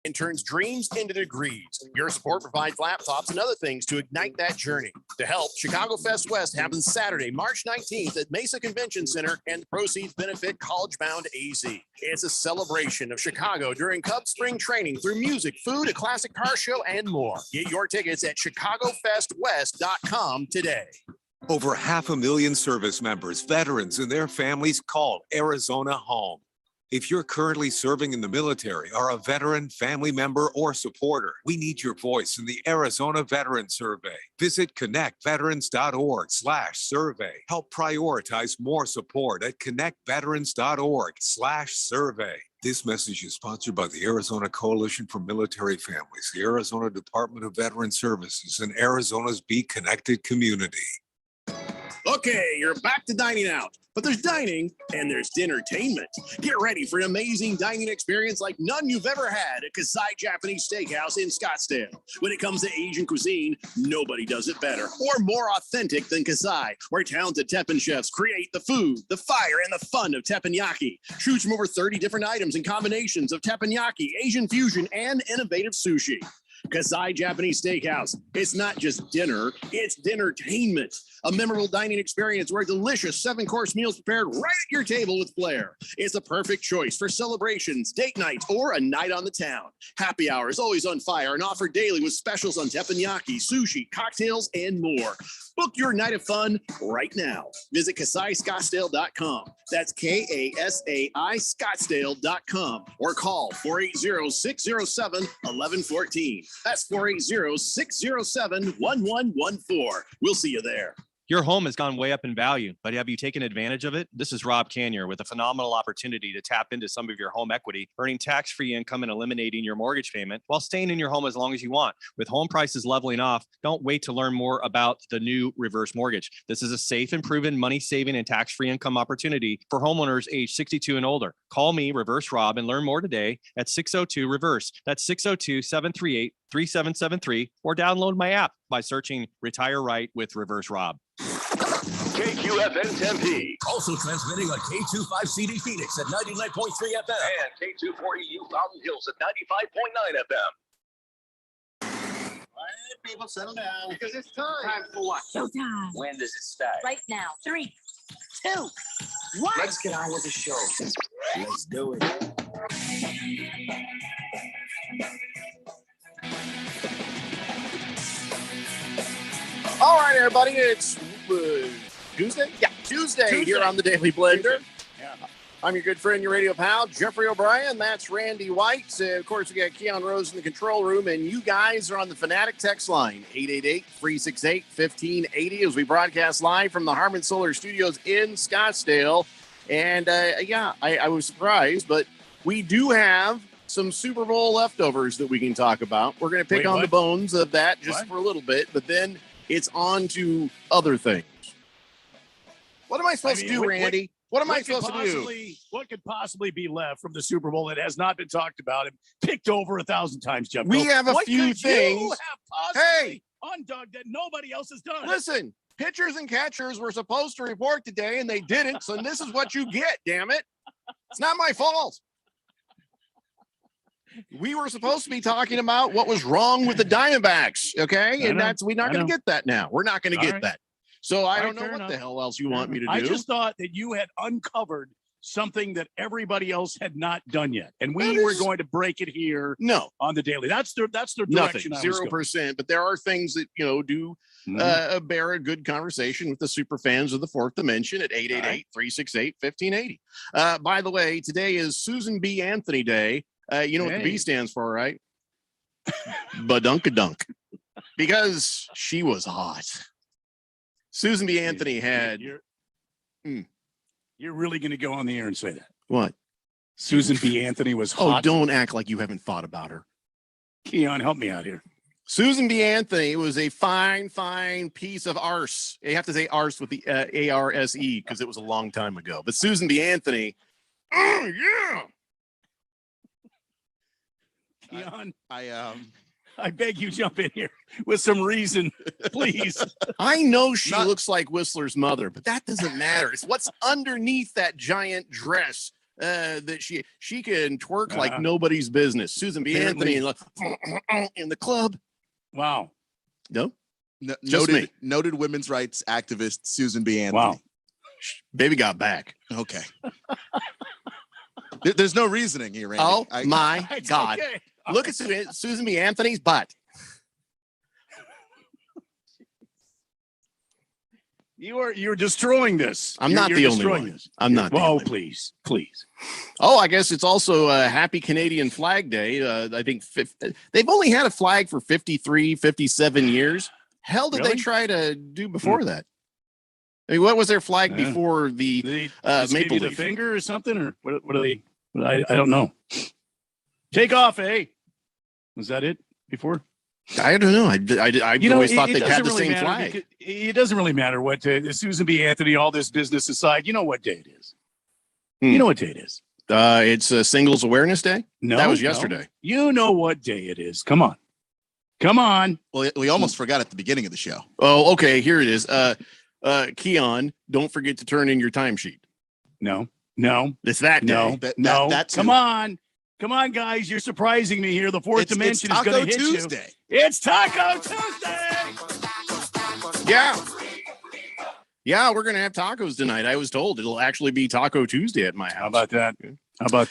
and turns dreams into degrees. Your support provides laptops and other things to ignite that journey. To help, Chicago Fest West happens Saturday, March 19th at Mesa Convention Center, and the proceeds benefit College Bound AZ. It's a celebration of Chicago during Cubs spring training through music, food, a classic car show, and more. Get your tickets at ChicagoFestWest.com today. Over 500,000 service members, veterans, and their families call Arizona home. If you're currently serving in the military, are a veteran, family member, or supporter, we need your voice in the Arizona Veteran Survey. Visit connectveterans.org/survey. Help prioritize more support at connectveterans.org/survey. This message is sponsored by the Arizona Coalition for Military Families, the Arizona Department of Veteran Services, and Arizona's Be Connected community. Okay, you're back to dining out, but there's dining and there's dinnertainment. Get ready for an amazing dining experience like none you've ever had at Kasai Japanese Steakhouse in Scottsdale. When it comes to Asian cuisine, nobody does it better or more authentic than Kasai, where talented teppan chefs create the food, the fire, and the fun of teppanyaki. Choose from over 30 different items and combinations of teppanyaki, Asian fusion, and innovative sushi. Kasai Japanese Steakhouse. It's not just dinner, it's dinnertainment. A memorable dining experience where delicious 7-course meals prepared right at your table with flair. It's a perfect choice for celebrations, date nights, or a night on the town. Happy hour is always on fire and offered daily with specials on teppanyaki, sushi, cocktails, and more. Book your night of fun right now. Visit KasaiScottsdale.com. That's KASAI Scottsdale.com or call 480-607-1114. That's 480-607-1114. We'll see you there. Your home has gone way up in value, but have you taken advantage of it? This is Rob Canier with a phenomenal opportunity to tap into some of your home equity, earning tax-free income and eliminating your mortgage payment while staying in your home as long as you want. With home prices leveling off, don't wait to learn more about the new reverse mortgage. This is a safe and proven money-saving and tax-free income opportunity for homeowners age 62 and older. Call me, Reverse Rob, and learn more today at 602-REVERSE. That's 602-738-3773, or download my app by searching Retire Right with Reverse Rob. KQFN Tempe. Also transmitting on K25CD Phoenix at 99.3 FM. And K240U Fountain Hills at 95.9 FM. All right, people, settle down. Because it's time. Time for what? Showtime. When does it start? Right now. 3, 2, 1. Let's get on with the show. Let's do it. All right, everybody, it's Tuesday? Yeah, Tuesday here on the Daily Blender. Yeah. I'm your good friend, your radio pal, Jeffrey O'Brien. That's Randy White. Of course, we got Keon Rose in the control room, and you guys are on the Fanatic text line, 888-368-1580, as we broadcast live from the Harmon Solar Studios in Scottsdale. And, I was surprised, but we do have some Super Bowl leftovers that we can talk about. We're going to pick on the bones of that just for a little bit, but then it's on to other things. What am I supposed to do, Randy? What am I supposed to do? What could possibly be left from the Super Bowl that has not been talked about and picked over 1,000 times, Jeff? We have a few things. You have possibly undug that nobody else has done. Listen, pitchers and catchers were supposed to report today, and they didn't, so this is what you get, damn it. It's not my fault. We were supposed to be talking about what was wrong with the Diamondbacks, okay? And we're not going to get that now. We're not going to get that. So I don't know what the hell else you want me to do. I just thought that you had uncovered something that everybody else had not done yet, and we were going to break it here. On the Daily. That's the direction. Nothing. 0%. But there are things that do bear a good conversation with the super fans of the Fourth Dimension at 888-368-1580. By the way, today is Susan B. Anthony Day. You know what the B stands for, right? Badunkadunk. Because she was hot. Susan B. Anthony had. You're really going to go on the air and say that? What? Susan B. Anthony was hot. Oh, don't act like you haven't thought about her. Keon, help me out here. Susan B. Anthony was a fine piece of arse. You have to say arse with the A-R-S-E because it was a long time ago. But Susan B. Anthony, yeah. Keon, I beg you jump in here with some reason, please. I know she looks like Whistler's mother, but that doesn't matter. It's what's underneath that giant dress that she can twerk like nobody's business. Susan B. Anthony in the club. Wow. No, just me. Noted women's rights activist Susan B. Anthony. Wow. Baby got back. Okay. There's no reasoning here, Randy. Oh my God! Okay. Look at Susan B. Anthony's butt. You're destroying this. I'm not the only one. I'm not. Well, please. Oh, I guess it's also a happy Canadian Flag Day. I think they've only had a flag for 53, 57 years. Hell did they try to do before that? I mean, what was their flag before the Maple Leaf? The finger or something? Or what are they? I don't know. Take off, eh? Was that it before? I don't know. I always thought they had the same flag. It doesn't really matter what Susan B. Anthony, all this business aside, you know what day it is. You know what day it is. It's a Singles Awareness Day? No. That was yesterday. You know what day it is. Come on. Well, we almost forgot at the beginning of the show. Oh, okay. Here it is. Keon, don't forget to turn in your timesheet. No. It's that day. No. That's Come on, guys. You're surprising me here. The fourth dimension is going to hit Tuesday. you. It's Taco Tuesday. Yeah, we're going to have tacos tonight. I was told it'll actually be Taco Tuesday at my house. How about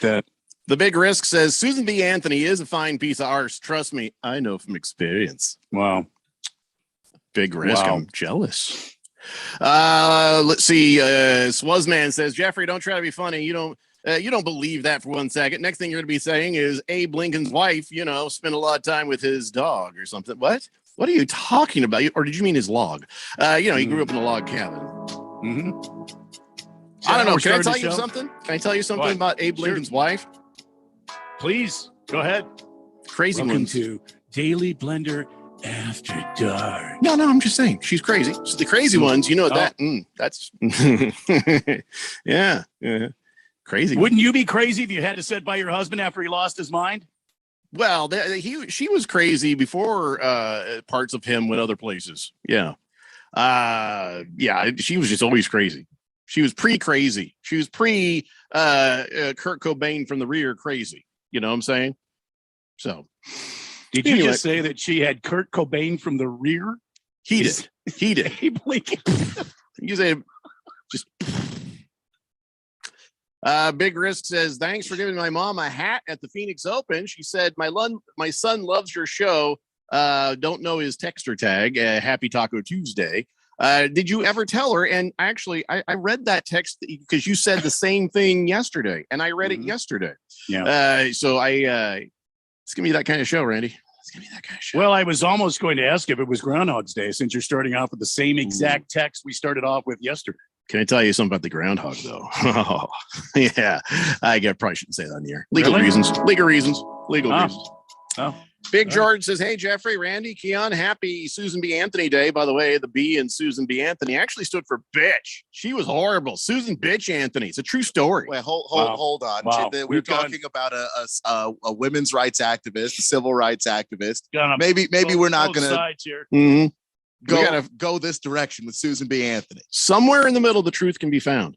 that? The Big Risk says Susan B. Anthony is a fine piece of arse. Trust me, I know from experience. Wow. Big Risk. Wow. I'm jealous. Let's see. Swazman says, Jeffrey, don't try to be funny. You don't believe that for 1 second. Next thing you're going to be saying is Abe Lincoln's wife, spent a lot of time with his dog or something. What are you talking about? Or did you mean his log? He grew up in a log cabin. Mm-hmm. I don't know. Can I tell you something? Can I tell you something about Abe Lincoln's wife? Please, go ahead. Crazy Welcome ones. to Daily Blender After Dark. No, I'm just saying. She's crazy. So the crazy ones, that's... yeah. Crazy. Wouldn't you be crazy if you had to sit by your husband after he lost his mind? Well, she was crazy before parts of him went other places. Yeah. She was just always crazy. She was pre-crazy. She was Kurt Cobain from the rear crazy. You know what I'm saying? So. Did you just say that she had Kurt Cobain from the rear? He did. You say just. Big Risk says, thanks for giving my mom a hat at the Phoenix Open. She said, my son loves your show. Don't know his texter tag. Happy Taco Tuesday. Did you ever tell her? And actually, I read that text because you said the same thing yesterday, and I read it yesterday. Yeah. So it's going to be that kind of show, Randy. It's going to be that kind of show. Well, I was almost going to ask if it was Groundhog's Day, since you're starting off with the same exact text we started off with yesterday. Can I tell you something about the groundhog, though? Oh, yeah. I probably shouldn't say that on the air. Legal reasons. Oh. Big George says, hey, Jeffrey, Randy, Keon, happy Susan B. Anthony Day. By the way, the B in Susan B. Anthony actually stood for bitch. She was horrible. Susan Bitch Anthony. It's a true story. Wait, hold on. Wow. We're talking about a women's rights activist, a civil rights activist. Maybe we're not going to go this direction with Susan B. Anthony. Somewhere in the middle, the truth can be found.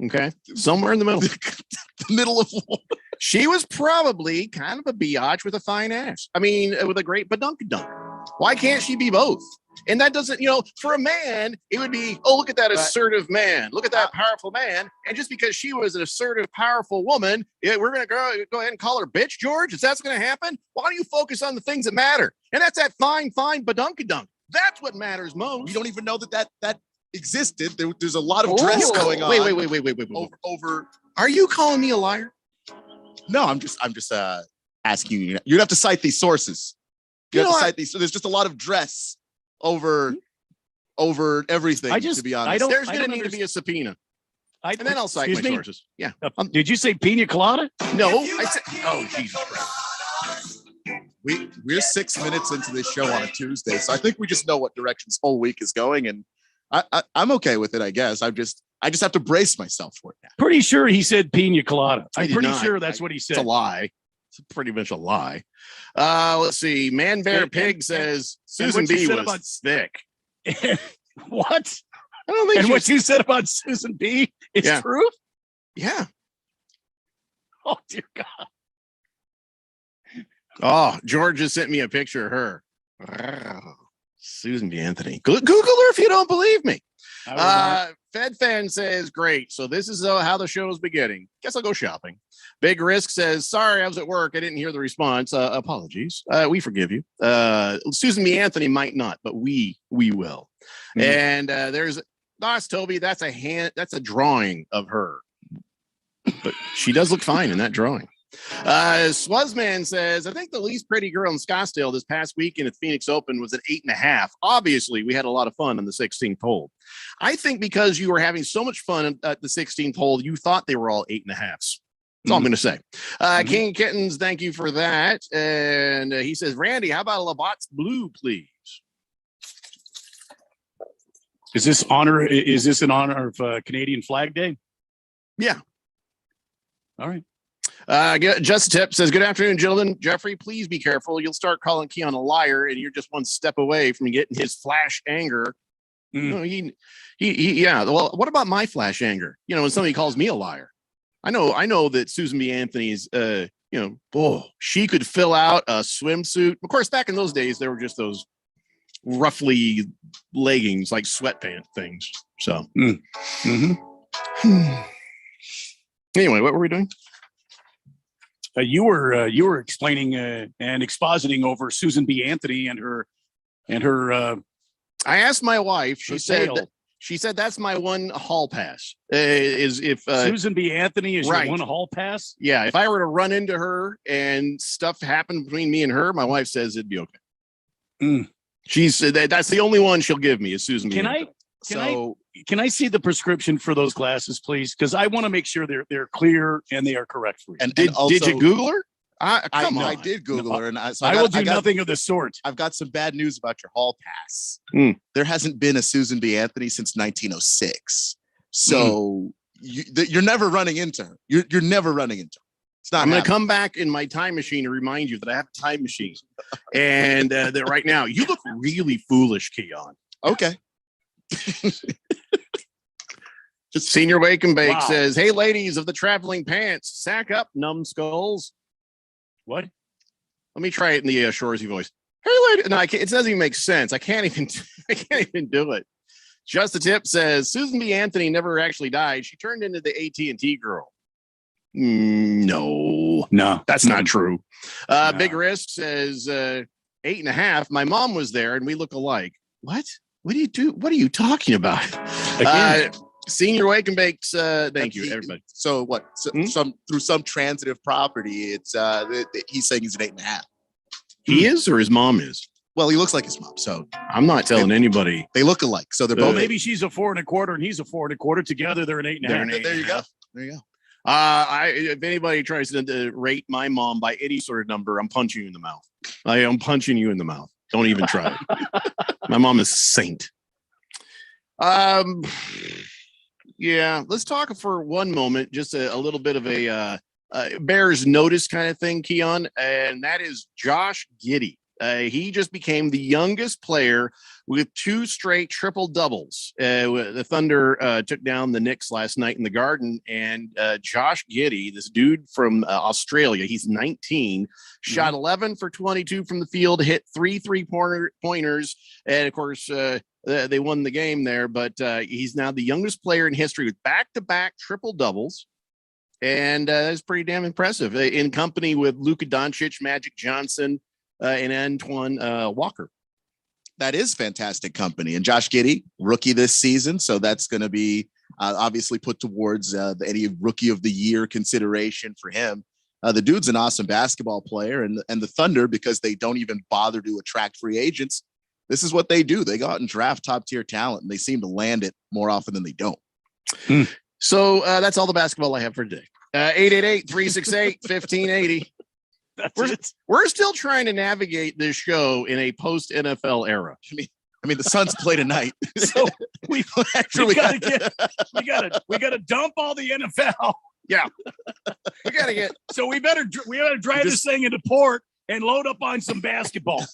Okay? Somewhere in the middle. The middle of what? She was probably kind of a biatch with a fine ass. I mean, with a great badunkadunk. Why can't she be both? And that doesn't, for a man, it would be, oh, look at that assertive man. Look at that powerful man. And just because she was an assertive, powerful woman, we're going to go ahead and call her bitch, George? Is that going to happen? Why don't you focus on the things that matter? And that's that fine badunkadunk. That's what matters most. You don't even know that existed. There's a lot of dress going on. Wait. Over. Are you calling me a liar? No, I'm just asking you. You'd have to cite these sources. You have to cite these. So there's just a lot of dress over everything. To be honest, there's going to need to be a subpoena, and then I'll cite my sources. Yeah. Did you say pina colada? No, I said. Oh, Jesus Christ. We're 6 minutes into this show on a Tuesday, so I think we just know what direction this whole week is going, and I'm okay with it. I guess I just have to brace myself for it now. Pretty sure he said pina colada. I'm pretty sure that's what he said. It's a lie. It's pretty much a lie. Let's see. Man Bear Pig says Susan B was thick. What? I don't think. And what you said about Susan B is true? Yeah. Oh, dear God. Oh, George just sent me a picture of her. Susan B. Anthony. Google her if you don't believe me. Fed Fan says, great. So this is how the show is beginning. Guess I'll go shopping. Big Risk says, sorry, I was at work. I didn't hear the response. Apologies. We forgive you. Susan B. Anthony might not, but we will. And there's Toby. That's a drawing of her. But she does look fine in that drawing. Swazman says, I think the least pretty girl in Scottsdale this past weekend at Phoenix Open was an 8.5. Obviously, we had a lot of fun on the 16th hole. I think because you were having so much fun at the 16th hole, you thought they were all 8.5s. That's all I'm going to say. King Kittens, thank you for that. And he says, Randy, how about a Labatt's Blue, please? Is this in honor of Canadian Flag Day? Yeah. All right. Just a Tip says, good afternoon, gentlemen. Jeffrey, please be careful. You'll start calling Keon a liar, and you're just one step away from getting his flash anger. No, yeah. Well, what about my flash anger? When somebody calls me a liar, I know that Susan B. Anthony's, she could fill out a swimsuit. Of course, back in those days, there were just those roughly leggings, like sweatpant things. So, anyway, what were we doing? You were explaining and expositing over Susan B. Anthony and her. I asked my wife. She said that's my one hall pass. Is if Susan B. Anthony is your one hall pass? Yeah. If I were to run into her and stuff happened between me and her, my wife says it'd be okay. She said that's the only one she'll give me is Susan B. Anthony. Can I see the prescription for those glasses, please? Because I want to make sure they're clear and they are correct for you. And did you Google her? I did Google her, and I will do nothing of the sort. I've got some bad news about your hall pass. There hasn't been a Susan B. Anthony since 1906, so you're never running into her. You're never running into her. It's not. I'm going to come back in my time machine to remind you that I have a time machine, and that right now you look really foolish, Keon. Okay. Just Senior Wake and Bake says, hey, ladies of the traveling pants, sack up, numbskulls. What? Let me try it in the Shoresy voice. Hey, lady. No, it doesn't even make sense. I can't even do it. Just a Tip says, Susan B. Anthony never actually died. She turned into the AT&T girl. No, that's not true. Big Risk says 8.5. My mom was there and we look alike. What? What do you do? What are you talking about? Senior Wake and Bakes. Thank you, everybody. So what? Through some transitive property, it's he's saying he's an 8.5. He is, or his mom is. Well, he looks like his mom, so I'm not telling anybody. They look alike, so they're both. Maybe she's a 4.25 and he's a 4.25. Together, they're an 8.5. There you go. There you go. If anybody tries to rate my mom by any sort of number, I'm punching you in the mouth. I am punching you in the mouth. Don't even try it. My mom is a saint. Yeah, let's talk for one moment, just a little bit of a Bears notice kind of thing, Keon, and that is Josh Giddey. He just became the youngest player with 2 straight triple doubles. The Thunder took down the Knicks last night in the Garden, and Josh Giddey, this dude from Australia, he's 19, shot 11 for 22 from the field, hit 3 3-pointers, and of course they won the game there. But he's now the youngest player in history with back-to-back triple doubles. And that's pretty damn impressive in company with Luka Doncic, Magic Johnson, and Antoine Walker. That is fantastic company. And Josh Giddey, rookie this season. So that's going to be obviously put towards any rookie of the year consideration for him. The dude's an awesome basketball player. And the Thunder, because they don't even bother to attract free agents, this is what they do. They go out and draft top tier talent, and they seem to land it more often than they don't. So that's all the basketball I have for today. 888-368-1580. We're still trying to navigate this show in a post NFL era. I mean, the Suns play tonight, so we gotta dump all the NFL. Yeah, we gotta get. So we better drive this thing into port and load up on some basketball.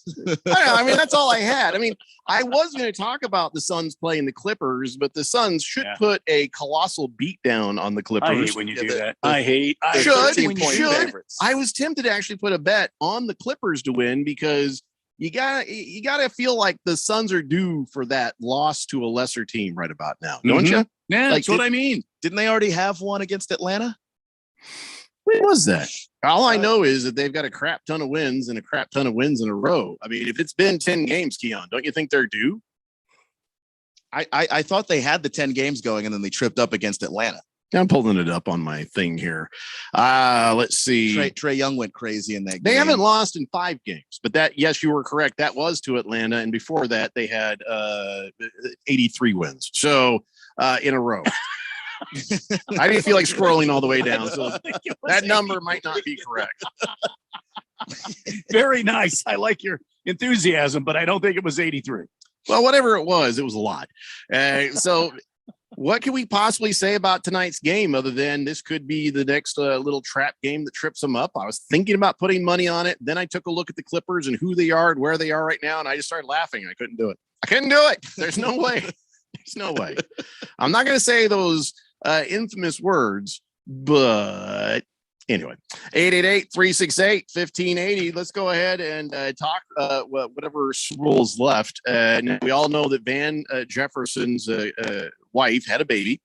I mean, that's all I had. I mean, I was going to talk about the Suns playing the Clippers, but the Suns should put a colossal beat down on the Clippers. I hate when you do that. I should. Favorites. I was tempted to actually put a bet on the Clippers to win because you gotta feel like the Suns are due for that loss to a lesser team right about now, don't you? Yeah, that's what I mean. Didn't they already have one against Atlanta? When was that? All I know is that they've got a crap ton of wins and a crap ton of wins in a row. I mean, if it's been 10 games, Keon, don't you think they're due? I thought they had the 10 games going and then they tripped up against Atlanta. I'm pulling it up on my thing here. Let's see. Trae Young went crazy in that game. They haven't lost in 5 games, but that, yes, you were correct. That was to Atlanta. And before that, they had 83 wins. So in a row. I didn't feel like scrolling all the way down. So that number might not be correct. Very nice. I like your enthusiasm, but I don't think it was 83. Well, whatever it was a lot. So what can we possibly say about tonight's game other than this could be the next little trap game that trips them up? I was thinking about putting money on it. Then I took a look at the Clippers and who they are and where they are right now. And I just started laughing. I couldn't do it. There's no way. There's no way. I'm not going to say those infamous words, but anyway, 888-368-1580. Let's go ahead and talk whatever rules left. And we all know that Van Jefferson's wife had a baby,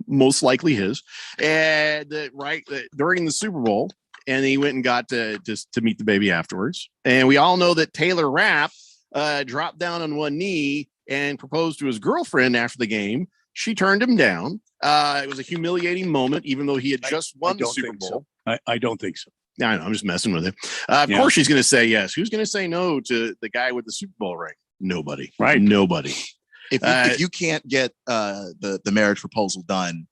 most likely his, and during the Super Bowl, and he went and got to meet the baby afterwards. And we all know that Taylor Rapp dropped down on one knee and proposed to his girlfriend after the game. She turned him down. It was a humiliating moment, even though he had just won the Super Bowl. I don't think so. I know. I'm just messing with him. Of course, she's going to say yes. Who's going to say no to the guy with the Super Bowl ring? Nobody. Right. Nobody. If you can't get the marriage proposal done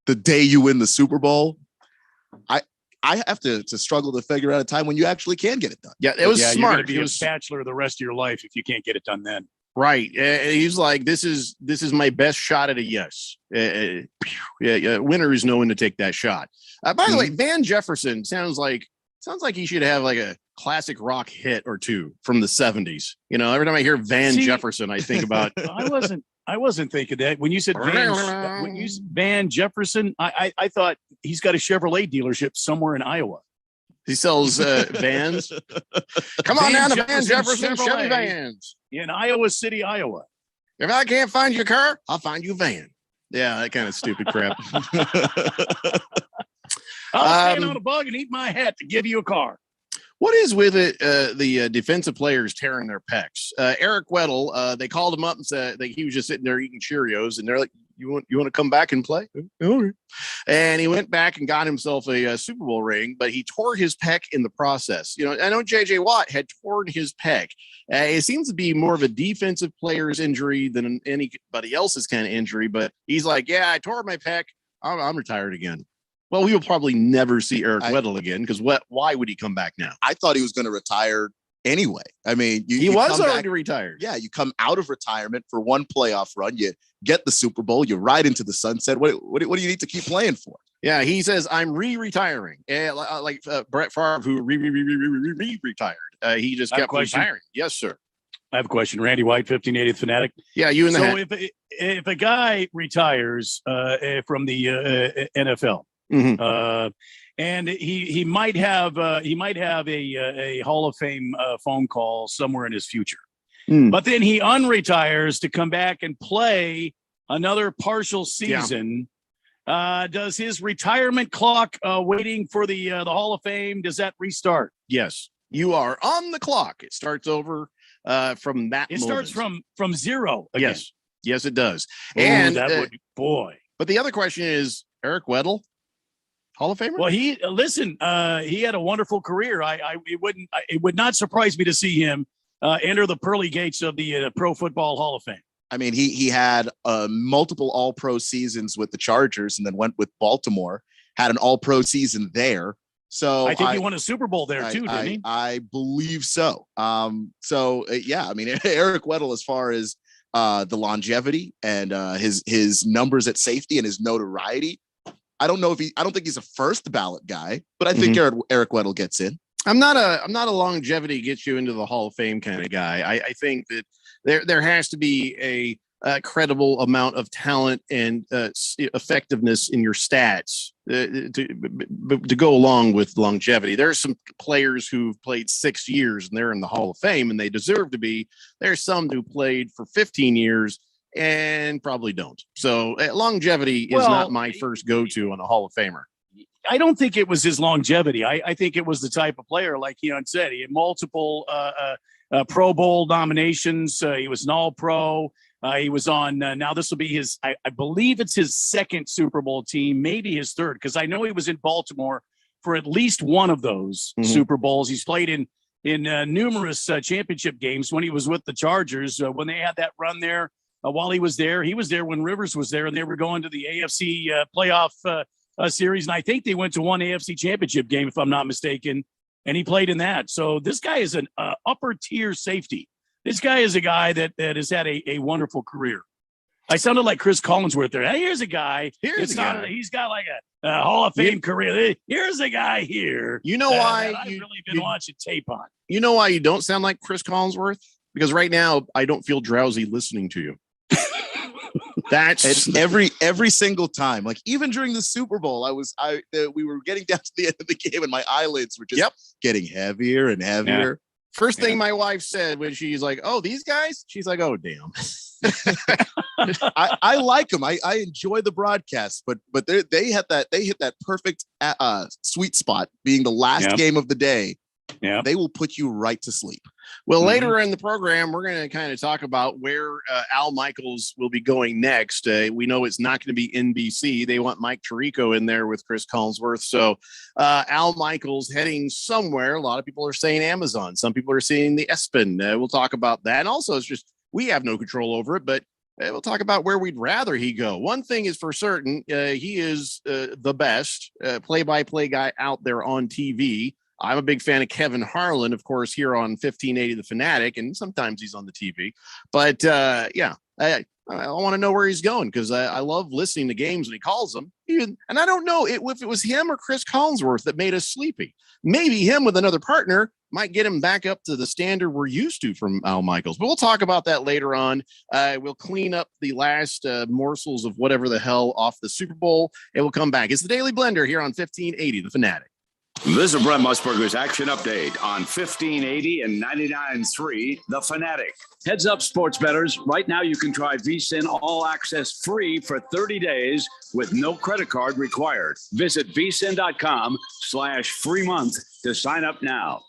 the day you win the Super Bowl, I have to struggle to figure out a time when you actually can get it done. Yeah, it was smart. You're gonna be a bachelor the rest of your life if you can't get it done then. Right. He's like, this is my best shot at a yes. Winners know when to take that shot. By the way, Van Jefferson sounds like he should have like a classic rock hit or two from the 70s. You know, every time I hear Van Jefferson, I think about. I wasn't thinking that when you said Van Jefferson. I thought he's got a Chevrolet dealership somewhere in Iowa. He sells vans. Come on down to Van Jefferson Chevy Vans in Iowa City, Iowa. If I can't find your car, I'll find you a van. Yeah, that kind of stupid crap. I'll stand on a bug and eat my hat to give you a car. What is with it? The defensive players tearing their pecs. Eric Weddle, they called him up and said that he was just sitting there eating Cheerios, and they're like, "You want to come back and play?" Okay. And he went back and got himself a Super Bowl ring, but he tore his pec in the process. You know, I know J.J. Watt had torn his pec. It seems to be more of a defensive player's injury than anybody else's kind of injury. But he's like, "Yeah, I tore my pec. I'm retired again." Well, we will probably never see Eric Weddle again because why would he come back now? I thought he was going to retire anyway. I mean, he was already retired. Yeah, you come out of retirement for one playoff run, you get the Super Bowl, you ride into the sunset. What do you need to keep playing for? Yeah, he says, I'm retiring. Like Brett Favre, who retired. He just kept retiring. Yes, sir. I have a question. Randy White, 1580th Fanatic. Yeah, you in the hat. If a guy retires from the NFL, and he might have a Hall of Fame phone call somewhere in his future, but then he unretires to come back and play another partial season. Does his retirement clock waiting for the Hall of Fame, does that restart? Yes, you are on the clock. It starts over from that. It starts from zero again. Yes, it does. Ooh, and that would boy. But the other question is Eric Weddle. Hall of Famer? Well, he had a wonderful career. It would not surprise me to see him enter the pearly gates of the Pro Football Hall of Fame. I mean, he had multiple All-Pro seasons with the Chargers, and then went with Baltimore, had an All-Pro season there. So I think he won a Super Bowl there too, didn't he? I believe so. I mean, Eric Weddle, as far as the longevity and his numbers at safety and his notoriety. I don't think he's a first ballot guy, but I think Eric Weddle gets in. I'm not a longevity gets you into the Hall of Fame kind of guy. I think that there has to be a credible amount of talent and effectiveness in your stats to go along with longevity. There are some players who've played 6 years and they're in the Hall of Fame and they deserve to be. There's some who played for 15 years and probably don't. So longevity is not my first go-to on a Hall of Famer. I don't think it was his longevity. I think it was the type of player, like Keon said, he had multiple Pro Bowl nominations. He was an All-Pro. He was on, now this will be his, I believe it's his second Super Bowl team, maybe his third, because I know he was in Baltimore for at least one of those Super Bowls. He's played in numerous championship games when he was with the Chargers, when they had that run there while he was there. He was there when Rivers was there, and they were going to the AFC playoff series, and I think they went to one AFC championship game, if I'm not mistaken, and he played in that. So this guy is an upper tier safety. This guy is a guy that has had a wonderful career. I sounded like Chris Collinsworth there. Hey, here's a guy. He's got like a Hall of Fame career. Here's a guy here. You know why I've really been watching tape on. You know why you don't sound like Chris Collinsworth? Because right now I don't feel drowsy listening to you. That's every single time. Like even during the Super Bowl, we were getting down to the end of the game and my eyelids were just getting heavier and heavier. Yeah. First thing my wife said when she's like, "Oh, these guys," she's like, "Oh, damn." I like them. I enjoy the broadcast, but they hit that perfect sweet spot, being the last game of the day. Yeah, they will put you right to sleep. Well, later in the program, we're going to kind of talk about where Al Michaels will be going next. We know it's not going to be NBC. They want Mike Tirico in there with Chris Collinsworth. So Al Michaels heading somewhere. A lot of people are saying Amazon. Some people are saying the ESPN. We'll talk about that. And also, it's just we have no control over it, but we'll talk about where we'd rather he go. One thing is for certain, he is the best play-by-play guy out there on TV. I'm a big fan of Kevin Harlan, of course, here on 1580 The Fanatic, and sometimes he's on the TV. But, I want to know where he's going because I love listening to games when he calls them. And I don't know if it was him or Chris Collinsworth that made us sleepy. Maybe him with another partner might get him back up to the standard we're used to from Al Michaels. But we'll talk about that later on. We'll clean up the last morsels of whatever the hell off the Super Bowl, and we'll come back. It's the Daily Blender here on 1580 The Fanatic. This is Brent Musburger's Action Update on 1580 and 99.3 The Fanatic. Heads up, sports bettors. Right now, you can try VSiN All Access free for 30 days with no credit card required. Visit vsin.com/free month to sign up now.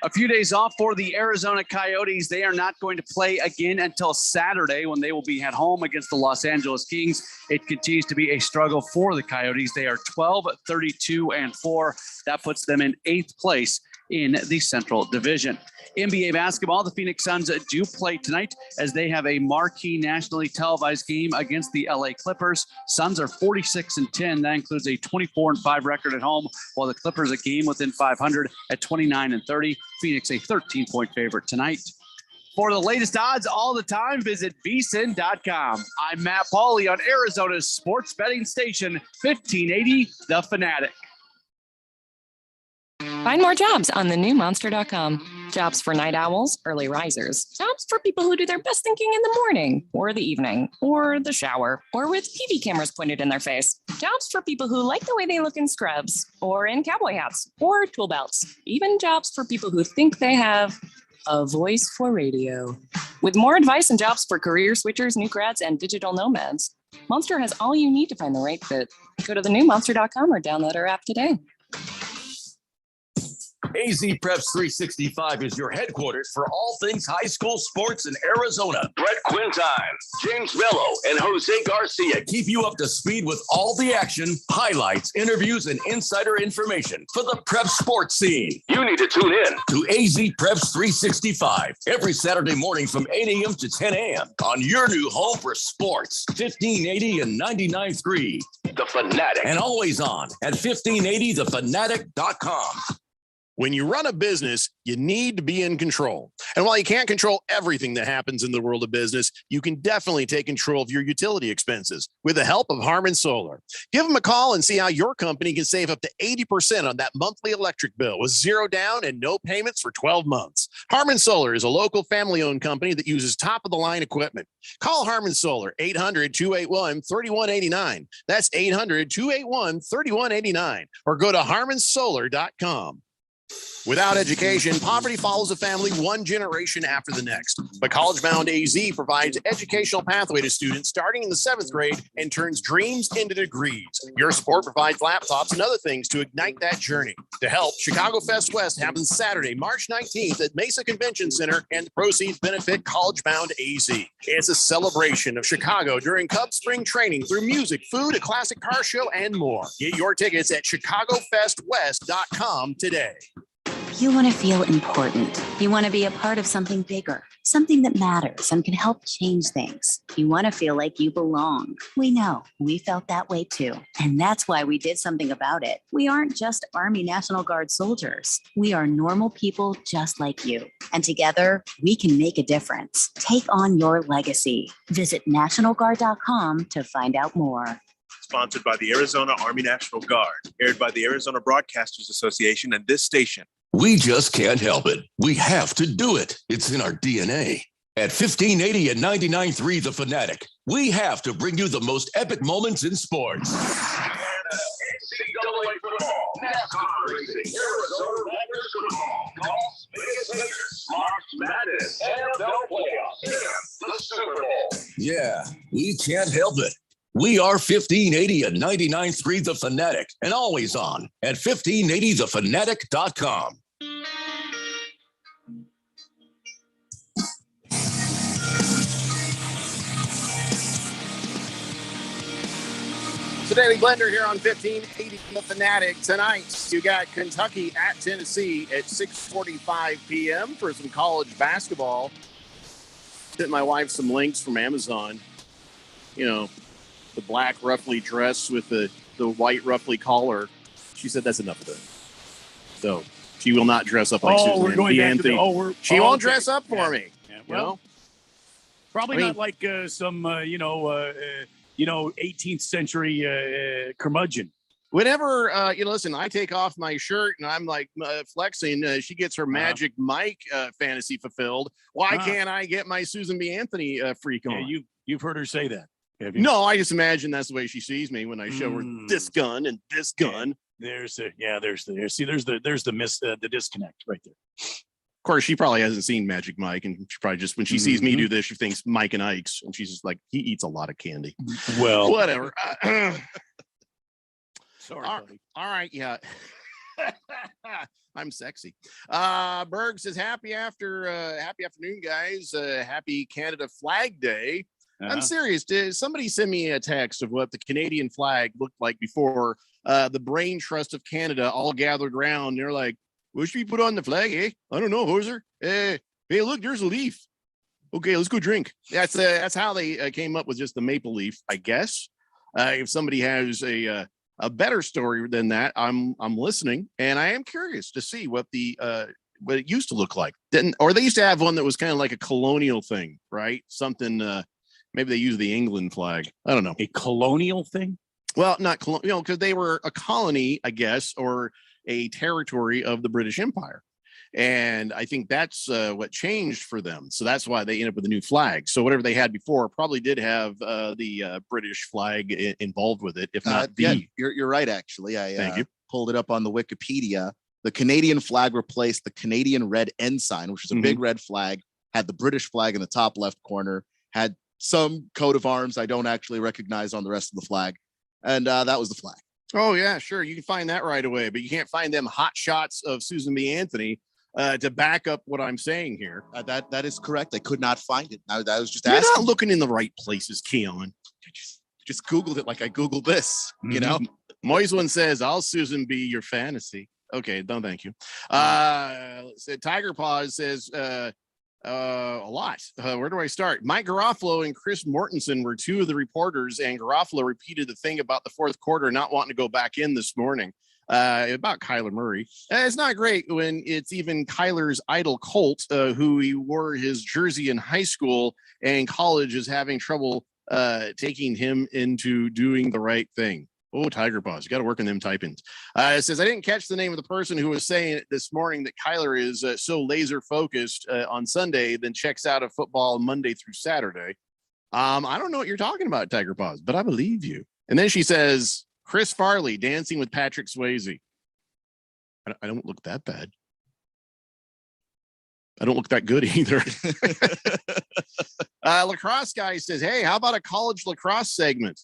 A few days off for the Arizona Coyotes. They are not going to play again until Saturday when they will be at home against the Los Angeles Kings. It continues to be a struggle for the Coyotes. They are 12-32-4. That puts them in 8th place in the Central Division. NBA basketball, the Phoenix Suns do play tonight as they have a marquee nationally televised game against the LA Clippers. Suns are 46-10. That includes a 24-5 record at home, while the Clippers a game within 500 at 29-30. Phoenix a 13-point favorite tonight. For the latest odds all the time, visit vsin.com. I'm Matt Pauley on Arizona's sports betting station, 1580 The Fanatic. Find more jobs on the new monster.com. Jobs for night owls, early risers. Jobs for people who do their best thinking in the morning or the evening or the shower or with TV cameras pointed in their face. Jobs for people who like the way they look in scrubs or in cowboy hats or tool belts. Even jobs for people who think they have a voice for radio. With more advice and jobs for career switchers, new grads, and digital nomads, Monster has all you need to find the right fit. Go to thenewmonster.com or download our app today. AZ Preps 365 is your headquarters for all things high school sports in Arizona. Brett Quintine, James Mello, and Jose Garcia keep you up to speed with all the action, highlights, interviews, and insider information for the prep sports scene. You need to tune in to AZ Preps 365 every Saturday morning from 8 a.m. to 10 a.m. on your new home for sports, 1580 and 99.3 The Fanatic. And always on at 1580thefanatic.com. When you run a business, you need to be in control. And while you can't control everything that happens in the world of business, you can definitely take control of your utility expenses with the help of Harmon Solar. Give them a call and see how your company can save up to 80% on that monthly electric bill with zero down and no payments for 12 months. Harmon Solar is a local family-owned company that uses top-of-the-line equipment. Call Harmon Solar, 800-281-3189. That's 800-281-3189. Or go to harmonsolar.com. Without education, poverty follows a family one generation after the next. But College Bound AZ provides educational pathway to students starting in the 7th grade and turns dreams into degrees. Your support provides laptops and other things to ignite that journey. To help, Chicago Fest West happens Saturday, March 19th at Mesa Convention Center, and the proceeds benefit College Bound AZ. It's a celebration of Chicago during Cubs spring training through music, food, a classic car show, and more. Get your tickets at chicagofestwest.com today. You want to feel important. You want to be a part of something bigger, something that matters and can help change things. You want to feel like you belong. We know. We felt that way too. And that's why we did something about it. We aren't just Army National Guard soldiers. We are normal people just like you. And together, we can make a difference. Take on your legacy. Visit NationalGuard.com to find out more. Sponsored by the Arizona Army National Guard, aired by the Arizona Broadcasters Association and this station. We just can't help it. We have to do it. It's in our DNA. At 1580 and 99.3 The Fanatic, we have to bring you the most epic moments in sports. NCAA football, NASCAR racing, Arizona Rapids football, golf, Vegas Raiders, March Madness, NFL playoffs, and the Super Bowl. Yeah, we can't help it. We are 1580 and 99.3 The Fanatic and always on at 1580thefanatic.com. The Daily Blender here on 1580 The Fanatic. Tonight, you got Kentucky at Tennessee at 6:45 p.m. for some college basketball. Sent my wife some links from Amazon. You know, the black ruffly dress with the white ruffly collar. She said that's enough of it. So she will not dress up like Susan we're going back Anthony. She won't dress up for me. Yeah, You know? probably not like some 18th century curmudgeon. Whenever, listen, I take off my shirt and I'm like flexing, she gets her Magic Mike fantasy fulfilled. Why can't I get my Susan B. Anthony freak on? Yeah, you've heard her say that. Have you? No, I just imagine that's the way she sees me when I show her this gun and this gun. There's the disconnect right there. Of course, she probably hasn't seen Magic Mike, and she probably just when she sees me do this, she thinks Mike and Ike's, and she's just like, he eats a lot of candy. Well, whatever. Sorry, buddy. All right, yeah. I'm sexy. Berg says, happy afternoon, guys. Happy Canada Flag Day. I'm serious. Did somebody send me a text of what the Canadian flag looked like before the brain trust of Canada all gathered around? They're like, what should we put on the flag, eh? I don't know, Hoser. Hey, look, there's a leaf. Okay, let's go drink. That's how they came up with just the maple leaf, I guess. If somebody has a better story than that, I'm listening, and I am curious to see what it used to look like. Or they used to have one that was kind of like a colonial thing, right? Something. Maybe they use the England flag. I don't know. A colonial thing? Well, not colonial, because they were a colony, I guess, or a territory of the British Empire. And I think that's what changed for them. So that's why they ended up with a new flag. So whatever they had before probably did have the British flag involved with it, if not the. Yeah, you're right, actually. Thank you. Pulled it up on the Wikipedia. The Canadian flag replaced the Canadian red ensign, which is a big red flag, had the British flag in the top left corner, had some coat of arms I don't actually recognize on the rest of the flag. And that was the flag. Oh, yeah, sure. You can find that right away, but you can't find them hot shots of Susan B. Anthony to back up what I'm saying here. That is correct. I could not find it. I was just You're asking. not looking in the right places, Keon. Just Googled it like I Googled this, you know? Moiswin says, I'll Susan be your fantasy. Okay, no, thank you. Tiger Paws says, a lot. Where do I start? Mike Garofalo and Chris Mortensen were two of the reporters, and Garofalo repeated the thing about the fourth quarter not wanting to go back in this morning. about Kyler Murray. It's not great when it's even Kyler's idol Colt, who he wore his jersey in high school and college, is having trouble taking him into doing the right thing. Oh, Tiger Paws. You got to work on them typings. It says, I didn't catch the name of the person who was saying this morning that Kyler is so laser focused on Sunday, then checks out of football Monday through Saturday. I don't know what you're talking about, Tiger Paws, but I believe you. And then she says, Chris Farley dancing with Patrick Swayze. I don't look that bad. I don't look that good either. Lacrosse guy says, hey, how about a college lacrosse segment?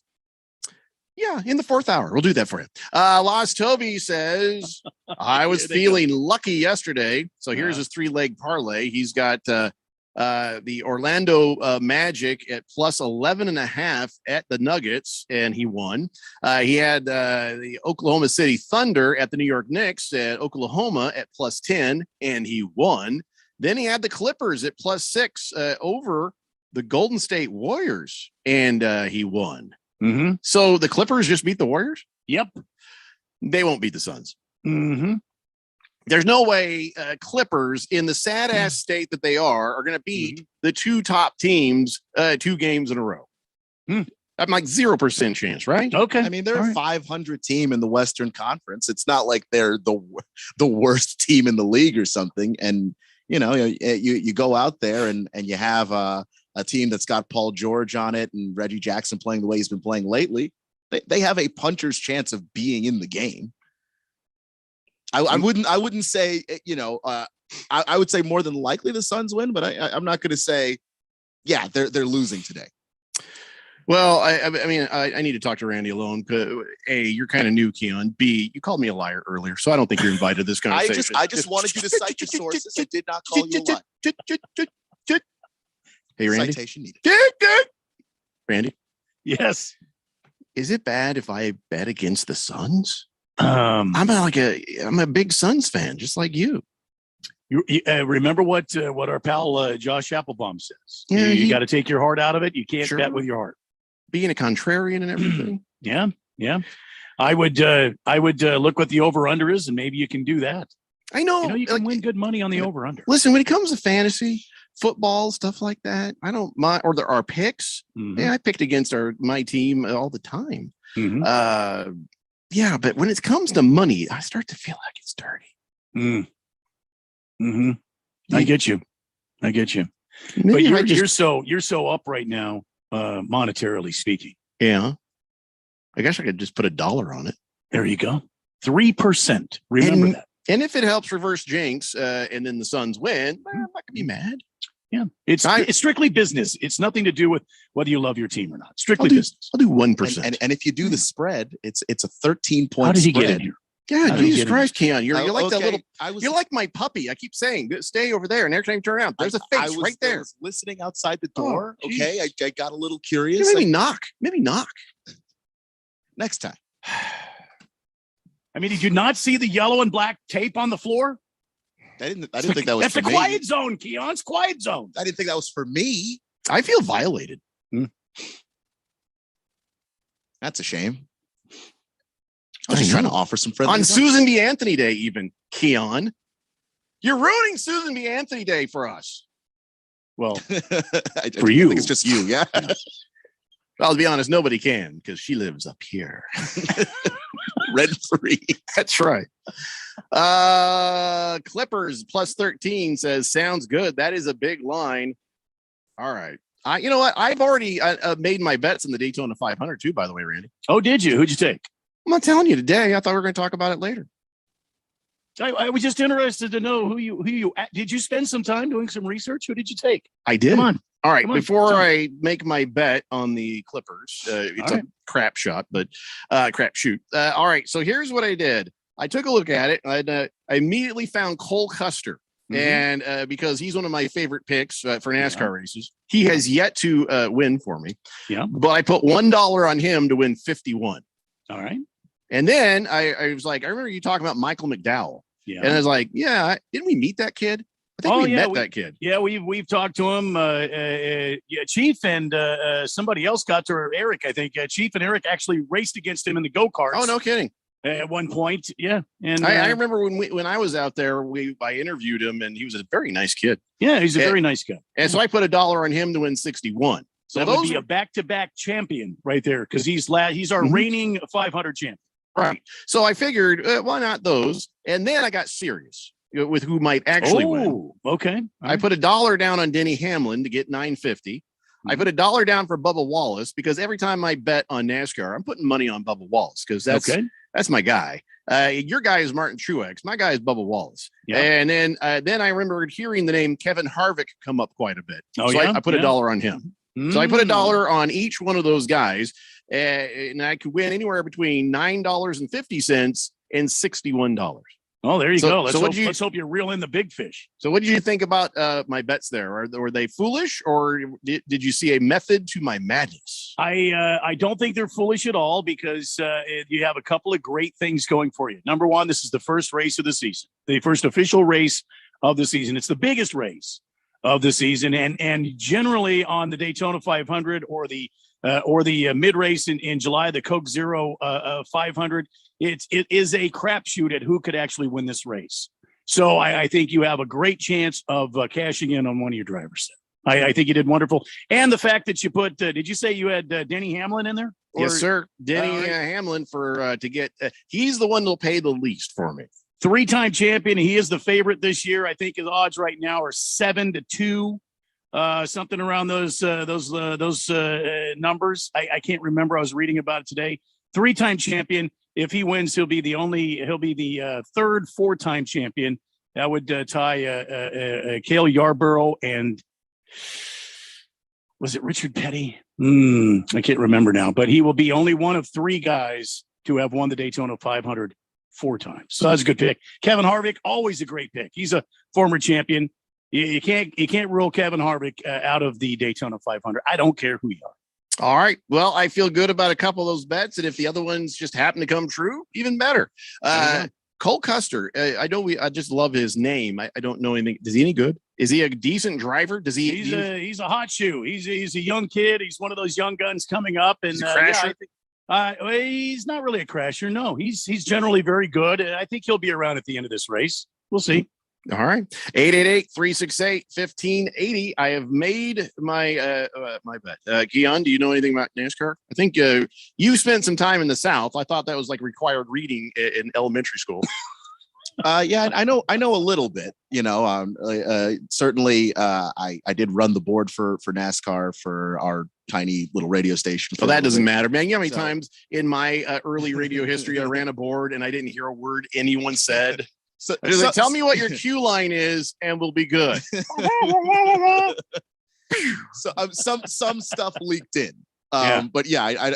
Yeah, in the 4th hour. We'll do that for you. Lost Toby says, I was feeling lucky yesterday. So here's his 3-leg parlay. He's got the Orlando Magic at plus 11.5 at the Nuggets, and he won. He had the Oklahoma City Thunder at the New York Knicks at Oklahoma at plus 10, and he won. Then he had the Clippers at plus 6 over the Golden State Warriors, and he won. Mm-hmm. So the Clippers just beat the Warriors? Yep. They won't beat the Suns. Mm-hmm. There's no way Clippers, in the sad ass state that they are going to beat the 2 top teams 2 games in a row. I'm like 0% chance, right? Okay. I mean, they're a 500 team in the Western Conference. It's not like they're the worst team in the league or something. And, you know, you go out there and you have a team that's got Paul George on it and Reggie Jackson playing the way he's been playing lately. They have a puncher's chance of being in the game. I wouldn't say, you know, I would say more than likely the Suns win, but I'm not going to say, yeah, they're losing today. Well, I mean, I need to talk to Randy alone. A, you're kind of new, Keon. B, you called me a liar earlier, so I don't think you're invited to this conversation. I just wanted you to cite your sources. I did not call you a liar. Hey, Randy. Citation needed. Randy. Yes. Is it bad if I bet against the Suns? I'm a big Suns fan, just like you. You remember what our pal Josh Applebaum says. Yeah, you got to take your heart out of it. You can't bet with your heart. Being a contrarian and everything. Yeah. I would look what the over under is, and maybe you can do that. I know. You know, you can win good money on the over under. Listen, when it comes to fantasy football stuff like that, I don't mind. Or there are picks. Yeah, I picked against my team all the time. Yeah, but when it comes to money, I start to feel like it's dirty. I get you. But you're so up right now, monetarily speaking. Yeah. I guess I could just put $1 on it. There you go. 3%. Remember that. And if it helps reverse jinx, and then the Suns win, I'm not gonna be mad. Yeah, it's strictly business. It's nothing to do with whether you love your team or not. Strictly business. I'll do 1%. And if you do the spread, it's a 13-point. How did he spread. get in here? Yeah, Jesus Christ, Keon. You're like okay. that little. You're like my puppy. I keep saying, stay over there, and every time you turn around, there's a face right there. I was listening outside the door. Okay, I got a little curious. Maybe knock. Next time. I mean, did you not see the yellow and black tape on the floor? I didn't think that was. That's for the quiet zone, Keon. It's quiet zone. I didn't think that was for me. I feel violated. That's a shame. I was just trying to offer some friendly on advice. Susan B. Anthony Day, even Keon. You're ruining Susan B. Anthony Day for us. Well, for you, I think it's just you. Yeah. Well, to be honest, nobody can because she lives up here. Rent free. That's right. Clippers plus 13 says, sounds good. That is a big line. All right. You know what? I've already made my bets in the Daytona 500 too, by the way, Randy. Oh, did you? Who'd you take? I'm not telling you today. I thought we were going to talk about it later. I was just interested to know who you did you spend some time doing some research? Who did you take? I did. Come on. All right. Before I make my bet on the Clippers, it's a crap shot, but crap shoot. All right. So here's what I did. I took a look at it. And I immediately found Cole Custer. And because he's one of my favorite picks for NASCAR races, he has yet to win for me. Yeah. But I put $1 on him to win 51. All right. And then I was like, I remember you talking about Michael McDowell. Yeah. And I was like, yeah, didn't we meet that kid? I think we met that kid. Yeah, we've talked to him. Chief and somebody else got to Eric, I think. Chief and Eric actually raced against him in the go-karts. Oh, no kidding. at one point. Yeah. And I remember when I was out there, I interviewed him, and he was a very nice kid. Yeah, he's a very nice guy. And so I put $1 on him to win 61. So that would be a back-to-back champion right there, because he's our reigning 500 champion. Right. So I figured, why not those? And then I got serious with who might actually win. Okay. I put $1 down on Denny Hamlin to get 950. I put $1 down for Bubba Wallace, because every time I bet on NASCAR, I'm putting money on Bubba Wallace, because that's my guy. Your guy is Martin Truex. My guy is Bubba Wallace. Yep. And then I remembered hearing the name Kevin Harvick come up quite a bit. I put $1 on him. So I put $1 on each one of those guys, and I could win anywhere between $9.50 and $61. Oh, there you go. Let's hope you're reeling the big fish. So what did you think about my bets there? Were they foolish, or did you see a method to my madness? I don't think they're foolish at all, because you have a couple of great things going for you. Number one, this is the first race of the season, the first official race of the season. It's the biggest race of the season, and generally on the Daytona 500 or the mid race in July, the Coke Zero 500, it is a crapshoot at who could actually win this race. So I think you have a great chance of cashing in on one of your drivers. I think you did wonderful, and the fact that you put did you say you had Denny Hamlin in there? Yes, sir. Denny Hamlin to get he's the one that'll pay the least for me. 3-time champion. He is the favorite this year. I think his odds right now are 7-2, something around those numbers. I can't remember. I was reading about it today. 3-time champion. If he wins, he'll be the third 4-time champion. That would tie Cale Yarborough and was it Richard Petty? I can't remember now, but he will be only one of 3 guys to have won the Daytona 500 4 times. So that's a good pick. Kevin Harvick, always a great pick. He's a former champion. You can't rule Kevin Harvick out of the Daytona 500. I don't care who you are. All right. Well, I feel good about a couple of those bets, and if the other ones just happen to come true, even better. Cole Custer, I just love his name. I don't know anything. Is he any good? Is he a decent driver? Does he? He's a hot shoe. He's a young kid. He's one of those young guns coming up, and he's not really a crasher. No, he's generally very good. And I think he'll be around at the end of this race. We'll see. All right. 888-368-1580. I have made my my bet. Keon, do you know anything about NASCAR? I think you spent some time in the South. I thought that was like required reading in elementary school. Yeah, I know a little bit, certainly I did run the board for NASCAR for our tiny little radio station. Well, that doesn't matter, man. You know how many times in my early radio history I ran a board and I didn't hear a word anyone said? So tell me what your cue line is and we'll be good. So some stuff leaked in. But yeah, I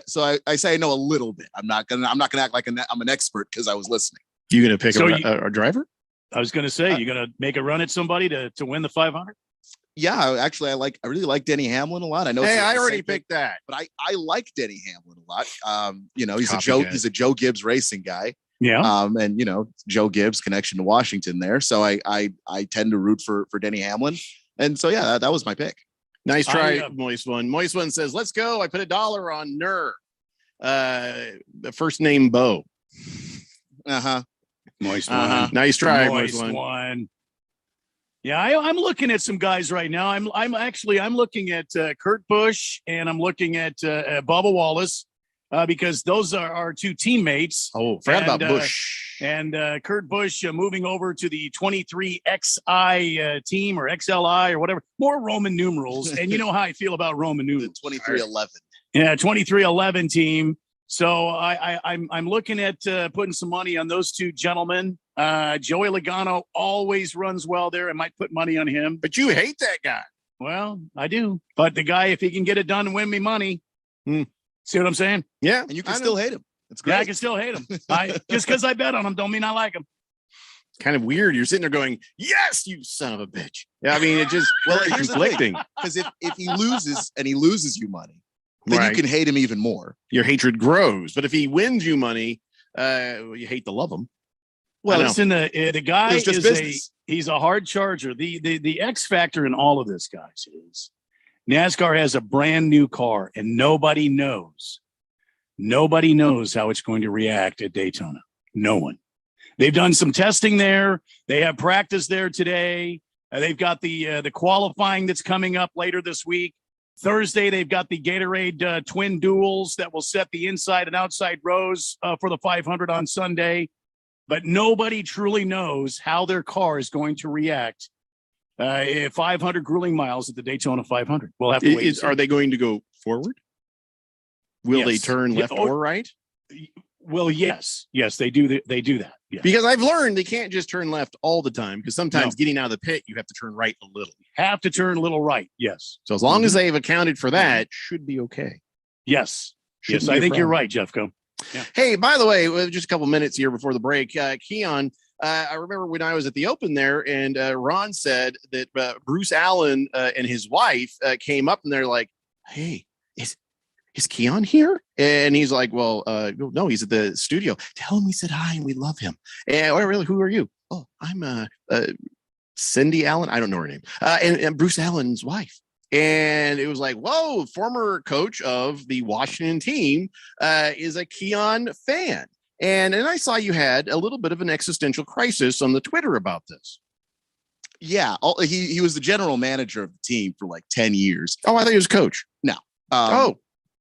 say I know a little bit. I'm not gonna act like I'm an expert because I was listening. You gonna pick a driver? I was gonna say you're gonna make a run at somebody to win the 500. Yeah, actually, I really like Denny Hamlin a lot. I know. Hey, I already picked that, but I like Denny Hamlin a lot. He's a Joe Gibbs racing guy. Yeah. And Joe Gibbs connection to Washington there, so I tend to root for Denny Hamlin, and so yeah, that was my pick. Nice try, Moist One. Moist One says, "Let's go." I put $1 on Nur. First name Bo. Moist One. Nice try, Moist One. Yeah, I'm looking at some guys right now. I'm looking at Kurt Busch and I'm looking at Bubba Wallace because those are our 2 teammates. Oh, forgot about Busch. And Kurt Busch moving over to the 23XI team or XLI or whatever. More Roman numerals. And you know how I feel about Roman numerals. 2311. Yeah, 2311 team. So I'm looking at putting some money on those 2 gentlemen. Joey Logano always runs well there. I might put money on him. But you hate that guy. Well, I do. But the guy, if he can get it done and win me money, see what I'm saying? Yeah. And you can still hate him. It's great. Yeah, I can still hate him. Just because I bet on him don't mean I like him. Kind of weird. You're sitting there going, yes, you son of a bitch. Yeah, I mean, it just it's conflicting. Because if he loses and he loses you money, then you can hate him even more. Your hatred grows. But if he wins you money, you hate to love him. Well, listen, the guy he's a hard charger. The X factor in all of this, guys, is NASCAR has a brand new car and nobody knows how it's going to react at Daytona. No one. They've done some testing there. They have practice there today. They've got the qualifying that's coming up later this week. Thursday, they've got the Gatorade twin duels that will set the inside and outside rows for the 500 on Sunday. But nobody truly knows how their car is going to react 500 grueling miles at the Daytona 500. We'll have to wait. Are they going to go forward? Will they turn left or right? Well, yes, they do. They do that. Yeah. Because I've learned they can't just turn left all the time. Because sometimes getting out of the pit, you have to turn right a little. Have to turn a little right. Yes. So as long as they've accounted for that, should be okay. Yes. Yes, I think you're right, Jeffco. Yeah. Hey, by the way, just a couple minutes here before the break, Keon. I remember when I was at the Open there, and Ron said that Bruce Allen and his wife came up, and they're like, "Hey, is Keon here?" And he's like, "Well, no, he's at the studio. Tell him we said hi and we love him." And really, who are you? "Oh, I'm Cindy Allen. I don't know her name. And Bruce Allen's wife." And it was like, whoa, former coach of the Washington team is a Keon fan. And I saw you had a little bit of an existential crisis on the Twitter about this. Yeah, he was the general manager of the team for like 10 years. Oh, I thought he was coach. No.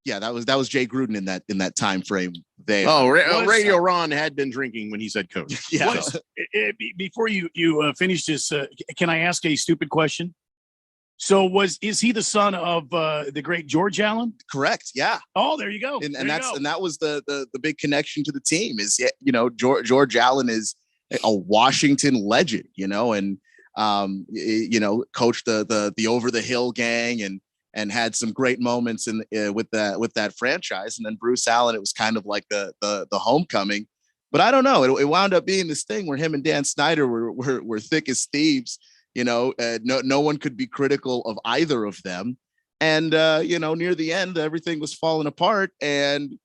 Yeah, that was Jay Gruden in that time frame there. Oh, Radio Ron had been drinking when he said coach. Yeah. Before you finish this, can I ask a stupid question? So is he the son of the great George Allen? Correct. Yeah. Oh, there you go. And that was the big connection to the team is, George Allen is a Washington legend, and coached the Over the Hill gang and had some great moments with that franchise. And then Bruce Allen, it was kind of like the homecoming. But I don't know. It wound up being this thing where him and Dan Snyder were thick as thieves. No one could be critical of either of them. And, near the end, everything was falling apart. And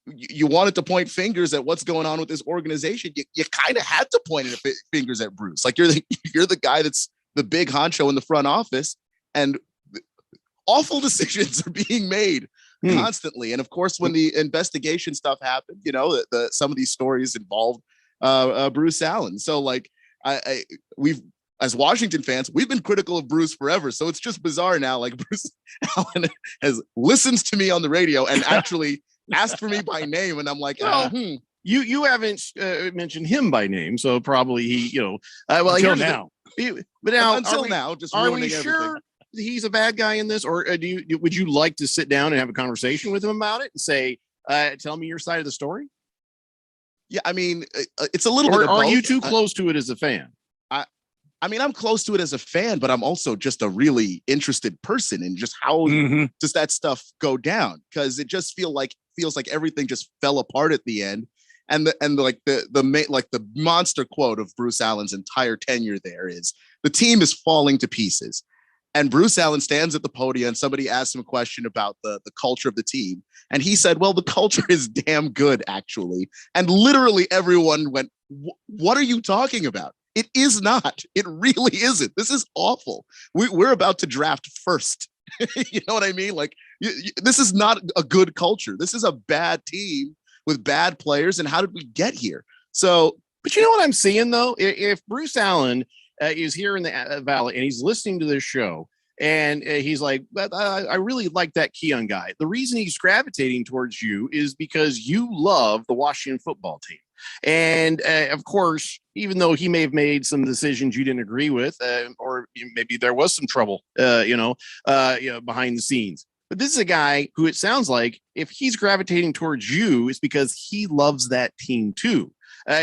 you wanted to point fingers at what's going on with this organization. You kind of had to point fingers at Bruce. Like you're the guy that's the big honcho in the front office. And awful decisions are being made constantly. And, of course, when the investigation stuff happened, some of these stories involved Bruce Allen. So, like, as Washington fans, we've been critical of Bruce forever. So it's just bizarre now. Like Bruce Allen listens to me on the radio and actually asked for me by name. And I'm like, you haven't mentioned him by name. So probably he, until now. But now, until now, just are we sure he's a bad guy in this? Or would you like to sit down and have a conversation with him about it and say, tell me your side of the story? Yeah, I mean, it's a little bit of Are both. you too close to it as a fan? I mean, I'm close to it as a fan, but I'm also just a really interested person in just how does that stuff go down? Because it just feels like everything just fell apart at the end. And the monster quote of Bruce Allen's entire tenure there is the team is falling to pieces. And Bruce Allen stands at the podium and somebody asks him a question about the culture of the team. And he said, well, the culture is damn good, actually. And literally everyone went, what are you talking about? It is not. It really isn't. This is awful. We're about to draft first. You know what I mean? Like, this is not a good culture. This is a bad team with bad players. And how did we get here? So, but you know what I'm seeing, though? If Bruce Allen is here in the Valley and he's listening to this show and he's like, I really like that Keon guy. The reason he's gravitating towards you is because you love the Washington football team. And of course, even though he may have made some decisions you didn't agree with, or maybe there was some trouble, behind the scenes. But this is a guy who it sounds like if he's gravitating towards you, it's because he loves that team too.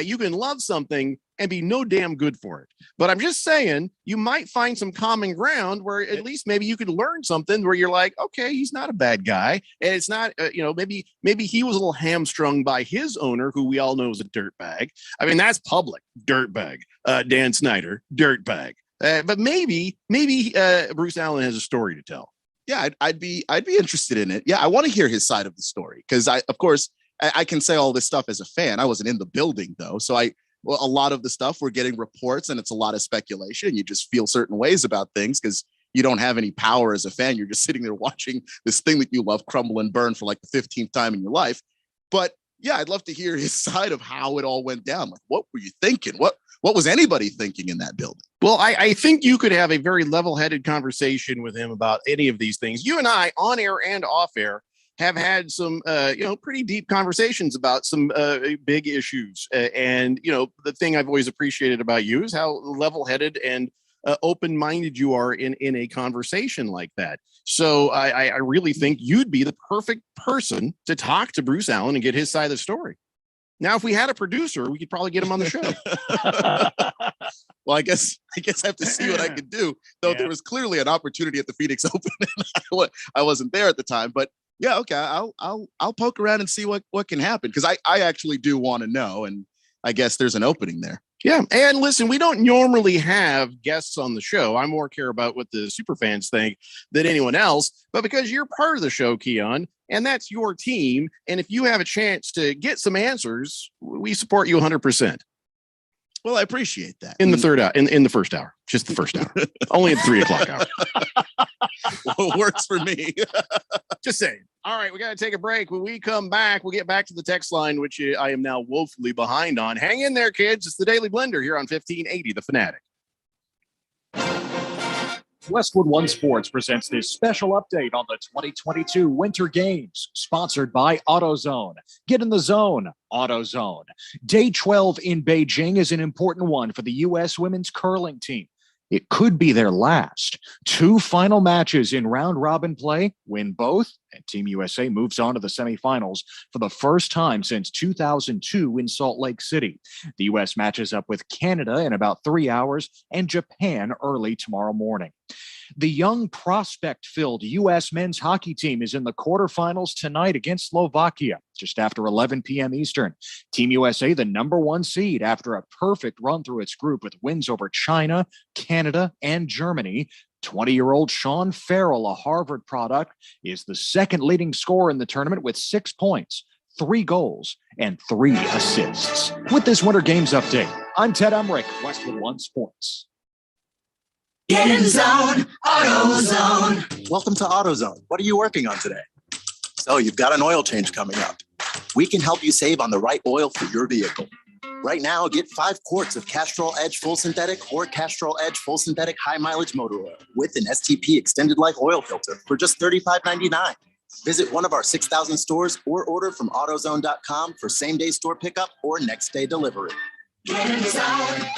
You can love something and be no damn good for it. But I'm just saying, you might find some common ground where at least maybe you could learn something where you're like, okay, he's not a bad guy. And it's not, maybe he was a little hamstrung by his owner, who we all know is a dirtbag. I mean, that's public dirtbag. Dan Snyder, dirtbag. But maybe Bruce Allen has a story to tell. Yeah, I'd be interested in it. Yeah, I want to hear his side of the story because of course, I can say all this stuff as a fan. I wasn't in the building though, so a lot of the stuff we're getting reports, and it's a lot of speculation. You just feel certain ways about things because you don't have any power as a fan. You're just sitting there watching this thing that you love crumble and burn for like the 15th time in your life. But yeah, I'd love to hear his side of how it all went down. Like, what were you thinking? What was anybody thinking in that building? Well, I think you could have a very level-headed conversation with him about any of these things. You and I, on air and off air, have had some, pretty deep conversations about some big issues. And, the thing I've always appreciated about you is how level-headed and open-minded you are in a conversation like that. So I really think you'd be the perfect person to talk to Bruce Allen and get his side of the story. Now, if we had a producer, we could probably get him on the show. Well, I guess I have to see what I could do. Though there was clearly an opportunity at the Phoenix Open. I wasn't there at the time, but yeah, okay. I'll poke around and see what can happen, because I actually do want to know, and I guess there's an opening there. Yeah, and listen, we don't normally have guests on the show. I more care about what the super fans think than anyone else. But because you're part of the show, Keon, and that's your team, and if you have a chance to get some answers, we support you 100%. Well, I appreciate that. In the third hour, in the first hour, just the first hour, only at the 3 o'clock hour. Well, it works for me. Just saying. All right, we got to take a break. When we come back, we'll get back to the text line, which I am now woefully behind on. Hang in there, kids. It's the Daily Blender here on 1580 The Fanatic. Westwood One Sports presents this special update on the 2022 Winter Games, sponsored by AutoZone. Get in the zone, AutoZone. Day 12 in Beijing is an important one for the U.S. women's curling team. It could be their last. 2 final matches in round-robin play, win both, and Team USA moves on to the semifinals for the first time since 2002 in Salt Lake City. The U.S. matches up with Canada in about 3 hours and Japan early tomorrow morning. The young prospect-filled U.S. men's hockey team is in the quarterfinals tonight against Slovakia, just after 11 p.m. Eastern. Team USA, the #1 seed after a perfect run through its group with wins over China, Canada, and Germany. 20-year-old Sean Farrell, a Harvard product, is the second leading scorer in the tournament with 6 points, 3 goals, and 3 assists. With this Winter Games update, I'm Ted Emmerich, Westwood One Sports. Get in the zone, AutoZone. Welcome to AutoZone. What are you working on today? So you've got an oil change coming up. We can help you save on the right oil for your vehicle. Right now, get 5 quarts of Castrol Edge Full Synthetic or Castrol Edge Full Synthetic High Mileage Motor Oil with an STP Extended Life Oil Filter for just $35.99. Visit one of our 6,000 stores or order from AutoZone.com for same-day store pickup or next-day delivery. Get in the zone,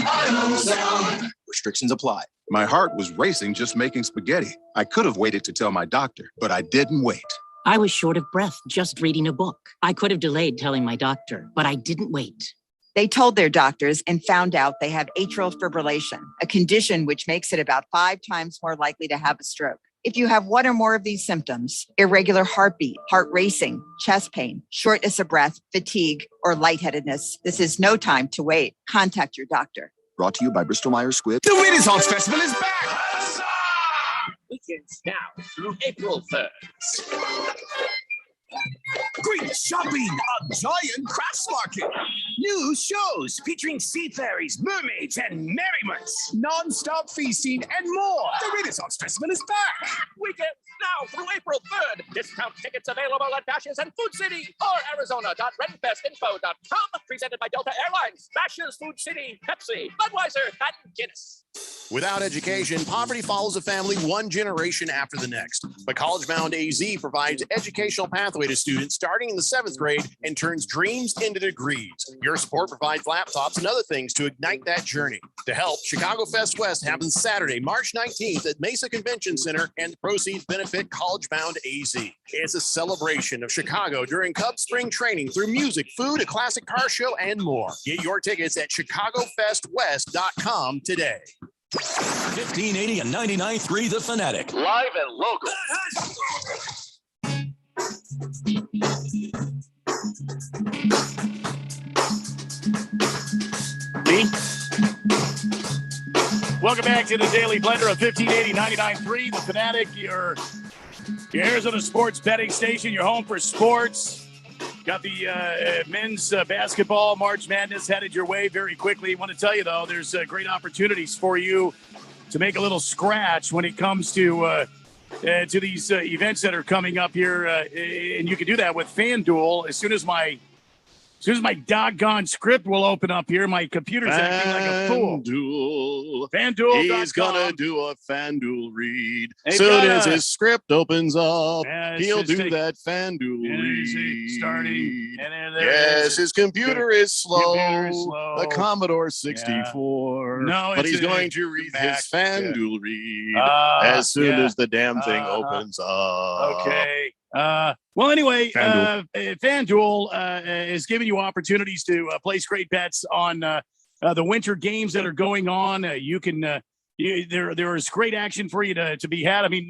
AutoZone. Restrictions apply. My heart was racing just making spaghetti. I could have waited to tell my doctor, but I didn't wait. I was short of breath just reading a book. I could have delayed telling my doctor, but I didn't wait. They told their doctors and found out they have atrial fibrillation, a condition which makes it about 5 times more likely to have a stroke. If you have one or more of these symptoms, irregular heartbeat, heart racing, chest pain, shortness of breath, fatigue, or lightheadedness, this is no time to wait. Contact your doctor. Brought to you by Bristol-Myers Squibb. The Renaissance Festival is back! Weekends now through April 3rd. Great shopping, a giant crafts market, new shows featuring sea fairies, mermaids, and merriments, non-stop feasting, and more. The Renaissance Festival is back. Weekends now through April 3rd. Discount tickets available at Bashas' and Food City or Arizona.renfestinfo.com. Presented by Delta Airlines, Bashas', Food City, Pepsi, Budweiser, and Guinness. Without education, poverty follows a family one generation after the next. But College Bound AZ provides educational pathway to students starting in the 7th grade and turns dreams into degrees. Your support provides laptops and other things to ignite that journey. To help, Chicago Fest West happens Saturday, March 19th at Mesa Convention Center, and the proceeds benefit College Bound AZ. It's a celebration of Chicago during Cubs spring training through music, food, a classic car show, and more. Get your tickets at ChicagoFestWest.com today. 1580 and 99.3 The Fanatic. Live and local. Welcome back to the Daily Blender of 1580 99.3 The Fanatic, your Arizona sports betting station, your home for sports. Got the men's basketball March Madness headed your way very quickly. I want to tell you, though, there's great opportunities for you to make a little scratch when it comes to these events that are coming up here. And you can do that with FanDuel. As soon as my As soon as my doggone script will open up here, my computer's acting like a fool. FanDuel. He's gonna do a FanDuel read. They've Soon got as his script opens up, Yeah, he'll just do that FanDuel read. starting. And Yes, his computer is slow. Computer is slow. A Commodore 64. No, but it's he's a going to read Mac. his FanDuel read Ah, as soon yeah. as the damn thing opens up. Okay. Well, anyway, FanDuel is giving you opportunities to place great bets on the winter games that are going on. You can there is great action for you to be had. I mean,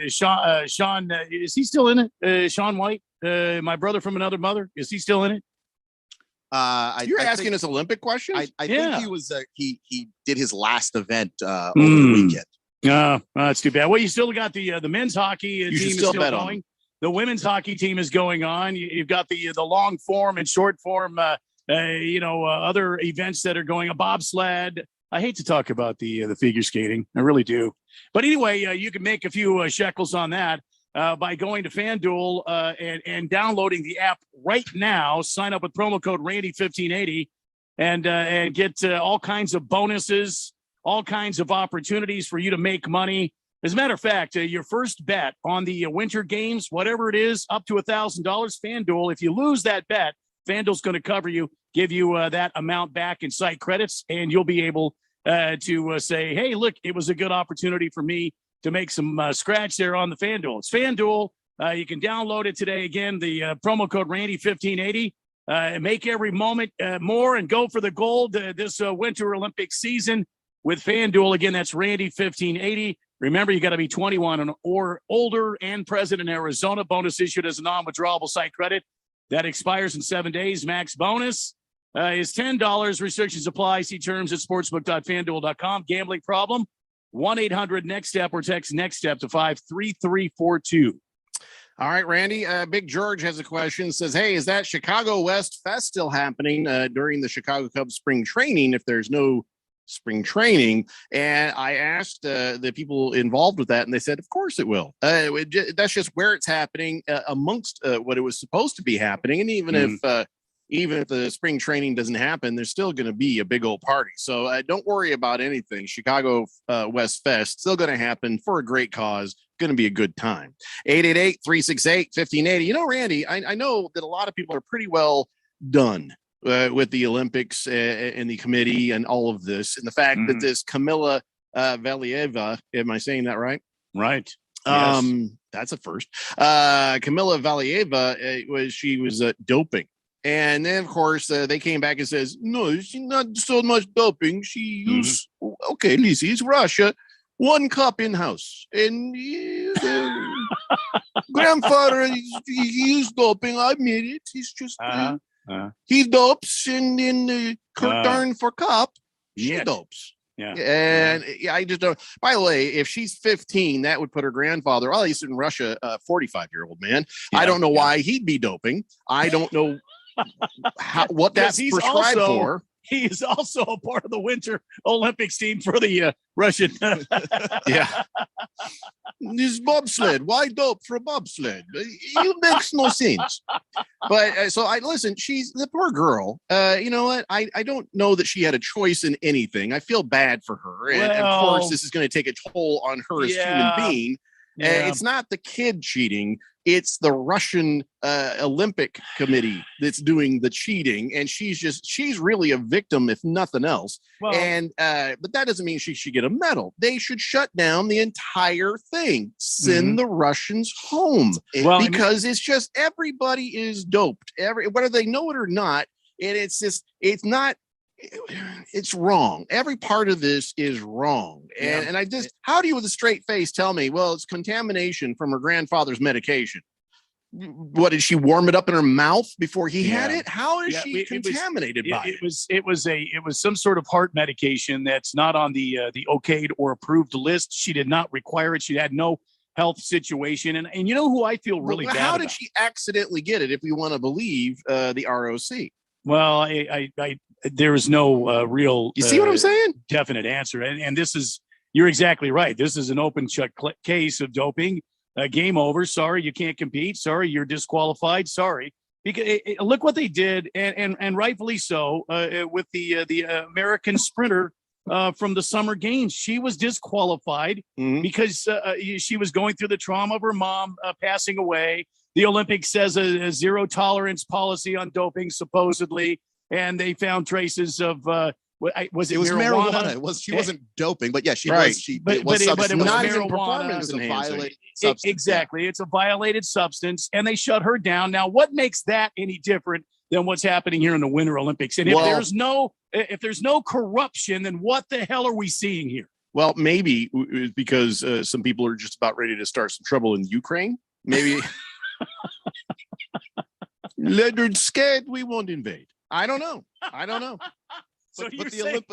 Sean, is he still in it? Sean White, my brother from another mother, is he still in it? You're asking us Olympic questions? I think he was he did his last event over Hmm. the weekend. No, that's too bad. Well, you still got the men's hockey team should is still still bet on going. The women's hockey team is going on. You've got the long form and short form, other events that are going. A bobsled. I hate to talk about the figure skating. I really do. But anyway, you can make a few shekels on that by going to FanDuel and downloading the app right now. Sign up with promo code Randy1580 and get all kinds of bonuses, all kinds of opportunities for you to make money. As a matter of fact, your first bet on the Winter Games, whatever it is, up to $1,000, FanDuel. If you lose that bet, FanDuel's going to cover you, give you that amount back in site credits, and you'll be able to say, hey, look, it was a good opportunity for me to make some scratch there on the FanDuel. It's FanDuel. You can download it today. Again, the promo code Randy1580. Make every moment more and go for the gold this Winter Olympic season with FanDuel. Again, that's Randy1580. Remember, you got to be 21 or older and present in Arizona. Bonus issued as a non-withdrawable site credit that expires in 7 days. Max bonus is $10. Restrictions apply. See terms at sportsbook.fanduel.com. Gambling problem? 1-800-NEXT-STEP or text NEXT STEP to 53342. All right, Randy. Big George has a question. Says, hey, is that Chicago West Fest still happening during the Chicago Cubs spring training if there's no spring training? And I asked the people involved with that, and they said, of course it will. That's just where it's happening amongst what it was supposed to be happening. And even if the spring training doesn't happen, there's still going to be a big old party. So don't worry about anything. Chicago West Fest still going to happen for a great cause. Going to be a good time. 888-368-1580. You know, Randy, I know that a lot of people are pretty well done with the Olympics and the committee and all of this, and the fact that this Kamila Valieva, am I saying that right? Right. Yes. That's a first. Kamila Valieva was doping. And then, of course, they came back and says, no, she's not so much doping. She used, okay, Lizzie, it's Russia. 1 cup in-house. And grandfather, he used doping. I admit it. He's just, he dopes and then darn for cup, she dopes. Yeah. And I just don't. By the way, if she's 15, that would put her grandfather, well, he's in Russia, 45-year-old man. I don't know why he'd be doping. I don't know what that's prescribed for. He is also a part of the Winter Olympics team for the Russian. Yeah. This bobsled. Why dope for a bobsled? It makes no sense. But so I listen, she's the poor girl. You know what? I don't know that she had a choice in anything. I feel bad for her. And of course, this is going to take a toll on her as a human being. It's not the kid cheating. It's the Russian Olympic Committee that's doing the cheating. And she's really a victim, if nothing else. Well, but that doesn't mean she should get a medal. They should shut down the entire thing. Send the Russians home. Because it's just everybody is doped. Whether they know it or not. And it's wrong. Every part of this is wrong. And I just, how do you with a straight face tell me, well, it's contamination from her grandfather's medication? What, did she warm it up in her mouth before he had it? How is she contaminated by it? It was some sort of heart medication that's not on the okayed or approved list. She did not require it. She had no health situation. And you know who I feel really bad how about? did she accidentally get it if we want to believe the ROC? Well, there is no real. You see what I'm saying? Definite answer, and this is, you're exactly right. This is an open check case of doping. Game over. Sorry, you can't compete. Sorry, you're disqualified. Sorry. because look what they did, and rightfully so, with the American sprinter from the summer games. She was disqualified because she was going through the trauma of her mom passing away. The Olympics says a zero tolerance policy on doping, supposedly, and they found traces of was it marijuana? She wasn't doping, but yeah, she Right. was. She But it was it was not even marijuana. performance It was a enhancing. violated substance. Exactly. It's a violated substance, and they shut her down. Now, what makes that any different than what's happening here in the Winter Olympics? And if there's no corruption, then what the hell are we seeing here? Well, maybe it's because some people are just about ready to start some trouble in Ukraine. Maybe they're scared we won't invade. I don't know. So But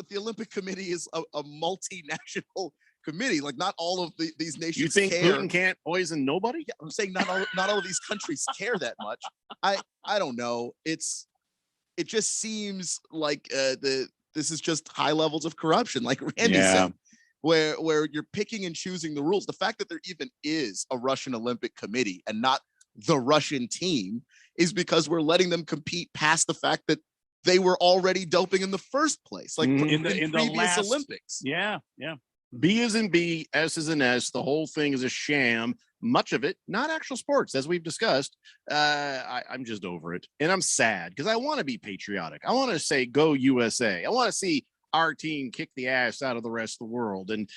the Olympic Committee is a multinational committee. Like, not all of these nations. You think care. Putin can't poison nobody? Yeah, I'm saying not all of these countries care that much. I don't know. It just seems like this is just high levels of corruption, like Randy said, where you're picking and choosing the rules. The fact that there even is a Russian Olympic Committee and not the Russian team is because we're letting them compete past the fact that they were already doping in the first place, like in the previous Olympics. Yeah. B is in B, S is in S. The whole thing is a sham. Much of it, not actual sports, as we've discussed. I'm just over it. And I'm sad because I want to be patriotic. I want to say, go USA. I want to see our team kick the ass out of the rest of the world and,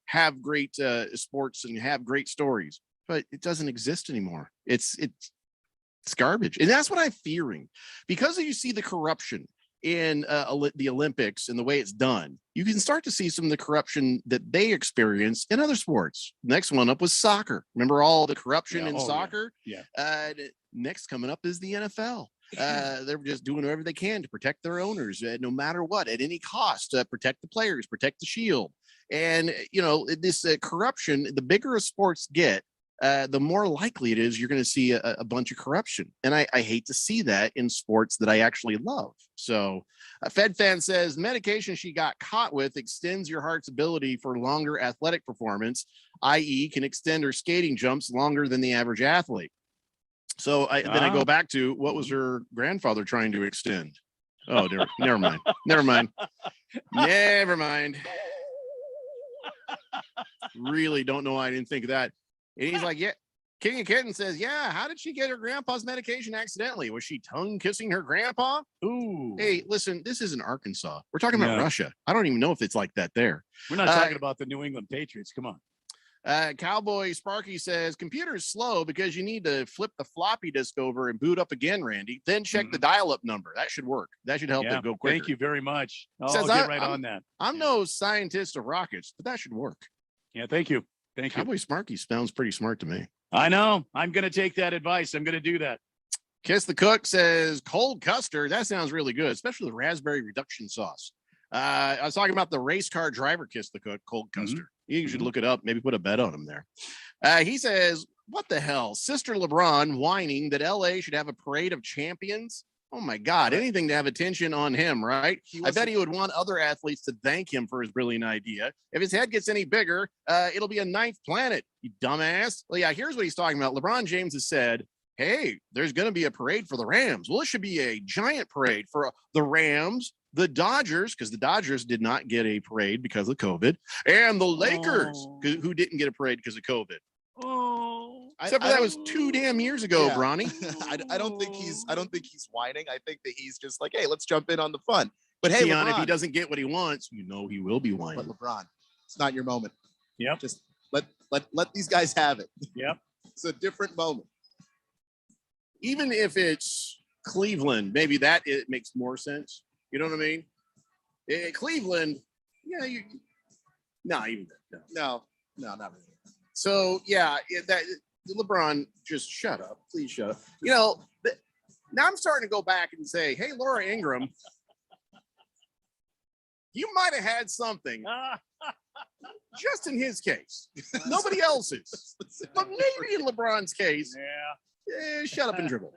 have great sports and have great stories. But it doesn't exist anymore. It's garbage. And that's what I'm fearing. Because you see the corruption in the Olympics and the way it's done, you can start to see some of the corruption that they experience in other sports. Next one up was soccer. Remember all the corruption in soccer? Yeah. Next coming up is the NFL. They're just doing whatever they can to protect their owners, no matter what, at any cost, protect the players, protect the shield. And, this corruption, the bigger a sports get, the more likely it is you're going to see a bunch of corruption. And I hate to see that in sports that I actually love. So Fed Fan says medication she got caught with extends your heart's ability for longer athletic performance, i.e. can extend her skating jumps longer than the average athlete. So then I go back to what was her grandfather trying to extend? Oh, never mind. Really don't know why I didn't think of that. And he's like, yeah. King of Kitten says, yeah, how did she get her grandpa's medication accidentally? Was she tongue kissing her grandpa? Ooh. Hey, listen, this isn't Arkansas. We're talking about Russia. I don't even know if it's like that there. We're not talking about the New England Patriots. Come on. Cowboy Sparky says, computer's slow because you need to flip the floppy disk over and boot up again, Randy. Then check the dial-up number. That should work. That should help it go quicker. Thank you very much. Says, I'll get right on that. I'm no scientist of rockets, but that should work. Yeah, thank you. Cowboy Sparky sounds pretty smart to me. I know. I'm going to take that advice. I'm going to do that. Kiss the Cook says cold custard. That sounds really good, especially the raspberry reduction sauce. I was talking about the race car driver Kiss the Cook cold custard. You should look it up. Maybe put a bet on him there. He says, what the hell? Sister LeBron whining that LA should have a parade of champions. Oh my God, anything to have attention on him, right? I bet he would want other athletes to thank him for his brilliant idea. If his head gets any bigger, it'll be a ninth planet, you dumbass. Well, yeah, here's what he's talking about. LeBron James has said, hey, there's going to be a parade for the Rams. Well, it should be a giant parade for the Rams, the Dodgers, because the Dodgers did not get a parade because of COVID, and the Lakers, who didn't get a parade because of COVID. Except for that was 2 damn years ago, Bronny. I don't think he's whining. I think that he's just like, hey, let's jump in on the fun. But hey, Keon, LeBron, if he doesn't get what he wants, he will be whining. But LeBron, it's not your moment. Yep. Just let these guys have it. Yep. It's a different moment. Even if it's Cleveland, maybe it makes more sense. You know what I mean? Cleveland, yeah, not really. So yeah, that LeBron, just shut up, please shut up. Now I'm starting to go back and say, hey, Laura Ingraham, you might have had something. Just in his case, nobody else's, but maybe in LeBron's case. Shut up and dribble.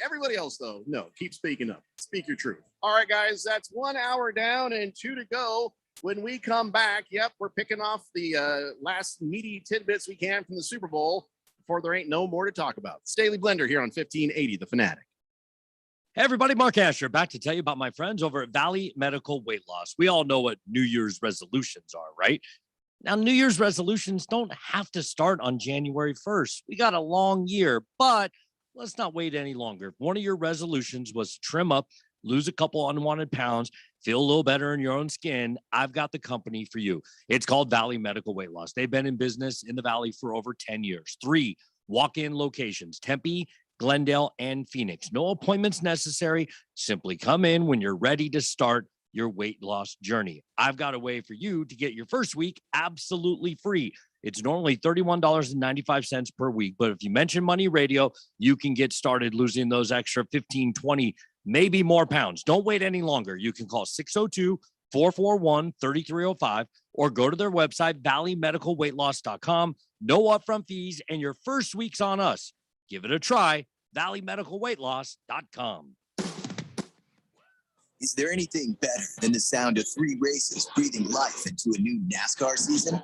Everybody else, though, no, keep speaking up. Speak your truth. All right, guys, that's 1 hour down and 2 to go. When we come back, we're picking off the last meaty tidbits we can from the Super Bowl. before there ain't no more to talk about. It's Daily Blender here on 1580 The Fanatic. Hey everybody, Mark Asher back to tell you about my friends over at Valley Medical Weight Loss. We all know what New Year's resolutions are, right? Now, New Year's resolutions don't have to start on January 1st. We got a long year, but let's not wait any longer. If one of your resolutions was to trim up, lose a couple unwanted pounds, feel a little better in your own skin, I've got the company for you. It's called Valley Medical Weight Loss. They've been in business in the Valley for over 10 years. 3 walk-in locations, Tempe, Glendale, and Phoenix. No appointments necessary. Simply come in when you're ready to start your weight loss journey. I've got a way for you to get your first week absolutely free. It's normally $31.95 per week, but if you mention Money Radio, you can get started losing those extra 15, 20, maybe more pounds. Don't wait any longer. You can call 602-441-3305 or go to their website, valleymedicalweightloss.com. No upfront fees, and your first week's on us. Give it a try, valleymedicalweightloss.com. Is there anything better than the sound of 3 races breathing life into a new NASCAR season?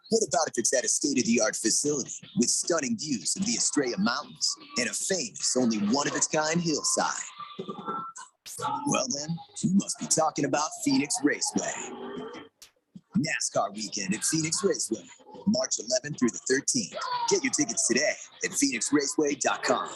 What about if it's at a state-of-the-art facility with stunning views of the Estrella Mountains and a famous, only one-of-its-kind hillside? Well then, you must be talking about Phoenix Raceway. NASCAR weekend at Phoenix Raceway, March 11th through the 13th. Get your tickets today at phoenixraceway.com.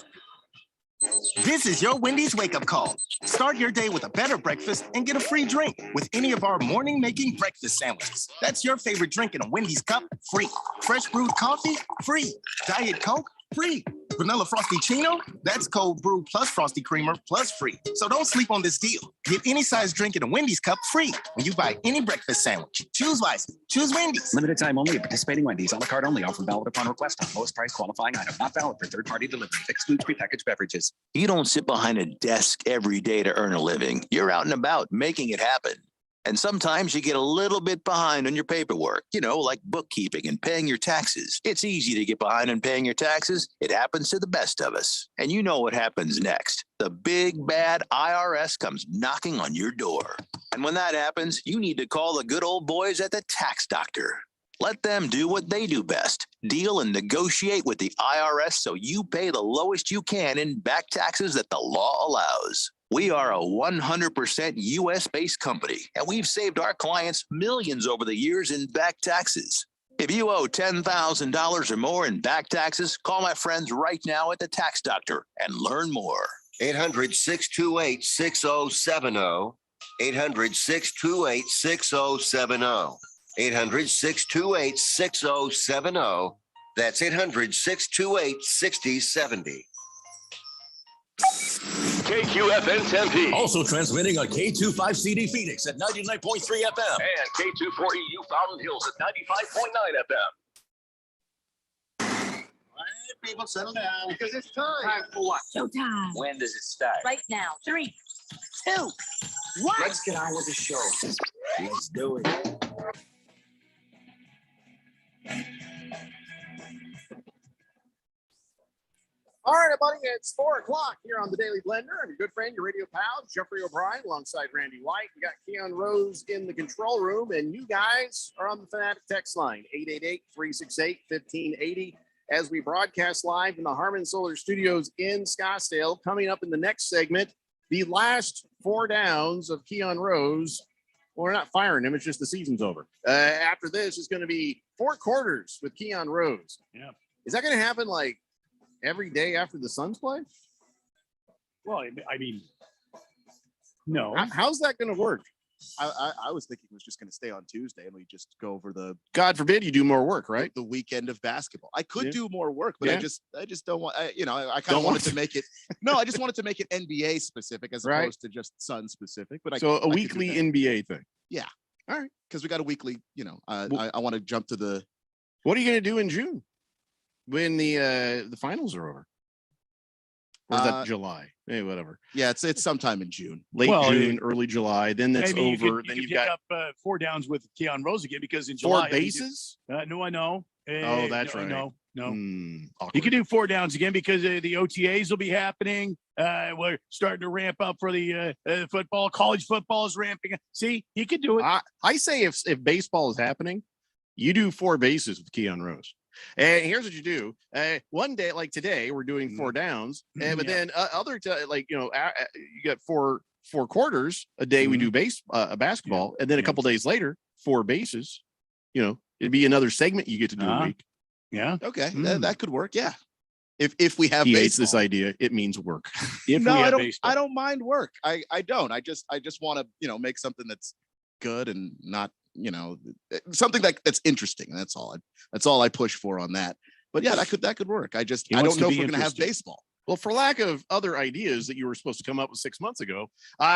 This is your Wendy's wake-up call. Start your day with a better breakfast and get a free drink with any of our morning-making breakfast sandwiches. That's your favorite drink in a Wendy's cup, free. Fresh brewed coffee, free. Diet Coke, free. Vanilla Frosty Chino, that's cold brew plus Frosty Creamer plus free. So don't sleep on this deal. Get any size drink in a Wendy's cup free when you buy any breakfast sandwich. Choose wisely. Choose Wendy's. Limited time only at participating Wendy's. A la carte only. Offer valid upon request on lowest price qualifying item. Not valid for third-party delivery. Excludes prepackaged beverages. You don't sit behind a desk every day to earn a living. You're out and about making it happen. And sometimes you get a little bit behind on your paperwork, like bookkeeping and paying your taxes. It's easy to get behind on paying your taxes. It happens to the best of us. And you know what happens next. The big bad IRS comes knocking on your door. And when that happens, you need to call the good old boys at the Tax Doctor. Let them do what they do best. Deal and negotiate with the IRS so you pay the lowest you can in back taxes that the law allows. We are a 100% U.S.-based company, and we've saved our clients millions over the years in back taxes. If you owe $10,000 or more in back taxes, call my friends right now at the Tax Doctor and learn more. 800-628-6070. 800-628-6070. 800-628-6070. That's 800-628-6070. KQFN Tempe. Also transmitting on K25CD Phoenix at 99.3 FM. And K240U Fountain Hills at 95.9 FM. People settle down. Because it's time. Time for what? Showtime. When does it start? Right now. 3, 2, 1. Let's get on with the show. Let's do it. All right, everybody, it's 4 o'clock here on the Daily Blender. I'm your good friend, your radio pal, Jeffrey O'Brien, alongside Randy White. We got Keon Rose in the control room, and you guys are on the Fanatic text line, 888-368-1580, as we broadcast live in the Harman Solar Studios in Scottsdale. Coming up in the next segment, the last 4 downs of Keon Rose. Well, we're not firing him. It's just the season's over. After this, it's going to be 4 quarters with Keon Rose. Yeah. Is that going to happen like every day after the Suns play? Well, I mean, no. How's that going to work? I was thinking it was just going to stay on Tuesday and we just go over the. God forbid you do more work, right? The weekend of basketball. I could do more work, but Yeah. I just don't want. I kind of wanted to make it. No, I just wanted to make it NBA specific as Right. opposed to just Sun specific. But So I a could do weekly that. NBA thing. Yeah. All right. Because we got a weekly. I want to jump to the. What are you going to do in June when the finals are over? Or is that July? Hey, whatever. Yeah, it's sometime in June. Late June, early July. Then that's Maybe over. You Then could you've pick got up 4 downs with Keon Rose again because in 4 July. bases. No, I know. Oh, that's right. No. Awkward. You can do 4 downs again because the OTAs will be happening. We're starting to ramp up for the football. College football is ramping up. See, he could do it. I say if baseball is happening, you do 4 bases with Keon Rose. And here's what you do. One day, like today, we're doing 4 downs, but then you got four quarters a day. We do basketball, and then a couple days later, 4 bases. It'd be another segment you get to do a week. Yeah. Okay, that could work. Yeah. If we have he hates this idea, it means work. I don't mind work. I don't. I just want to make something that's good and not something that's interesting. That's all I push for on that. But yeah, that could work. I don't know if we're gonna have baseball. Well, for lack of other ideas that you were supposed to come up with 6 months ago,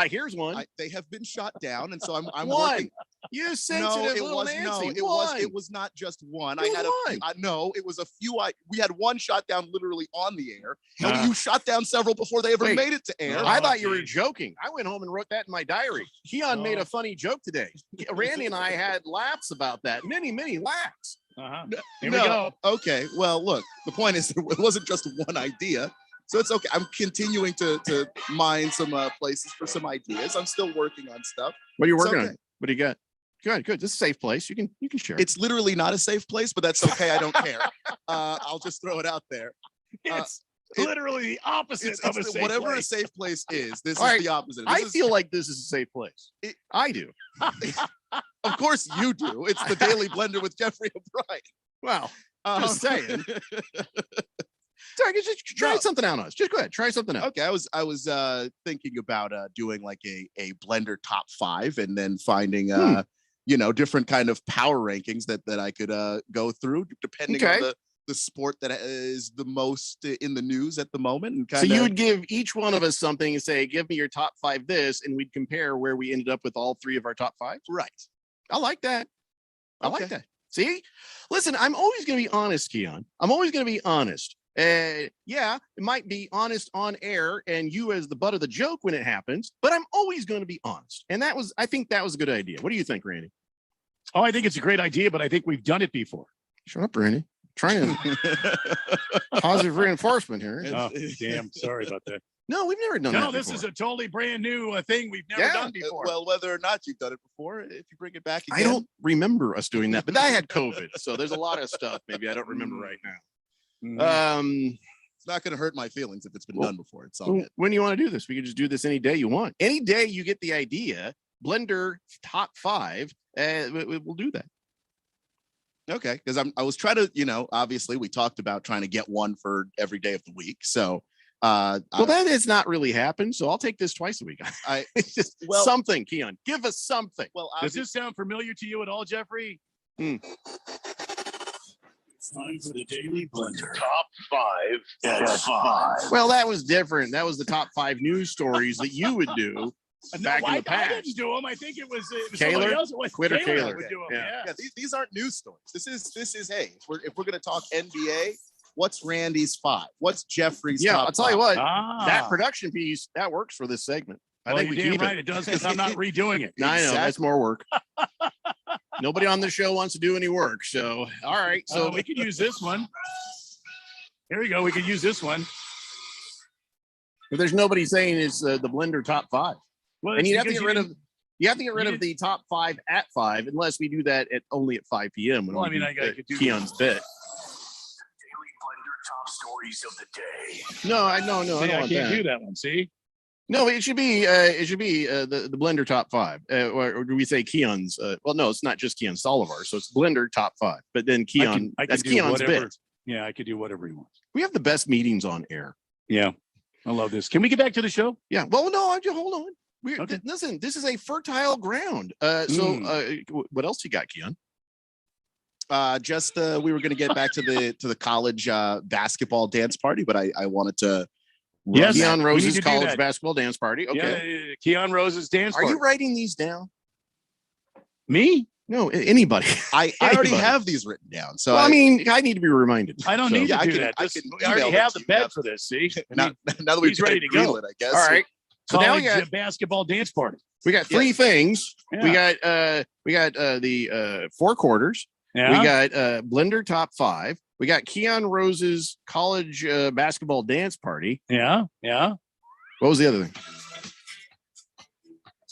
here's one. They have been shot down, and so I'm one. working. You sensitive little Nancy. It was not just one. I had a few, no, it was a few. We had one shot down literally on the air. And you shot down several before they ever made it to air. I thought you were joking. I went home and wrote that in my diary. Keon made a funny joke today. Randy and I had laughs about that. Many laughs. Here we go. Okay. Well, look, the point is it wasn't just one idea. So it's okay. I'm continuing to mine some places for some ideas. I'm still working on stuff. What are you working on? What do you got? Good. This is a safe place. You can share. It's literally not a safe place, but that's okay. I don't care. I'll just throw it out there. It's literally the opposite of a safe whatever place. a safe place is. This All is right. the opposite. I feel like this is a safe place. I do. Of course you do. It's the Daily Blender with Jeffrey O'Brien. Wow. Just saying. Sorry, just try something out on us. Just go ahead, try something out. Okay, I was thinking about doing like a blender top 5 and then finding different kind of power rankings that I could go through depending on the sport that is the most in the news at the moment. And so you would give each one of us something and say, give me your top 5 this, and we'd compare where we ended up with all 3 of our top 5. Right. I like that. I like that. See, listen, I'm always going to be honest, Keon. I'm always going to be honest. Yeah, it might be honest on air and you as the butt of the joke when it happens, but I'm always going to be honest. And I think that was a good idea. What do you think, Randy? Oh, I think it's a great idea, but I think we've done it before. Shut up, Randy. Trying positive reinforcement here. Oh, damn. Sorry about that. No, we've never done that. No, this is a totally brand new thing we've never done before. Well, whether or not you've done it before, if you bring it back again. I don't remember us doing that, but I had COVID. So there's a lot of stuff maybe I don't remember right now. It's not going to hurt my feelings if it's been done before. It's all good. When do you want to do this? We can just do this any day you want. Any day you get the idea, Blender top 5, we'll do that. Okay, because I was trying to, obviously we talked about trying to get one for every day of the week. So that has not really happened. So I'll take this twice a week. It's just something, Keon. Give us something. Well, does this sound familiar to you at all, Jeffrey? Time for the Daily Blender. Top 5 at 5. Well, that was different. That was the top 5 news stories that you would do back in the past. I didn't do them. I think it was Kaler? somebody else. Kaler would do them. Yeah, these aren't news stories. This is hey, if we're gonna talk NBA, what's Randy's 5? What's Jeffrey's top I'll tell 5? you what, that production piece that works for this segment. I think we keep right. it. It does because I'm not redoing it. I know that's more work. Nobody on the show wants to do any work. So, all right. So we could use this one. Here we go. We could use this one. But there's nobody saying it's the Blender top 5. Well, and you have to get rid of the top 5 at 5 unless we do that only at 5 p.m. Well, I mean, I could do Keon's bit. Daily Blender top stories of the day. No, I can't do that one. See. No, it should be the Blender top 5, or do we say Keon's? Well, no, it's not just Keon's, all of ours. So it's Blender top 5, but then Keon, that's Keon's bit. Yeah, I could do whatever he wants. We have the best meetings on air. Yeah, I love this. Can we get back to the show? Yeah. Well, no, hold on. Listen, this is a fertile ground. So what else you got, Keon? We were going to get back to the college basketball dance party, but I wanted to. Yes, Keon Rose's college basketball dance party. Okay, yeah, Keon Rose's dance party. Are you writing these down? Me? No, anybody. I already have these written down. So I mean, I need to be reminded. I don't need to do that. I already have the bed for this. See, now that we've ready to go. I guess. All right. So now we got a basketball dance party. We got 3 things. Yeah. We got the 4 quarters. Yeah. We got Blender top 5. We got Keon Rose's college basketball dance party. Yeah. What was the other thing?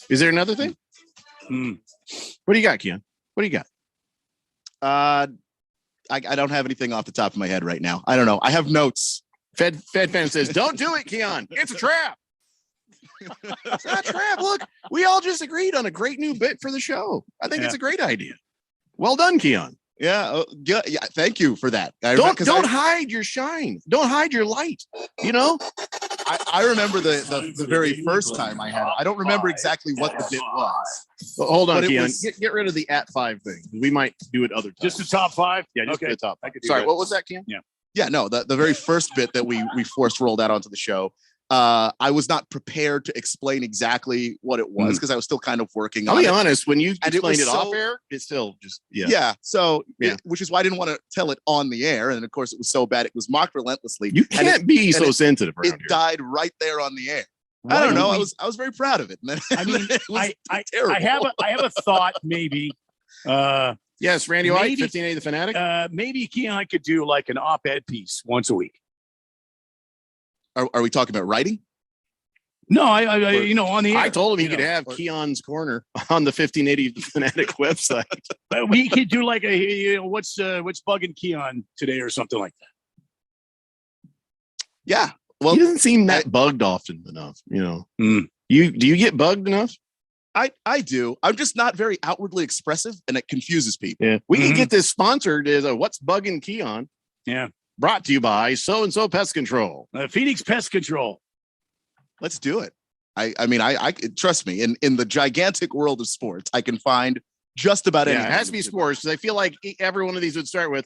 Is there another thing? What do you got, Keon? What do you got? I don't have anything off the top of my head right now. I don't know. I have notes. Fed fan says, "Don't do it, Keon. It's a trap." It's not a trap. Look, we all just agreed on a great new bit for the show. I think it's a great idea. Well done, Keon. Yeah, yeah. Thank you for that. Don't hide your shine. Don't hide your light. You know. I remember the very first time I had it. I don't remember exactly what the bit was. Well, hold on, Keon. Get rid of the @5 thing. We might do it other times. Just the top 5? Yeah, just okay. the top 5. I could do Sorry, that. what was that, Keon? Yeah. Yeah, no, the very first bit that we forced rolled out onto the show. I was not prepared to explain exactly what it was because I was still kind of working on it. I'll be honest, when you explained it so, off air, it's still just which is why I didn't want to tell it on the air. And of course, it was so bad, it was mocked relentlessly. You can't be so sensitive. It died right there on the air. I don't know. I was very proud of it. I mean, I have a thought maybe. Yes, Randy White, 1580 The Fanatic. Maybe Keon could do like an op-ed piece once a week. Are we talking about writing? No, I on the air. I told him he could have Keon's Corner on the 1580 The Fanatic website. But we could do like what's bugging Keon today or something like that. Yeah. Well, he doesn't seem that bugged often enough. You know, do you get bugged enough? I do. I'm just not very outwardly expressive, and it confuses people. Yeah, we can get this sponsored as what's bugging Keon. Yeah, brought to you by So and So Pest Control, Phoenix Pest Control. Let's do it. I mean, I trust me. In the gigantic world of sports, I can find just about anything. It has to be sports. I feel like every one of these would start with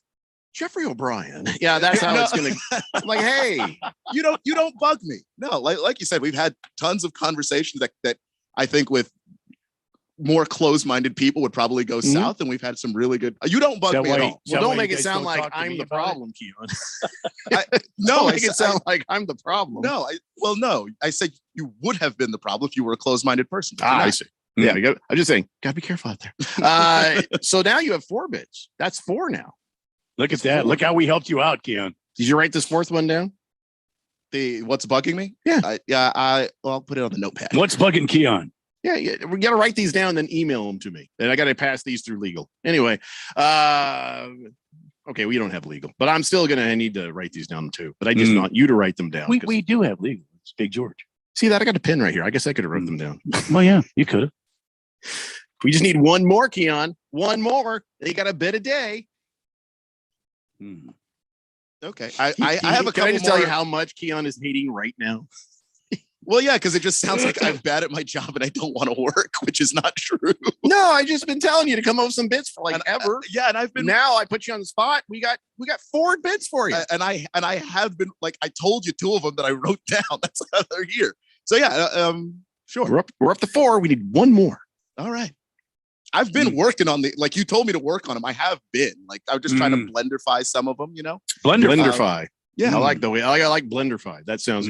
Jeffrey O'Brien. Yeah, that's how it's going to. I'm like, hey, you don't bug me. No, like you said, we've had tons of conversations that I think with more closed-minded people would probably go south, and we've had some really good. You don't bug me at all. Well, don't make it sound like I'm the problem, Keon. Don't make it sound like I'm the problem. No, I said you would have been the problem if you were a closed-minded person. I see. Yeah, I'm just saying, gotta be careful out there. So now you have 4 bits. That's 4 now. Look at that. Look how we helped you out, Keon. Did you write this 4th one down? The what's bugging me? Yeah. I'll put it on the notepad. What's bugging Keon? Yeah, we got to write these down, then email them to me. And I got to pass these through legal. Anyway, okay, we don't have legal, but I'm still I need to write these down too. But I just want you to write them down. We do have legal. It's Big George. See that? I got a pen right here. I guess I could have wrote them down. Well, yeah, you could have. We just need one more, Keon. One more. You got a bit a day. Okay. I have a couple more. Can I just tell you how much Keon is hating right now? Well, yeah, because it just sounds like I'm bad at my job and I don't want to work, which is not true. No, I just been telling you to come up with some bits for ever. Yeah, and I've been now. I put you on the spot. We got 4 bits for you, and I have been I told you 2 of them that I wrote down. That's how they're here. So yeah, sure. We're up to 4. We need 1 more. All right. I've been working on you told me to work on them. I have been I'm just trying to blenderfy some of them. Blenderfy. Yeah, I like the way I like Blenderfy. That sounds.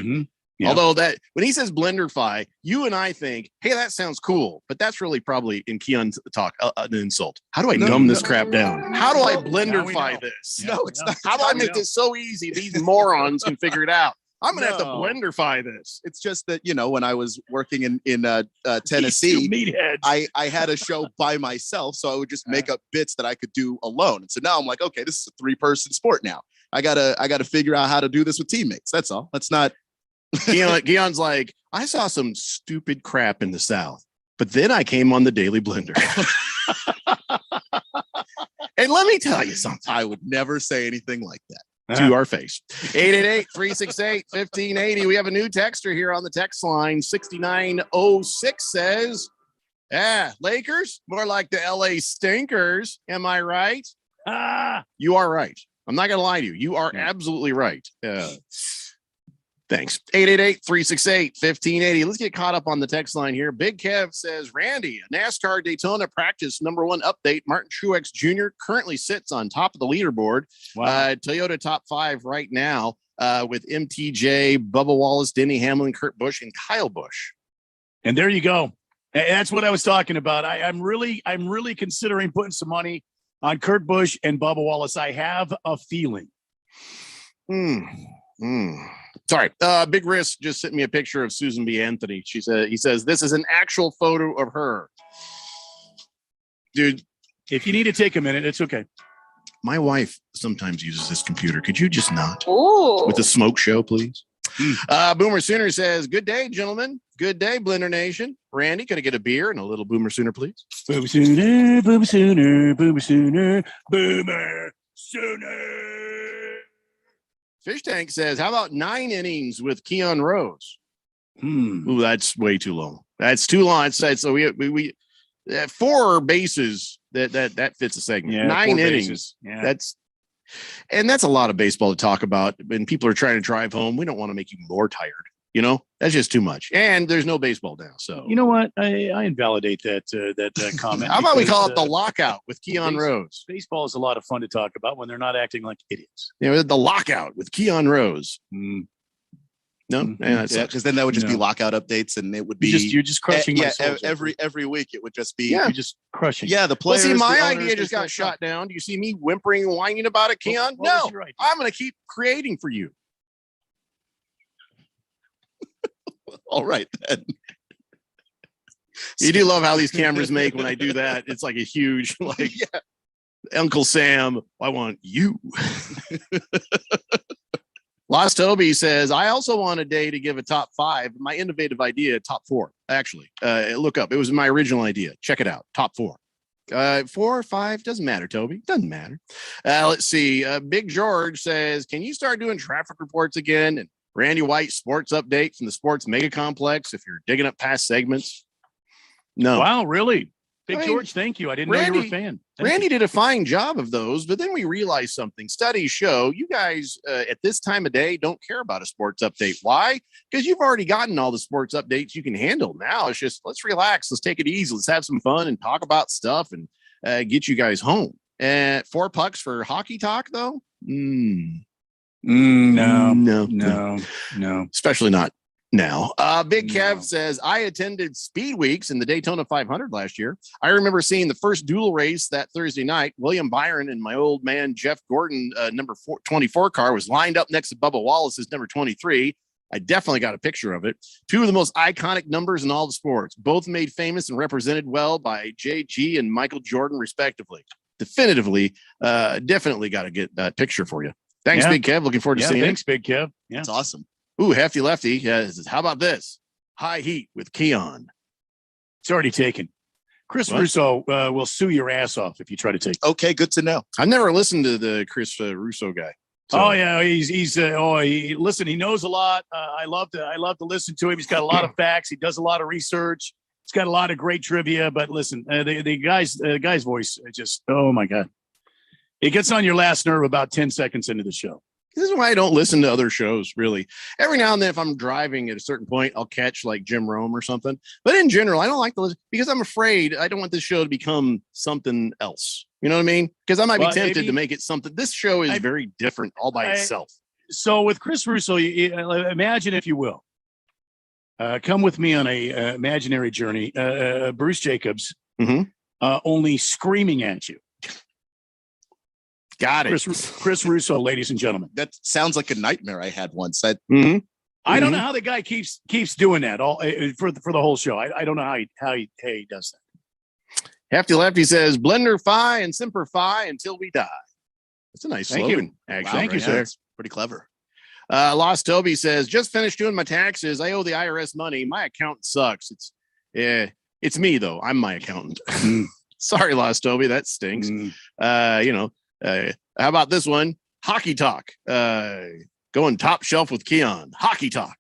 Yeah. Although when he says Blenderfy, you and I think, hey, that sounds cool, but that's really probably in Keon's talk an insult. How do I dumb this crap down? How do I Blenderfy this? No, it's not. How do I make this so easy these morons can figure it out? I'm gonna have to Blenderfy this. It's just that when I was working in Tennessee, I had a show by myself, so I would just make up bits that I could do alone. And so now I'm like, okay, this is a 3-person sport now. I gotta figure out how to do this with teammates. That's all. That's not. Keon's like, I saw some stupid crap in the South, but then I came on the Daily Blender. And let me tell you something. I would never say anything like that. To our face. 888-368-1580. We have a new texter here on the text line. 6906 says, Lakers, more like the LA Stinkers. Am I right? You are right. I'm not going to lie to you. You are absolutely right. Thanks. 888-368-1580. Let's get caught up on the text line here. Big Kev says, Randy, NASCAR Daytona practice #1 update. Martin Truex Jr. currently sits on top of the leaderboard. Wow. Toyota top 5 right now with MTJ, Bubba Wallace, Denny Hamlin, Kurt Busch, and Kyle Busch. And there you go. That's what I was talking about. I'm really considering putting some money on Kurt Busch and Bubba Wallace. I have a feeling. Sorry. Big Risk just sent me a picture of Susan B. Anthony. He says, this is an actual photo of her. Dude, if you need to take a minute, it's okay. My wife sometimes uses this computer. Could you just not? Ooh. With the smoke show, please. Boomer Sooner says, good day, gentlemen. Good day, Blender Nation. Randy, could I get a beer and a little Boomer Sooner, please? Boomer Sooner, Boomer Sooner, Boomer Sooner, Boomer Sooner. Fish Tank says, how about 9 innings with Keon Rose? Ooh, that's way too long. That's too long. So we 4 bases that fits a segment. Yeah, 9 innings. Bases. Yeah. That's a lot of baseball to talk about. And people are trying to drive home. We don't want to make you more tired. You know, that's just too much. And there's no baseball now. So you know what? I invalidate that comment. How about we call it the lockout with Keon Rose? Baseball is a lot of fun to talk about when they're not acting like idiots. You know, the lockout with Keon Rose. No, because then that would just be lockout updates, and it would be you're just crushing. Every week it would just be you're just crushing. Yeah, the players. Well, see, my the idea owners, just got shot down. Do you see me whimpering and whining about it, Keon? No, I'm going to keep creating for you. All right then. You do love how these cameras make when I do that. It's like a huge Uncle Sam. I want you. Lost Toby says, I also want a day to give a top 5. My innovative idea, top 4, actually. Look up. It was my original idea. Check it out. Top 4. 4 or 5, doesn't matter, Toby. Doesn't matter. Let's see. Big George says, can you start doing traffic reports again? And Randy White sports update from the sports mega complex if you're digging up past segments. No. Wow, really? Big George, thank you. I didn't know you were a fan. Randy did a fine job of those, but then we realized something. Studies show you guys at this time of day don't care about a sports update. Why? Because you've already gotten all the sports updates you can handle. Now it's just let's relax, let's take it easy, let's have some fun and talk about stuff and get you guys home. 4 pucks for hockey talk, though. No. Especially not now. Big Kev says, I attended Speed Weeks in the Daytona 500 last year. I remember seeing the first dual race that Thursday night. William Byron and my old man Jeff Gordon, number 24 car, was lined up next to Bubba Wallace's number 23. I definitely got a picture of it. 2 of the most iconic numbers in all the sports, both made famous and represented well by JG and Michael Jordan, respectively. Definitely got to get that picture for you. Thanks, Big Kev. Looking forward to seeing it. Thanks, Big Kev. Yeah, it's awesome. Ooh, Hefty Lefty. How about this? High Heat with Keon. It's already taken. Chris Russo will sue your ass off if you try to take it. Okay, good to know. I've never listened to the Chris Russo guy. So. Oh yeah, listen, he knows a lot. I love to listen to him. He's got a lot of facts. He does a lot of research. He's got a lot of great trivia. But listen, the guy's voice just, oh my God, it gets on your last nerve about 10 seconds into the show. This is why I don't listen to other shows, really. Every now and then, if I'm driving at a certain point, I'll catch like Jim Rome or something. But in general, I don't like to listen because I'm afraid I don't want this show to become something else. You know what I mean? Because I might be tempted to make it something. This show is very different all by itself. So with Chris Russo, imagine, if you will, come with me on a imaginary journey. Bruce Jacobs, only screaming at you. Got it. Chris Russo, ladies and gentlemen. That sounds like a nightmare I had once. I don't know how the guy keeps doing that all for the whole show. I don't know how he does that. Hefty Lefty says, Blender Phi and Semper Fi until we die. That's a nice Thank slogan. you. Actually. Thank you, sir. That's pretty clever. Lost Toby says, just finished doing my taxes. I owe the IRS money. My account sucks. It's me though. I'm my accountant. Sorry, Lost Toby. That stinks. How about this one? Hockey talk. Going top shelf with Keon. Hockey talk.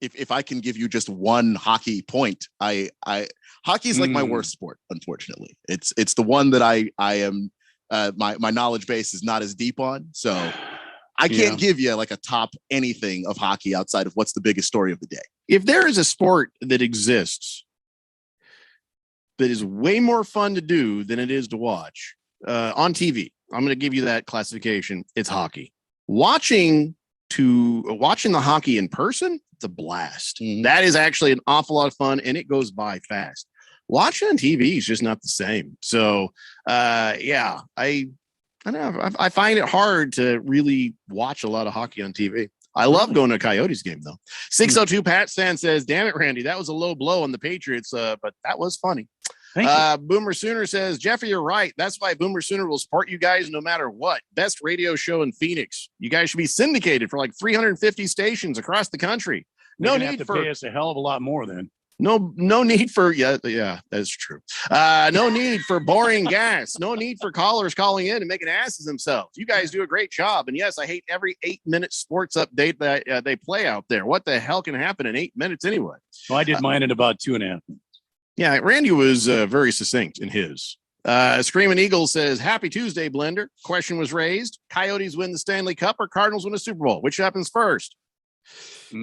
If I can give you just one hockey point, hockey is like my worst sport. Unfortunately, it's the one that I am. My knowledge base is not as deep on, so I can't give you like a top anything of hockey outside of what's the biggest story of the day. If there is a sport that exists that is way more fun to do than it is to watch on TV, I'm going to give you that classification. It's hockey. Watching the hockey in person, it's a blast. That is actually an awful lot of fun, and it goes by fast. Watching on TV is just not the same. So, I don't know. I find it hard to really watch a lot of hockey on TV. I love going to a Coyotes game, though. 602 Pat Stan says, damn it, Randy, that was a low blow on the Patriots, but that was funny. Thank you. Boomer Sooner says, Jeffy, you're right. That's why Boomer Sooner will support you guys no matter what. Best radio show in Phoenix. You guys should be syndicated for like 350 stations across the country. You're No gonna have need to for pay us a hell of a lot more then. no need for yeah, that's true. No need for boring gas. No need for callers calling in and making asses themselves. You guys do a great job. And yes, I hate every 8-minute sports update that they play out there. What the hell can happen in 8 minutes anyway? Well, I did mine in about 2.5 minutes. Yeah, Randy was very succinct in his. Screaming Eagle says, Happy Tuesday, Blender. Question was raised. Coyotes win the Stanley Cup or Cardinals win a Super Bowl? Which happens first?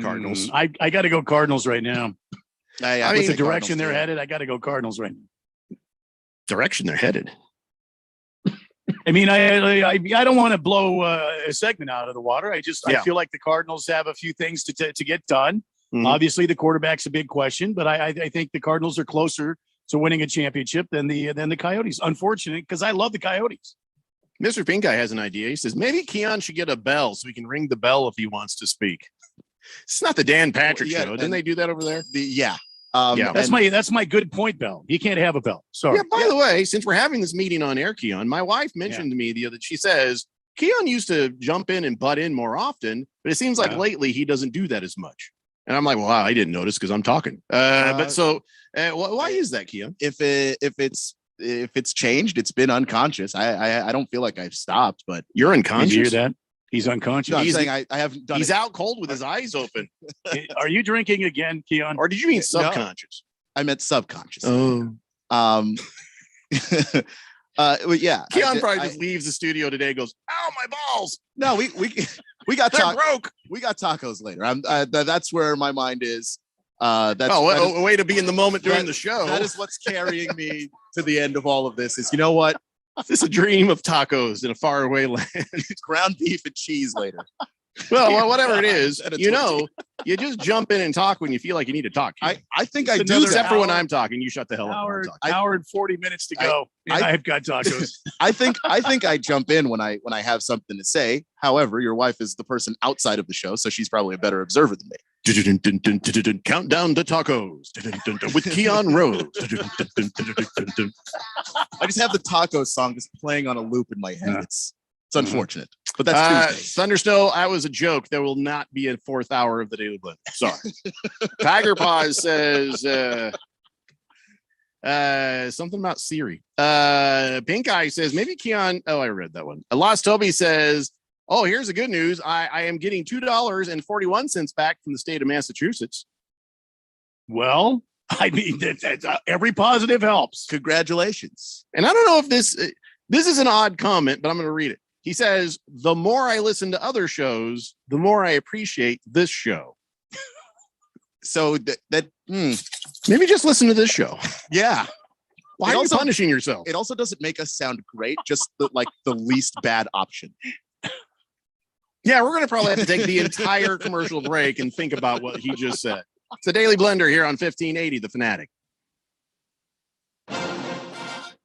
Cardinals. I got to go Cardinals right now. I With mean, the direction they're headed, I got to go Cardinals right now. Direction they're headed. I mean, I don't want to blow a segment out of the water. I feel like the Cardinals have a few things to get done. Mhm. Obviously, the quarterback's a big question, but I think the Cardinals are closer to winning a championship than the Coyotes. Unfortunate, because I love the Coyotes. Mr. Pink Eye has an idea. He says maybe Keon should get a bell so he can ring the bell if he wants to speak. It's not the Dan Patrick show. Didn't they do that over there? That's my good point, Bell. He can't have a bell. Sorry. Yeah, by the way, since we're having this meeting on air, Keon, my wife mentioned to me she says Keon used to jump in and butt in more often, but it seems like lately he doesn't do that as much. And I'm like, well, I didn't notice because I'm talking. But why is that, Keon? If it's changed, it's been unconscious. I don't feel like I've stopped, but you're unconscious. Did you hear that? He's unconscious. No, I'm saying I haven't done He's it. out cold with his eyes open. Are you drinking again, Keon? Or did you mean subconscious? No, I meant subconscious. Oh. Well, yeah. Keon probably just leaves the studio today and goes, ow, my balls. No, we got broke. We got tacos later. That's where my mind is. That's a way to be in the moment during the show. That is what's carrying me to the end of all of this. Is, you know what? This is a dream of tacos in a faraway land. Ground beef and cheese later. Well, whatever it is, you just jump in and talk when you feel like you need to talk. I think I do do. Except for when I'm talking, you shut the hell up. Hour and 40 minutes to go. I've got tacos. I think I jump in when I have something to say. However, your wife is the person outside of the show, so she's probably a better observer than me. Countdown to tacos with Keon Rose. I just have the tacos song just playing on a loop in my head. It's unfortunate, but that's Tuesday. Thundersnow. That was a joke. There will not be a fourth hour of the Daily Blend. Sorry. Tiger Paws says something about Siri. Pink Eye says maybe Keon. Oh, I read that one. Lost Toby says, oh, here's the good news. I am getting $2.41 back from the state of Massachusetts. Well, I mean, every positive helps. Congratulations. And I don't know if this is an odd comment, but I'm going to read it. He says, the more I listen to other shows, the more I appreciate this show. So maybe just listen to this show. Yeah. Why are you punishing yourself? It also doesn't make us sound great, just the least bad option. Yeah, we're going to probably have to take the entire commercial break and think about what he just said. It's the Daily Blender here on 1580, The Fanatic.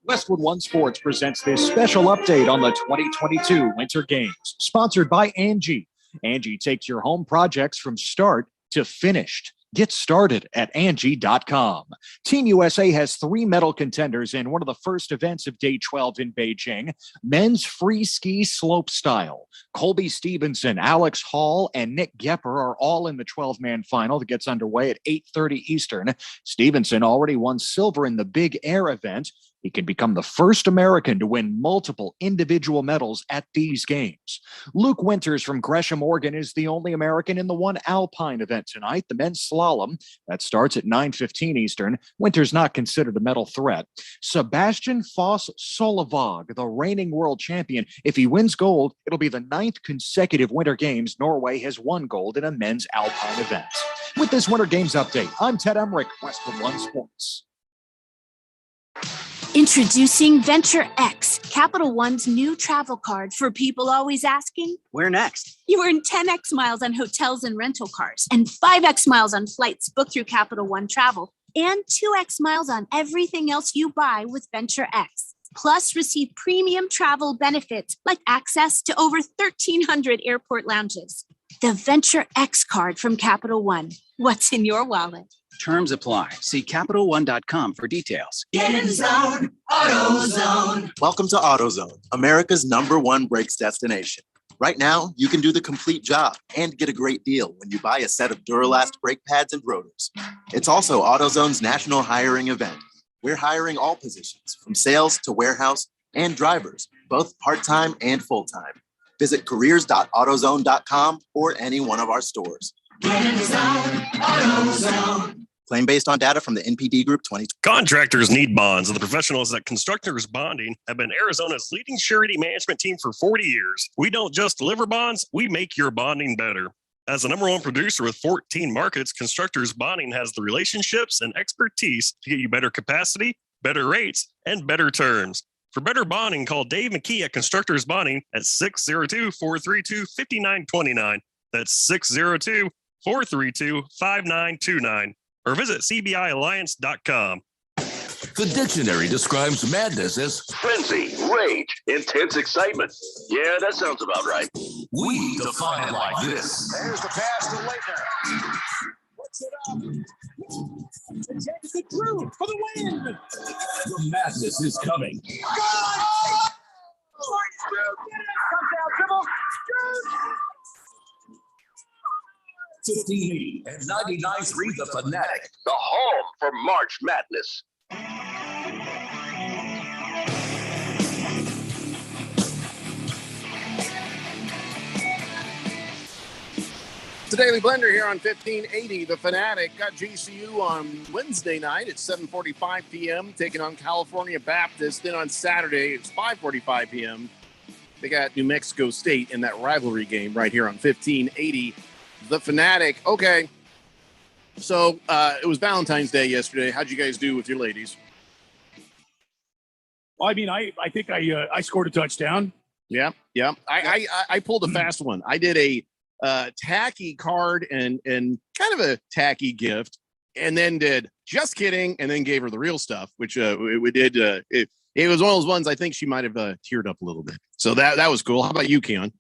Westwood One Sports presents this special update on the 2022 Winter Games, sponsored by Angie. Angie takes your home projects from start to finished. Get started at Angie.com. Team USA has 3 medal contenders in one of the first events of Day 12 in Beijing, men's free ski slope style. Colby Stevenson, Alex Hall, and Nick Gepper are all in the 12-man final that gets underway at 8:30 Eastern. Stevenson already won silver in the big air event. He can become the first American to win multiple individual medals at these games. Luke Winters from Gresham, Oregon is the only American in the one alpine event tonight, the men's slalom. That starts at 9:15 Eastern. Winters not considered a medal threat. Sebastian Foss Solvåg, the reigning world champion. If he wins gold, it'll be the 9th consecutive Winter Games Norway has won gold in a men's alpine event. With this Winter Games update, I'm Ted Emmerich, Westwood One Sports. Introducing Venture X, Capital One's new travel card for people always asking, where next? You earn 10x miles on hotels and rental cars, and 5x miles on flights booked through Capital One Travel, and 2x miles on everything else you buy with Venture X. Plus, receive premium travel benefits like access to over 1,300 airport lounges. The Venture X card from Capital One. What's in your wallet? Terms apply. See CapitalOne.com for details. Get in zone, AutoZone. Welcome to AutoZone, America's #1 brakes destination. Right now, you can do the complete job and get a great deal when you buy a set of Duralast brake pads and rotors. It's also AutoZone's national hiring event. We're hiring all positions, from sales to warehouse and drivers, both part-time and full-time. Visit careers.autozone.com or any one of our stores. Get in zone, AutoZone. Claim based on data from the NPD Group 2020. Contractors need bonds, and the professionals at Constructors Bonding have been Arizona's leading surety management team for 40 years. We don't just deliver bonds, we make your bonding better. As the #1 producer with 14 markets, Constructors Bonding has the relationships and expertise to get you better capacity, better rates, and better terms. For better bonding, call Dave McKee at Constructors Bonding at 602-432-5929. That's 602-432-5929. Or visit cbialliance.com. The dictionary describes madness as frenzy, rage, intense excitement. Yeah, that sounds about right. We define it like this. There's the pass to Leitner. Puts it up. Takes it through for the win. The madness is coming. Touchdown, dribble. 1580 and 99.3 The Fanatic, the home for March Madness. It's the Daily Blender here on 1580 The Fanatic. Got GCU on Wednesday night at 7:45 p.m. taking on California Baptist. Then on Saturday, it's 5:45 p.m. They got New Mexico State in that rivalry game right here on 1580 The Fanatic. Okay. So it was Valentine's Day yesterday. How'd you guys do with your ladies? Well, I mean, I think I scored a touchdown. Yeah. I pulled a fast one. I did a tacky card and kind of a tacky gift, and then did just kidding, and then gave her the real stuff, which we did. It was one of those ones I think she might have teared up a little bit. So that was cool. How about you, Keon?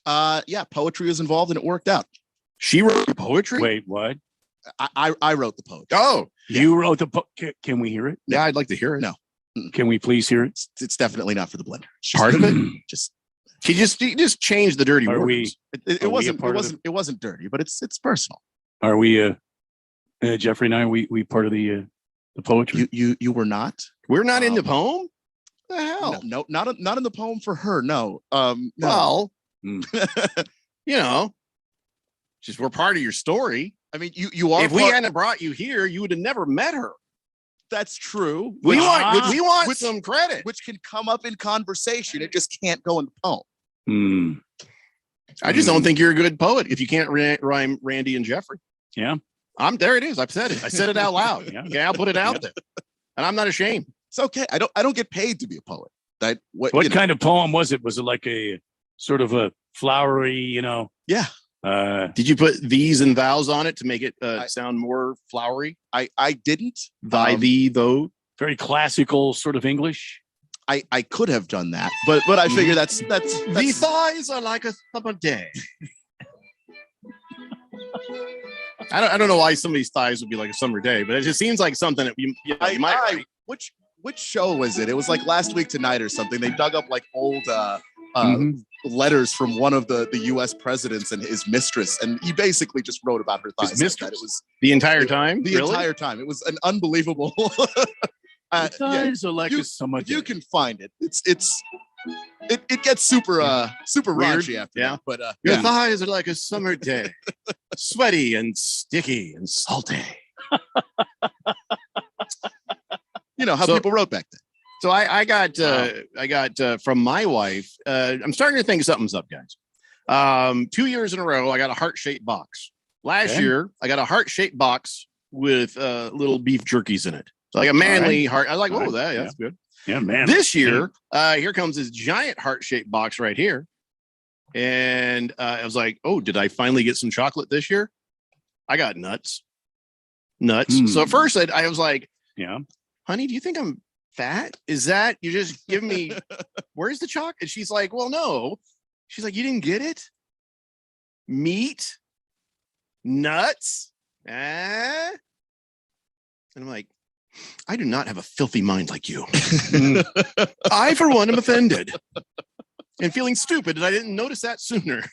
Yeah, poetry was involved and it worked out. She wrote poetry? Wait, what? I wrote the poetry. Oh, you wrote the Can we hear it? Yeah, I'd like to hear it. No. Can we please hear it? It's definitely not for the blender. Part of it? She just changed the dirty words. It wasn't dirty, but it's personal. Are we Jeffrey and I we part of the poetry? You were not? We're not in the poem? What the hell? No, not in the poem for her. No. No. Well, just we're part of your story. I mean, you are. If we hadn't brought you here, you would have never met her. That's true. We want some credit, which can come up in conversation. It just can't go in the poem. I just don't think you're a good poet if you can't rhyme Randy and Jeffrey. Yeah, there it is. I've said it. I said it out loud. Yeah. Okay, I'll put it out there, and I'm not ashamed. It's okay. I don't get paid to be a poet. What kind of poem was it? Was it like a sort of a flowery, Yeah. Did you put these and thous on it to make it sound more flowery? I didn't. Thy, thee, though. Very classical sort of English. I could have done that, but I figure that's the thighs are like a summer day. I don't know why somebody's thighs would be like a summer day, but it just seems like something that you might write. Which show was it? It was like Last Week Tonight or something. They dug up like old letters from one of the U.S. presidents and his mistress, and he basically just wrote about her thighs. His mistress? It was the entire time. The entire time. It was an unbelievable. Thighs are like a summer day. You can find it. It gets super weird. raunchy after that. But your thighs are like a summer day, sweaty and sticky and salty. You know how people wrote back then. So I got from my wife. I'm starting to think something's up, guys. 2 years in a row, I got a heart-shaped box. Last year, I got a heart-shaped box with little beef jerkies in it. So like a manly heart. I was like, oh, that's good. Yeah, man. This year, here comes this giant heart-shaped box right here. And I was like, oh, did I finally get some chocolate this year? I got nuts. So at first I was like, yeah, honey, do you think I'm fat? Is that you just give me where's the chocolate? And she's like, well, no. She's like, you didn't get it? Meat, nuts, And I'm like, I do not have a filthy mind like you. I, for one, am offended and feeling stupid that I didn't notice that sooner.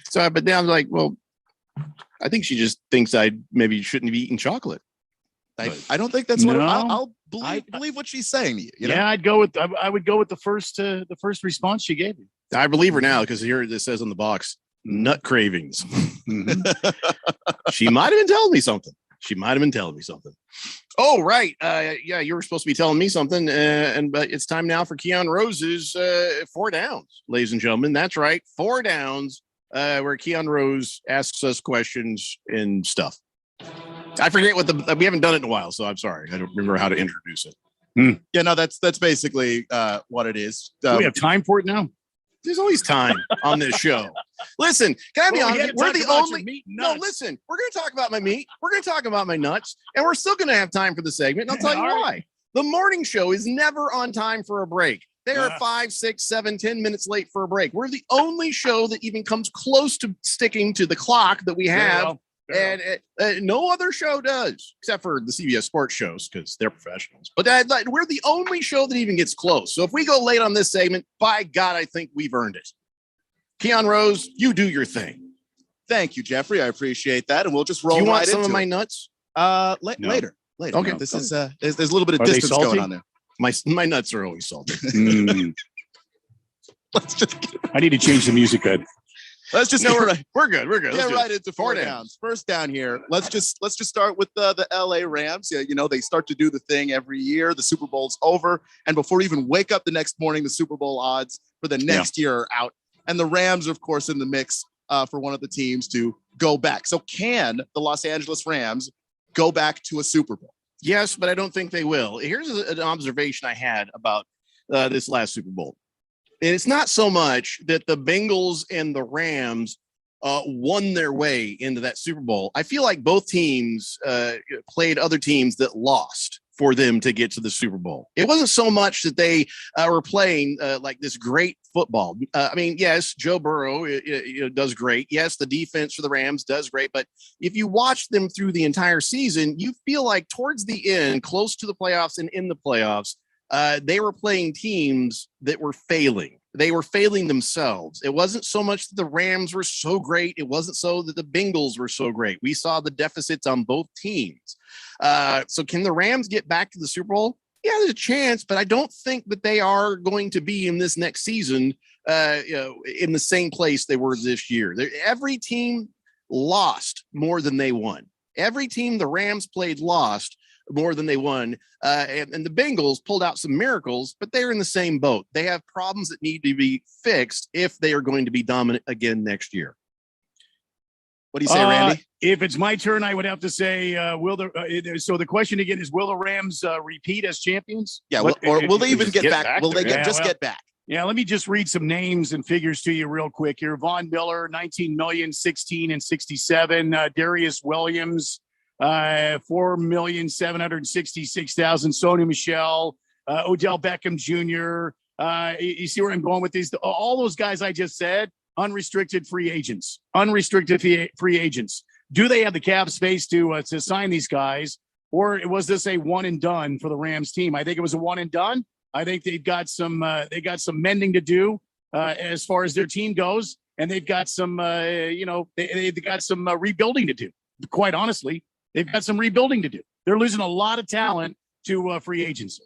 So, but now I'm like, well, I think she just thinks I maybe shouldn't be eating chocolate. I don't think that's what No. I'll believe what she's saying to you. You know? Yeah, I would go with the first response she gave you. I believe her now because here it says on the box, nut cravings. She might have been telling me something. Oh, right. Yeah, you were supposed to be telling me something. But it's time now for Keon Rose's 4 downs, ladies and gentlemen. That's right. 4 downs, where Keon Rose asks us questions and stuff. I forget we haven't done it in a while, so I'm sorry. I don't remember how to introduce it. Yeah, no, that's basically what it is. Do we have time for it now? There's always time on this show. Listen, can I be honest? We're the only. No, listen. We're going to talk about my meat. We're going to talk about my nuts, and we're still going to have time for the segment. And I'll tell you why. The morning show is never on time for a break. They are 5, 6, 7, 10 minutes late for a break. We're the only show that even comes close to sticking to the clock that we have. And no other show does, except for the CBS sports shows because they're professionals. But we're the only show that even gets close. So if we go late on this segment, by God, I think we've earned it. Keon Rose, you do your thing. Thank you, Jeffrey. I appreciate that, and we'll just roll. Do you want right some into of my it. nuts? Later. Okay. This is there's a little bit of distance going on there. My nuts are always salty. Let's just. I need to change the music. Let's just we're good. Get right into 4 downs. First down here. Let's just start with the LA Rams. Yeah, you know, they start to do the thing every year. The Super Bowl's over, and before you even wake up the next morning, the Super Bowl odds for the next year are out. And the Rams are, of course, in the mix for one of the teams to go back. So can the Los Angeles Rams go back to a Super Bowl? Yes, but I don't think they will. Here's an observation I had about this last Super Bowl. And it's not so much that the Bengals and the Rams won their way into that Super Bowl. I feel like both teams played other teams that lost for them to get to the Super Bowl. It wasn't so much that they were playing like this great football. I mean, yes, Joe Burrow does great. Yes, the defense for the Rams does great. But if you watch them through the entire season, you feel like towards the end, close to the playoffs and in the playoffs, they were playing teams that were failing. They were failing themselves. It wasn't so much that the Rams were so great. It wasn't so that the Bengals were so great. We saw the deficits on both teams. So can the Rams get back to the Super Bowl? Yeah, there's a chance, but I don't think that they are going to be in this next season in the same place they were this year. Every team lost more than they won. Every team the Rams played lost more than they won. And the Bengals pulled out some miracles, but they're in the same boat. They have problems that need to be fixed if they are going to be dominant again next year. What do you say, Randy? If it's my turn, I would have to say, so the question again is, will the Rams repeat as champions? Yeah, or will they even get back? Will they get back? Yeah, let me just read some names and figures to you real quick here. Von Miller, 19 million, 16 and 67. Darius Williams, 4,766,000. Sony Michel, Odell Beckham Jr. You see where I'm going with these? All those guys I just said, unrestricted free agents. Do they have the cap space to sign these guys, or was this a one and done for the Rams team? I think it was a one and done. I think they've got some mending to do as far as their team goes, and they've got some they've got some rebuilding to do. Quite honestly, they've got some rebuilding to do. They're losing a lot of talent to free agency.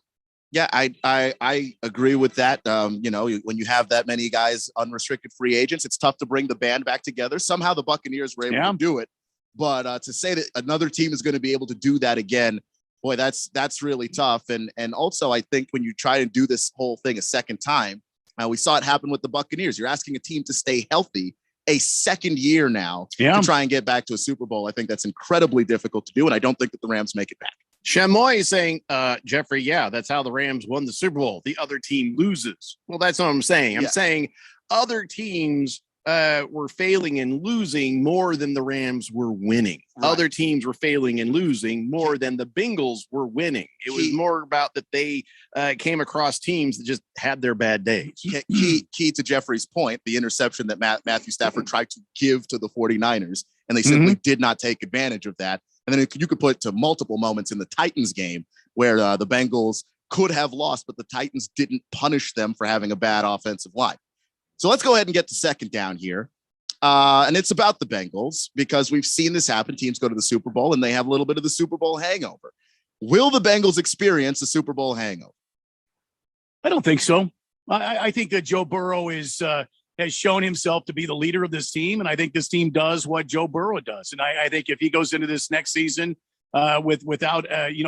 Yeah, I agree with that. When you have that many guys unrestricted free agents, it's tough to bring the band back together. Somehow the Buccaneers were able to do it, but to say that another team is going to be able to do that again, boy, that's really tough. And also, I think when you try to do this whole thing a second time, we saw it happen with the Buccaneers. You're asking a team to stay healthy a second year now to try and get back to a Super Bowl. I think that's incredibly difficult to do, and I don't think that the Rams make it back. Chamois is saying, Jeffrey, yeah, that's how the Rams won the Super Bowl. The other team loses. Well, that's what I'm saying. I'm saying other teams were failing and losing more than the Rams were winning. Right. Other teams were failing and losing more than the Bengals were winning. It was more about that they came across teams that just had their bad days. Key to Jeffrey's point, the interception that Matthew Stafford tried to give to the 49ers, and they simply did not take advantage of that. And then you could put to multiple moments in the Titans game where the Bengals could have lost, but the Titans didn't punish them for having a bad offensive line. So let's go ahead and get to second down here. And it's about the Bengals because we've seen this happen. Teams go to the Super Bowl and they have a little bit of the Super Bowl hangover. Will the Bengals experience a Super Bowl hangover? I don't think so. I think that Joe Burrow has shown himself to be the leader of this team, and I think this team does what Joe Burrow does. And I think if he goes into this next season without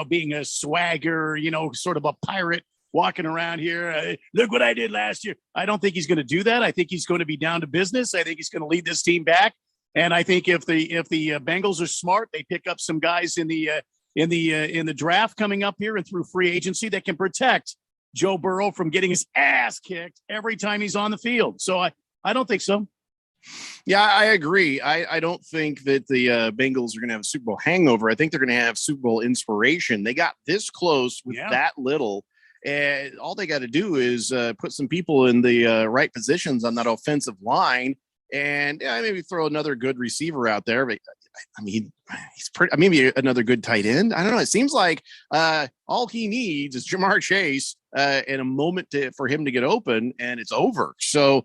being a swagger, sort of a pirate walking around here, look what I did last year. I don't think he's going to do that. I think he's going to be down to business. I think he's going to lead this team back. And I think if the Bengals are smart, they pick up some guys in the draft coming up here and through free agency that can protect Joe Burrow from getting his ass kicked every time he's on the field. So I don't think so. Yeah, I agree. I don't think that the Bengals are going to have a Super Bowl hangover. I think they're going to have Super Bowl inspiration. They got this close with that little. And all they got to do is put some people in the right positions on that offensive line and maybe throw another good receiver out there. But I mean, he's pretty, maybe another good tight end. I don't know. It seems like all he needs is Jamar Chase and a moment for him to get open, and it's over. So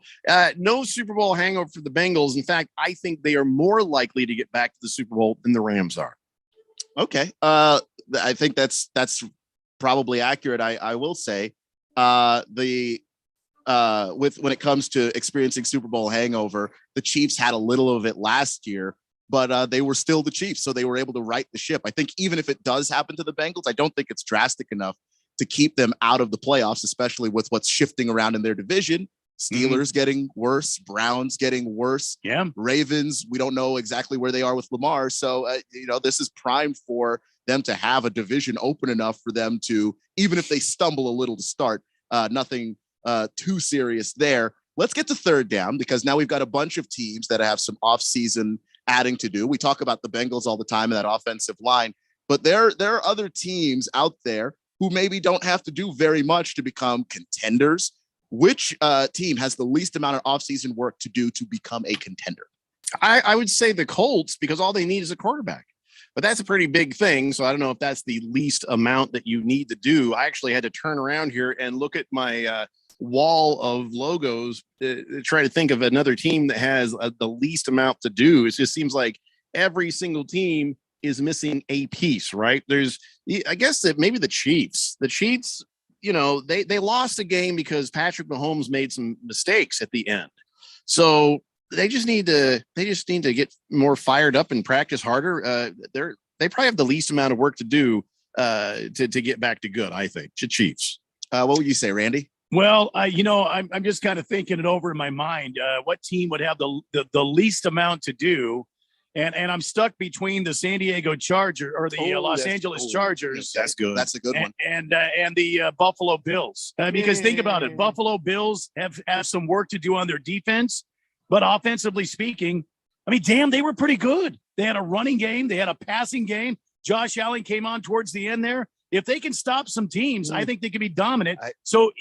no Super Bowl hangover for the Bengals. In fact, I think they are more likely to get back to the Super Bowl than the Rams are. Okay. I think that's probably accurate. I will say when it comes to experiencing Super Bowl hangover, the Chiefs had a little of it last year, but they were still the Chiefs, so they were able to right the ship. I think even if it does happen to the Bengals, I don't think it's drastic enough to keep them out of the playoffs, especially with what's shifting around in their division. Steelers getting worse, Browns getting worse. Yeah, Ravens, we don't know exactly where they are with Lamar, so this is primed for them to have a division open enough for them to, even if they stumble a little to start, nothing too serious there. Let's get to third down because now we've got a bunch of teams that have some off-season adding to do. We talk about the Bengals all the time in that offensive line, but there are other teams out there who maybe don't have to do very much to become contenders. Which team has the least amount of off-season work to do to become a contender? I would say the Colts because all they need is a quarterback. But that's a pretty big thing. So I don't know if that's the least amount that you need to do. I actually had to turn around here and look at my wall of logos to try to think of another team that has the least amount to do. It just seems like every single team is missing a piece, right? I guess that maybe the Chiefs, they lost a game because Patrick Mahomes made some mistakes at the end. So they just need to get more fired up and practice harder. They probably have the least amount of work to do to get back to good, I think, to Chiefs. What would you say, Randy? Well, I'm just kind of thinking it over in my mind. What team would have the least amount to do? And I'm stuck between the San Diego Chargers or the Los Angeles Chargers. That's good. That's a good one. And the Buffalo Bills. Because think about it. Buffalo Bills have some work to do on their defense. But offensively speaking, damn, they were pretty good. They had a running game. They had a passing game. Josh Allen came on towards the end there. If they can stop some teams, I think they can be dominant. So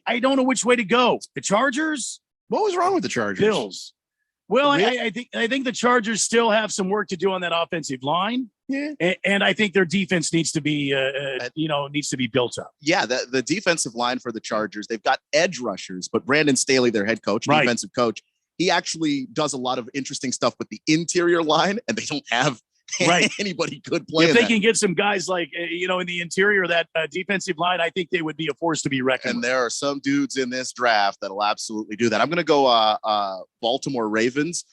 I don't know which way to go. The Chargers? What was wrong with the Chargers? Bills. Well, I think the Chargers still have some work to do on that offensive line. Yeah. And I think their defense needs to be built up. Yeah, the defensive line for the Chargers, they've got edge rushers, but Brandon Staley, their head coach, defensive coach, he actually does a lot of interesting stuff with the interior line, and they don't have anybody could play. If they can get some guys like, in the interior of that defensive line, I think they would be a force to be reckoned with. And there are some dudes in this draft that'll absolutely do that. I'm going to go Baltimore Ravens.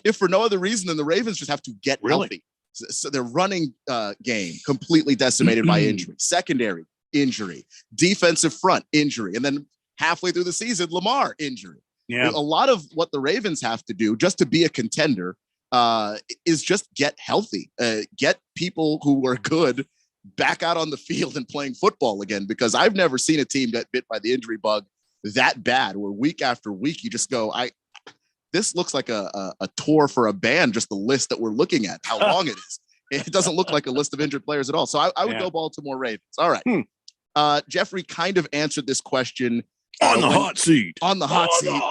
If for no other reason than the Ravens just have to get healthy. So their running game completely decimated by injury, secondary injury, defensive front injury, and then halfway through the season, Lamar injury. Yeah. A lot of what the Ravens have to do just to be a contender is just get healthy, get people who are good back out on the field and playing football again, because I've never seen a team get bit by the injury bug that bad where week after week you just go, this looks like a tour for a band, just the list that we're looking at, how long it is. It doesn't look like a list of injured players at all. So I would go Baltimore Ravens. All right. Jeffrey kind of answered this question on the hot seat. On the hot seat.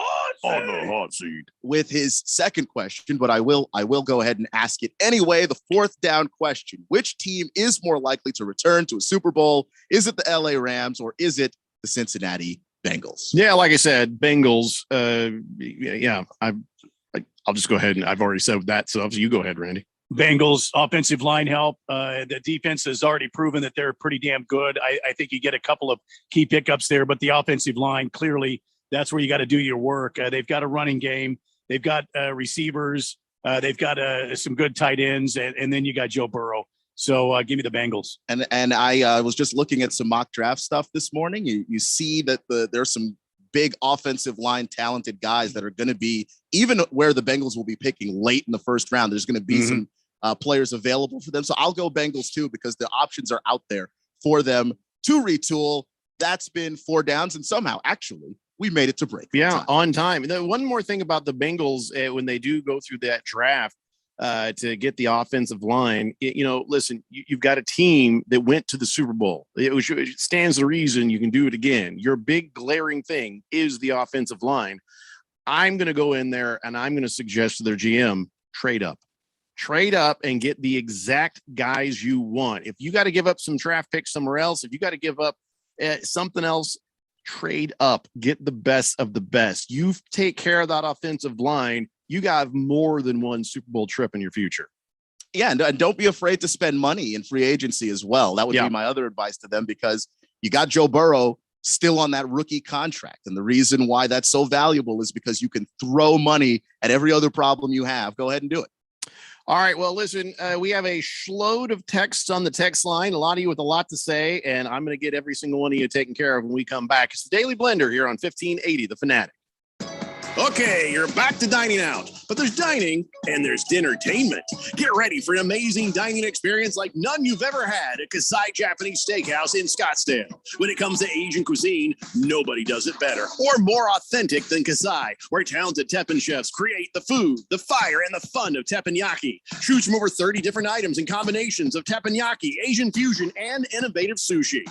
On the hot seat. With his second question, but I will go ahead and ask it anyway. The fourth down question: which team is more likely to return to a Super Bowl? Is it the LA Rams or is it the Cincinnati Bengals? Yeah, like I said, Bengals. I'll just go ahead and I've already said that. So you go ahead, Randy. Bengals offensive line help. The defense has already proven that they're pretty damn good. I think you get a couple of key pickups there, but the offensive line, clearly, that's where you got to do your work. They've got a running game. They've got receivers. They've got some good tight ends, and then you got Joe Burrow. So give me the Bengals. And I was just looking at some mock draft stuff this morning. You see that there's some big offensive line talented guys that are going to be, even where the Bengals will be picking late in the first round, there's going to be some players available for them. So I'll go Bengals too, because the options are out there for them to retool. That's been 4 downs, and somehow actually we made it to break. Yeah, on time. And then one more thing about the Bengals, when they do go through that draft to get the offensive line, listen, you've got a team that went to the Super Bowl. It stands to reason you can do it again. Your big glaring thing is the offensive line. I'm going to go in there and I'm going to suggest to their GM, trade up and get the exact guys you want. If you got to give up some draft picks somewhere else, if you got to give up something else, trade up, get the best of the best. You take care of that offensive line. You got more than one Super Bowl trip in your future. Yeah, and don't be afraid to spend money in free agency as well. That would be my other advice to them, because you got Joe Burrow still on that rookie contract. And the reason why that's so valuable is because you can throw money at every other problem you have. Go ahead and do it. All right. Well, listen, we have a shload of texts on the text line. A lot of you with a lot to say, and I'm going to get every single one of you taken care of when we come back. It's the Daily Blender here on 1580 The Fanatic. Okay, you're back to dining out, but there's dining and there's dinnertainment. Get ready for an amazing dining experience like none you've ever had at Kasai Japanese Steakhouse in Scottsdale. When it comes to Asian cuisine, nobody does it better or more authentic than Kasai, where talented teppan chefs create the food, the fire, and the fun of teppanyaki. Choose from over 30 different items and combinations of teppanyaki, Asian fusion, and innovative sushi.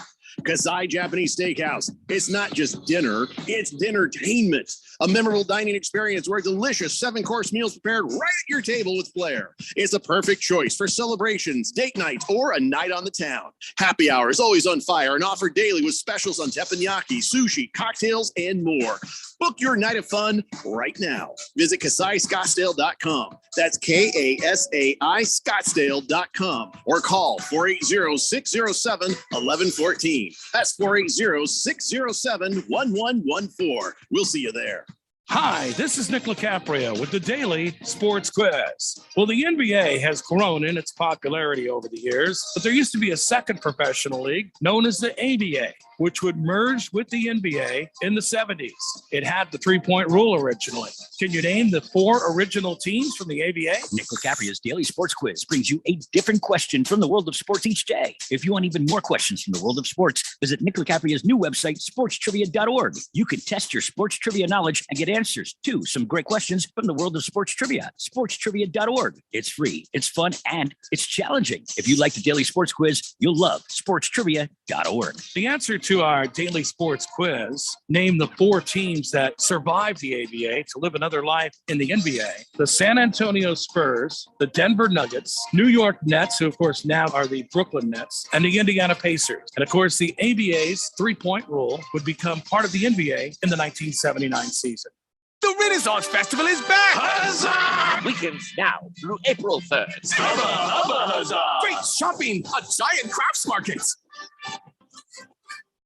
Kasai Japanese Steakhouse. It's not just dinner, it's dinnertainment. A memorable dining experience where delicious 7-course meals prepared right at your table with flair. It's a perfect choice for celebrations, date nights, or a night on the town. Happy hour is always on fire and offered daily with specials on teppanyaki, sushi, cocktails, and more. Book your night of fun right now. Visit KasaiScottsdale.com. That's KASAI Scottsdale.com, or call 480-607-1114. That's 480-607-1114. We'll see you there. Hi, this is Nick LaCapria with the Daily Sports Quiz. Well, the NBA has grown in its popularity over the years, but there used to be a second professional league known as the ABA, which would merge with the NBA in the 70s. It had the 3-point rule originally. Can you name the 4 original teams from the ABA? Nick LaCapria's Daily Sports Quiz brings you a different question from the world of sports each day. If you want even more questions from the world of sports, visit Nick LaCapria's new website, sportstrivia.org. You can test your sports trivia knowledge and get answers to some great questions from the world of sports trivia. Sportstrivia.org. It's free, it's fun, and it's challenging. If you like the Daily Sports Quiz, you'll love sportstrivia.org. The answer to our Daily Sports Quiz, name the 4 teams that survived the ABA to live another life in the NBA. The San Antonio Spurs, the Denver Nuggets, New York Nets, who of course now are the Brooklyn Nets, and the Indiana Pacers. And of course, the ABA's 3-point rule would become part of the NBA in the 1979 season. The Renaissance Festival is back! Huzzah! Weekends now through April 3rd. Hubba, hubba, huzzah! Great shopping, a giant crafts market.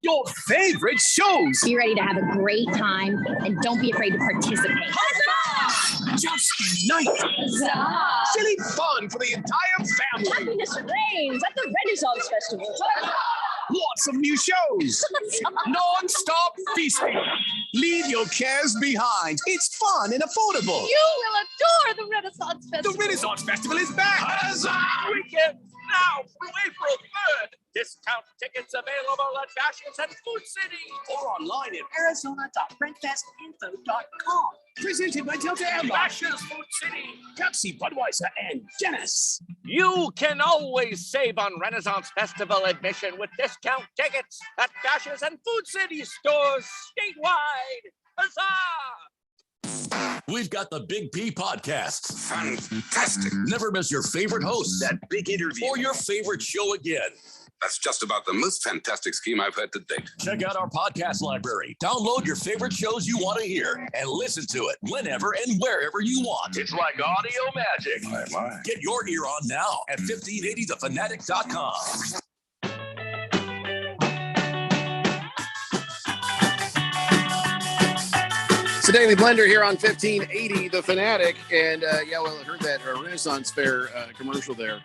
Your favorite shows. Be ready to have a great time and don't be afraid to participate. Huzzah! Just night. Huzzah! Silly fun for the entire family. Happiness reigns at the Renaissance Festival. Lots of new shows. Non-stop feasting. Leave your cares behind. It's fun and affordable. You will adore the Renaissance Festival. The Renaissance Festival is back. Huzzah! Weekend now through April 3rd. Discount tickets available at Bashes and Food City or online at arizona.breakfastinfo.com. Presented by Delta Airlines, Bashes, Food City, Pepsi, Budweiser, and Dennis. You can always save on Renaissance Festival admission with discount tickets at Bashes and Food City stores statewide. Huzzah! We've got the Big P podcasts. Fantastic. Never miss your favorite hosts, That big interview. or your favorite show again. That's just about the most fantastic scheme I've had to date. Check out our podcast library. Download your favorite shows you want to hear and listen to it whenever and wherever you want. It's like audio magic. My. Get your ear on now at 1580thefanatic.com. It's the Daily Blender here on 1580 The Fanatic. And I heard that Renaissance Fair commercial there.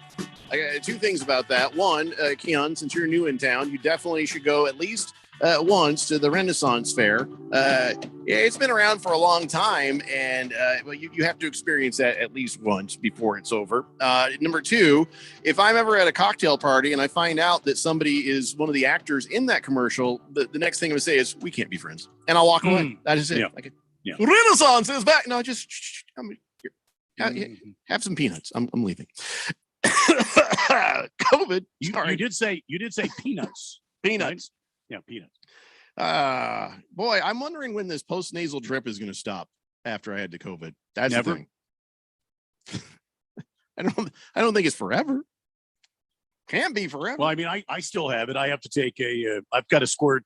I got two things about that. One, Keon, since you're new in town, you definitely should go at least once to the Renaissance Fair. It's been around for a long time, and you have to experience that at least once before it's over. Number two, if I'm ever at a cocktail party and I find out that somebody is one of the actors in that commercial, the next thing I'm going to say is, we can't be friends. And I'll walk away. That is it. Yeah. Renaissance is back. No, just have some peanuts. I'm leaving. COVID. You did say peanuts. Peanuts. Right? Yeah, peanuts. Boy, I'm wondering when this post-nasal drip is going to stop after I had the COVID. That's Never. the thing. I don't think it's forever. Can't be forever. Well, I mean, I still have it. I have to take I've got to squirt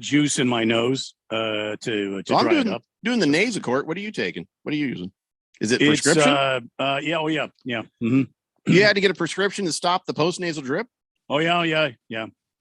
juice in my nose to dry it up. Doing the Nasacort. What are you taking? What are you using? Is it prescription? Yeah. Mm-hmm. You had to get a prescription to stop the post-nasal drip? Oh, yeah.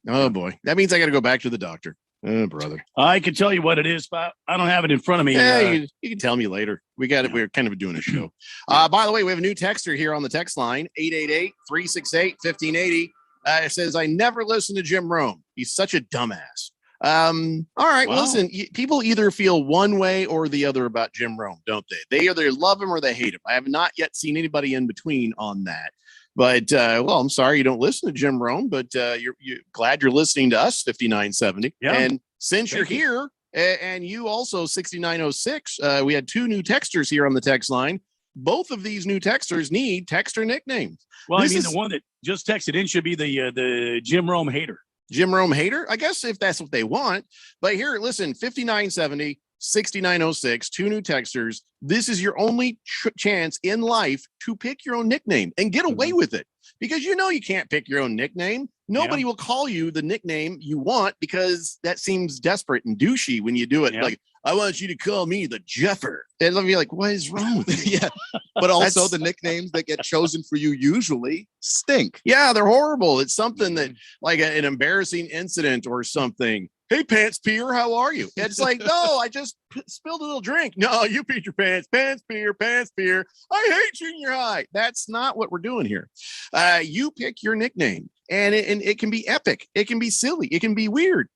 Oh, boy. That means I got to go back to the doctor. Oh, brother. I can tell you what it is, but I don't have it in front of me. Yeah, you can tell me later. We got it. We're kind of doing a show. By the way, we have a new texter here on the text line, 888-368-1580. It says, I never listen to Jim Rome. He's such a dumbass. All right. Well, listen, people either feel one way or the other about Jim Rome, don't they? They either love him or they hate him. I have not yet seen anybody in between on that. But, I'm sorry you don't listen to Jim Rome, but you're glad you're listening to us, 5970. Yeah. And since you're here, and you also 6906, we had two new texters here on the text line. Both of these new texters need texter nicknames. Well, the one that just texted in should be the Jim Rome hater. Jim Rome hater, I guess, if that's what they want. But here, listen, 5970, 6906, two new texters. This is your only chance in life to pick your own nickname and get away with it, because you can't pick your own nickname. Nobody will call you the nickname you want, because that seems desperate and douchey when you do it. Like, I want you to call me the Jeffer. And let me be like, what is wrong with you? Yeah. But also the nicknames that get chosen for you usually stink. Yeah, they're horrible. It's something that, like an embarrassing incident or something. Hey, pants peer, how are you? It's like, no, I just spilled a little drink. No, you peed your pants. Pants peer, pants peer. I hate junior high. That's not what we're doing here. You pick your nickname, and it can be epic. It can be silly. It can be weird.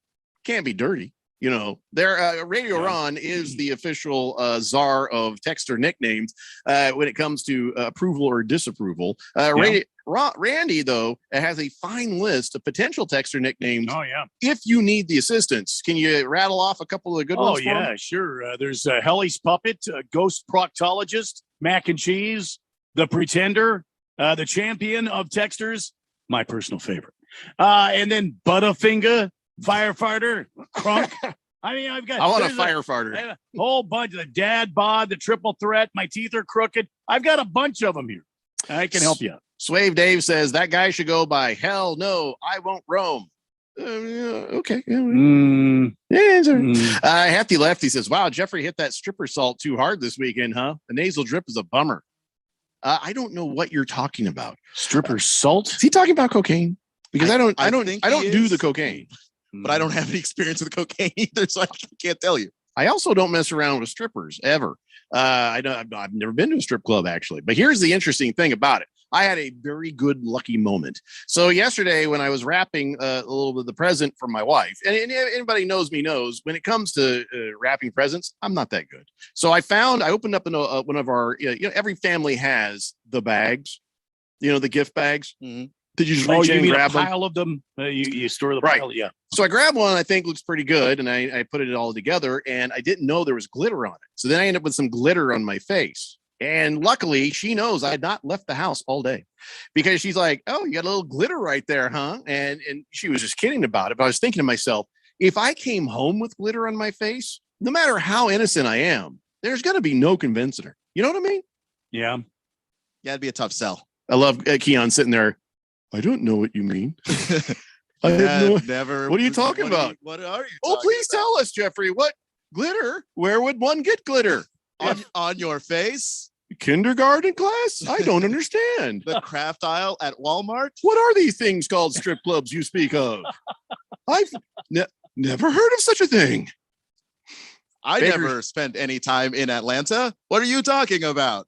Can't be dirty. Radio Ron is the official czar of texter nicknames when it comes to approval or disapproval. Randy, though, has a fine list of potential texter nicknames. Oh, yeah. If you need the assistance, can you rattle off a couple of the good ones? Oh, yeah, sure. There's Helly's Puppet, Ghost Proctologist, Mac and Cheese, The Pretender, the Champion of Texters, my personal favorite. And then Butterfinger, Firefighter, Crunk. I want a firefighter. A whole bunch of the Dad Bod, the Triple Threat. My teeth are crooked. I've got a bunch of them here. I can help you out. Swave Dave says that guy should go by hell no, I won't roam. Okay. Hefty Lefty says, wow, Jeffrey hit that stripper salt too hard this weekend, huh? The nasal drip is a bummer. I don't know what you're talking about. Stripper salt? Is he talking about cocaine? Because I don't do the cocaine. But I don't have any experience with cocaine either, so I can't tell you. I also don't mess around with strippers ever. I've never been to a strip club, actually. But here's the interesting thing about it. I had a very good lucky moment. So yesterday, when I was wrapping a little bit of the present for my wife, and anybody knows me knows when it comes to wrapping presents, I'm not that good. So I opened up one of our, every family has the bags. You know, the gift bags. Mm-hmm. Did you just reach in and grab a pile of them? You store the right. pile? Yeah. So I grabbed one I think looks pretty good, and I put it all together, and I didn't know there was glitter on it. So then I ended up with some glitter on my face. And luckily, she knows I had not left the house all day because she's like, "Oh, you got a little glitter right there, huh?" And she was just kidding about it. But I was thinking to myself, if I came home with glitter on my face, no matter how innocent I am, there's going to be no convincing her. You know what I mean? Yeah. Yeah, it'd be a tough sell. I love Keon sitting there. I don't know what you mean. I have never. What are you talking about? What are you? Oh, please tell us, Jeffrey. What glitter? Where would one get glitter? On your face? Kindergarten class? I don't understand. The craft aisle at Walmart? What are these things called strip clubs you speak of? I've never heard of such a thing. I never spent any time in Atlanta. What are you talking about?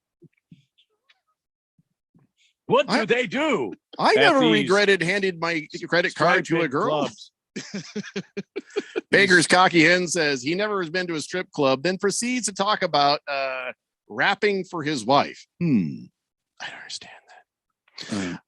What do they do? I never regretted handing my credit card to a girl. Baker's cocky hen says he never has been to a strip club, then proceeds to talk about rapping for his wife. I don't understand that.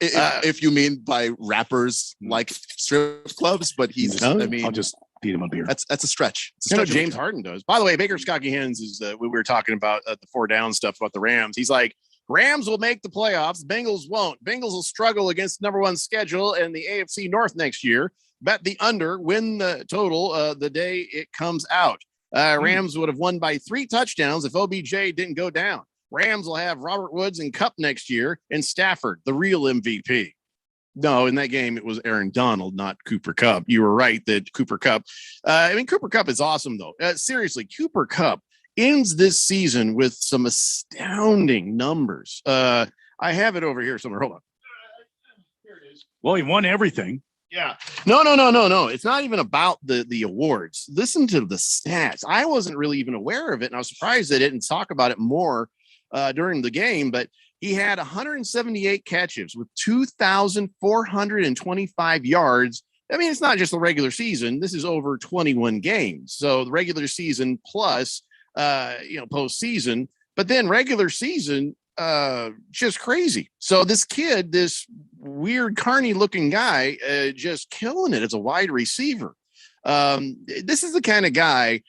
If you mean by rappers like strip clubs, but he's, I mean, I'll just feed him a beer. That's a stretch. It's a You know, stretch James Harden does. By the way, Baker's cocky hens is we were talking about the 4 down stuff about the Rams. He's like, Rams will make the playoffs. Bengals won't. Bengals will struggle against number 1 schedule in the AFC North next year. Bet the under, win the total the day it comes out. Rams would have won by 3 touchdowns if OBJ didn't go down. Rams will have Robert Woods and Kupp next year and Stafford, the real MVP. No, in that game, it was Aaron Donald, not Cooper Kupp. You were right that Cooper Kupp. Cooper Kupp is awesome, though. Seriously, Cooper Kupp ends this season with some astounding numbers. I have it over here somewhere. Hold on. Here it is. Well, he won everything. Yeah. No. It's not even about the awards. Listen to the stats. I wasn't really even aware of it, and I was surprised they didn't talk about it more during the game, but he had 178 catches with 2,425 yards. I mean, it's not just the regular season. This is over 21 games. So the regular season plus, postseason, but then regular season, just crazy. So this kid, this weird carny looking guy, just killing it as a wide receiver. This is the kind of guy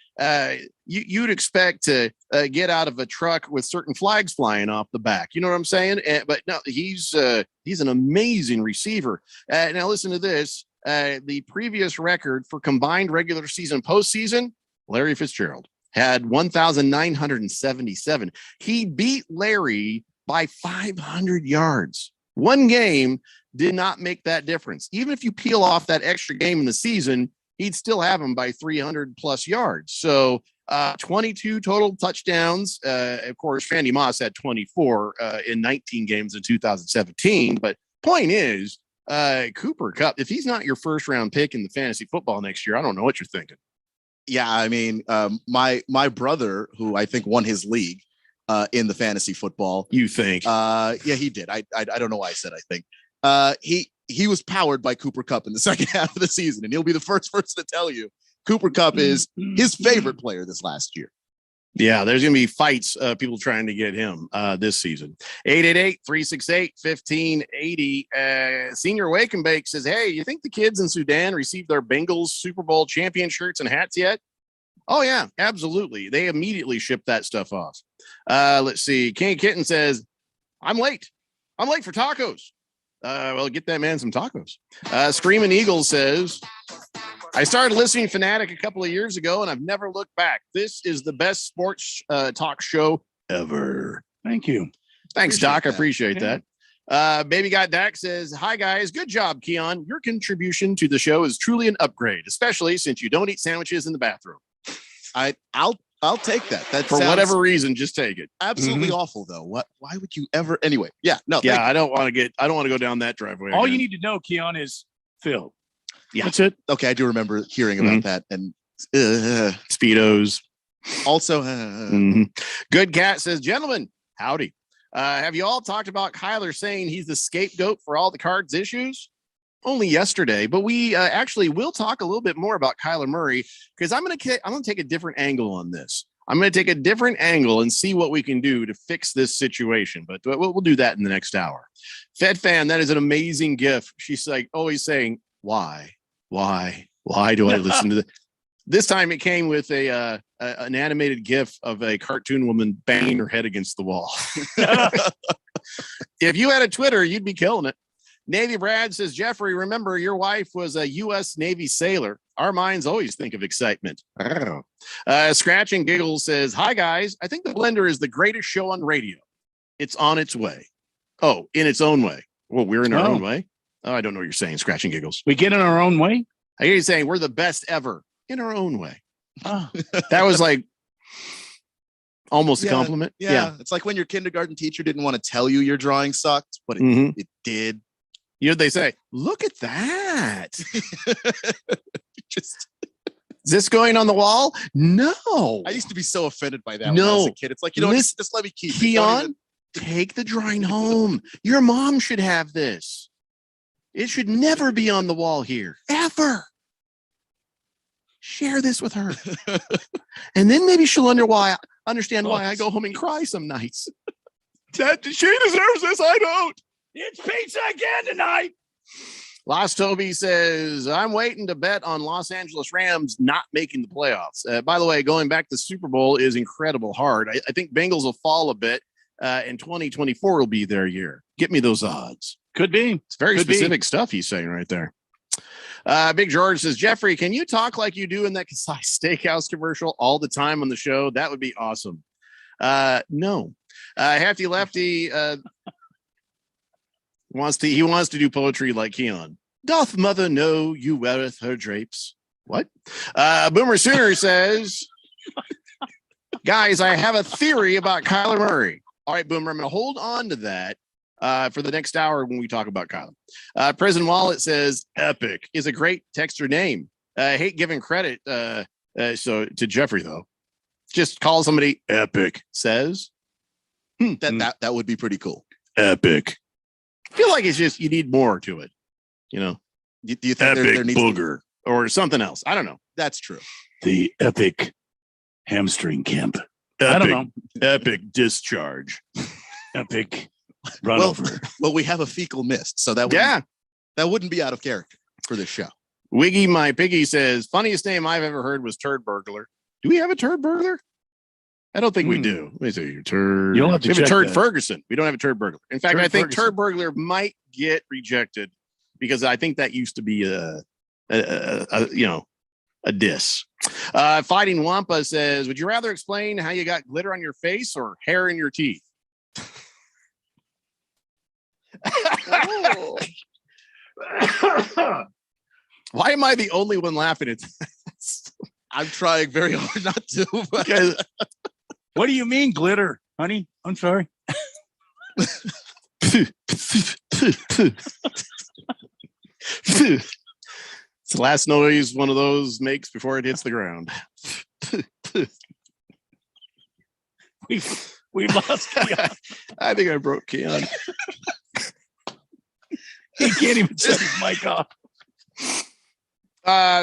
you'd expect to get out of a truck with certain flags flying off the back. You know what I'm saying? But no, he's an amazing receiver. Now listen to this. The previous record for combined regular season, postseason, Larry Fitzgerald had 1,977. He beat Larry by 500 yards. One game did not make that difference. Even if you peel off that extra game in the season, he'd still have him by 300 plus yards. So 22 total touchdowns. Of course, Randy Moss had 24 in 19 games in 2017. But point is, Cooper Kupp, if he's not your first round pick in the fantasy football next year, I don't know what you're thinking. Yeah, I mean, my brother, who I think won his league in the fantasy football. You think? Yeah, he did. I don't know why I said I think. He was powered by Cooper Kupp in the second half of the season, and he'll be the first person to tell you Cooper Kupp is his favorite player this last year. Yeah, there's going to be fights, people trying to get him this season. 888-368-1580. Senior Wake and Bake says, hey, you think the kids in Sudan received their Bengals Super Bowl champion shirts and hats yet? Oh, yeah, absolutely. They immediately shipped that stuff off. Let's see. King Kitten says, I'm late. I'm late for tacos. Well, get that man some tacos. Screaming Eagle says, I started listening to Fanatic a couple of years ago, and I've never looked back. This is the best sports talk show ever. Thank you. Thanks, Doc. I appreciate that. Baby Got Dak says, hi, guys. Good job, Keon. Your contribution to the show is truly an upgrade, especially since you don't eat sandwiches in the bathroom. I'll take that. That for whatever reason, just take it. Absolutely awful, though. Why would you ever? Anyway, yeah, no. Yeah, I don't want to go down that driveway. All you need to know, Keon, is Phil. Yeah, that's it. Okay, I do remember hearing about that and Speedos. Also, Good Cat says, gentlemen, howdy. Have you all talked about Kyler saying he's the scapegoat for all the Cards issues? Only yesterday, but we actually will talk a little bit more about Kyler Murray because I'm going to take a different angle on this. I'm going to take a different angle and see what we can do to fix this situation. But we'll do that in the next hour. Fed Fan, that is an amazing GIF. She's like always saying, why do I listen to this? This time it came with an animated GIF of a cartoon woman banging her head against the wall. If you had a Twitter, you'd be killing it. Navy Brad says, Jeffrey, remember your wife was a U.S. Navy sailor. Our minds always think of excitement. Scratch and Giggle says, hi, guys. I think The Blender is the greatest show on radio. It's on its way. Oh, in its own way. Well, we're in our own way. Oh, I don't know what you're saying, Scratch and Giggles. We get in our own way? I hear you saying we're the best ever in our own way. That was like almost a compliment. Yeah. It's like when your kindergarten teacher didn't want to tell you your drawing sucked, but it did. You know, they say, look at that. Is this going on the wall? No. I used to be so offended by that when I was a kid. It's like, just let me keep it. Keon, take the drawing home. Your mom should have this. It should never be on the wall here, ever. Share this with her. And then maybe she'll understand why I go home and cry some nights. Dad, she deserves this. I don't. It's pizza again tonight. Lost Toby says, I'm waiting to bet on Los Angeles Rams not making the playoffs. By the way, going back to Super Bowl is incredible hard. I think Bengals will fall a bit, and 2024 will be their year. Get me those odds. Could be. It's very specific stuff he's saying right there. Big George says, Jeffrey, can you talk like you do in that Kasai Steakhouse commercial all the time on the show? That would be awesome. No. Hefty Lefty wants to do poetry like Keon. Doth mother know you weareth her drapes? What? Boomer Sooner says, guys, I have a theory about Kyler Murray. All right, Boomer, I'm going to hold on to that for the next hour when we talk about Kyler. President Wallet says, Epic is a great texter name. I hate giving credit so to Jeffrey, though. Just call somebody Epic says. That would be pretty cool. Epic. I feel like it's just you need more to it, you know. Do you think epic there needs booger or something else? I don't know. That's true. The epic hamstring camp. Epic, I don't know. Epic discharge. Epic run over. Well, we have a fecal mist, so that wouldn't be out of character for this show. Wiggy My Piggy says, funniest name I've ever heard was Turd Burglar. Do we have a Turd Burglar? I don't think we do. Let me see your turd. You'll have to we have a check Turd that. Ferguson. We don't have a Turd Burglar. In fact, Turd I think Ferguson. Turd Burglar might get rejected because I think that used to be a diss. Fighting Wampa says, would you rather explain how you got glitter on your face or hair in your teeth? Why am I the only one laughing at this? I'm trying very hard not to. But What do you mean glitter, honey? I'm sorry. It's the last noise one of those makes before it hits the ground. We've lost Keon. I think I broke Keon. He can't even set his mic off.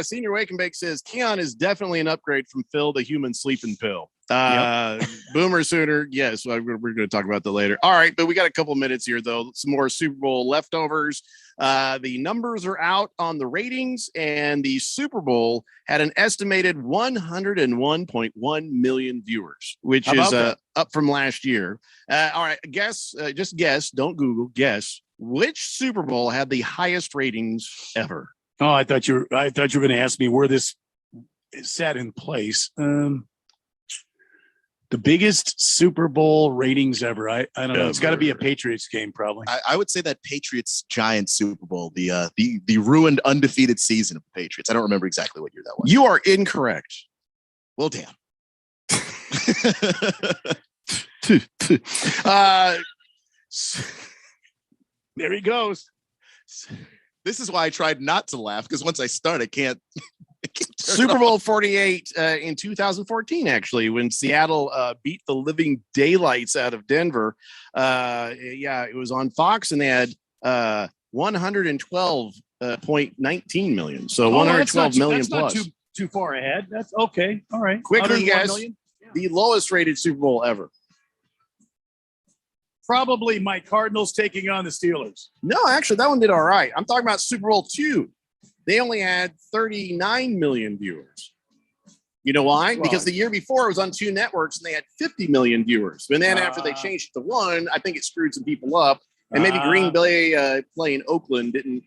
Senior Wake and Bake says Keon is definitely an upgrade from Phil the human sleeping pill. Boomer Sooner, yes, we're going to talk about that later. All right, but we got a couple minutes here though. Some more Super Bowl leftovers. The numbers are out on the ratings, and the Super Bowl had an estimated 101.1 million viewers, which is up from last year. All right, just guess, don't Google, guess which Super Bowl had the highest ratings ever. Oh, I thought you were going to ask me where this sat in place. The biggest Super Bowl ratings ever. I don't know. It's got to be a Patriots game, probably. I would say that Patriots Giants Super Bowl, the ruined undefeated season of the Patriots. I don't remember exactly what year that was. You are incorrect. Well, damn. There he goes. This is why I tried not to laugh, because once I start, I can't. Super Bowl 48 in 2014, actually, when Seattle beat the living daylights out of Denver. It was on Fox, and they had 112.19 million. So 112 million that's plus. Not too far ahead. That's okay. All right. Quickly guess. The lowest rated Super Bowl ever. Probably my Cardinals taking on the Steelers. No, actually, that one did all right. I'm talking about Super Bowl II. They only had 39 million viewers. You know why? Well, because the year before it was on 2 networks and they had 50 million viewers. And then after they changed it to 1, I think it screwed some people up. And maybe Green Bay playing Oakland didn't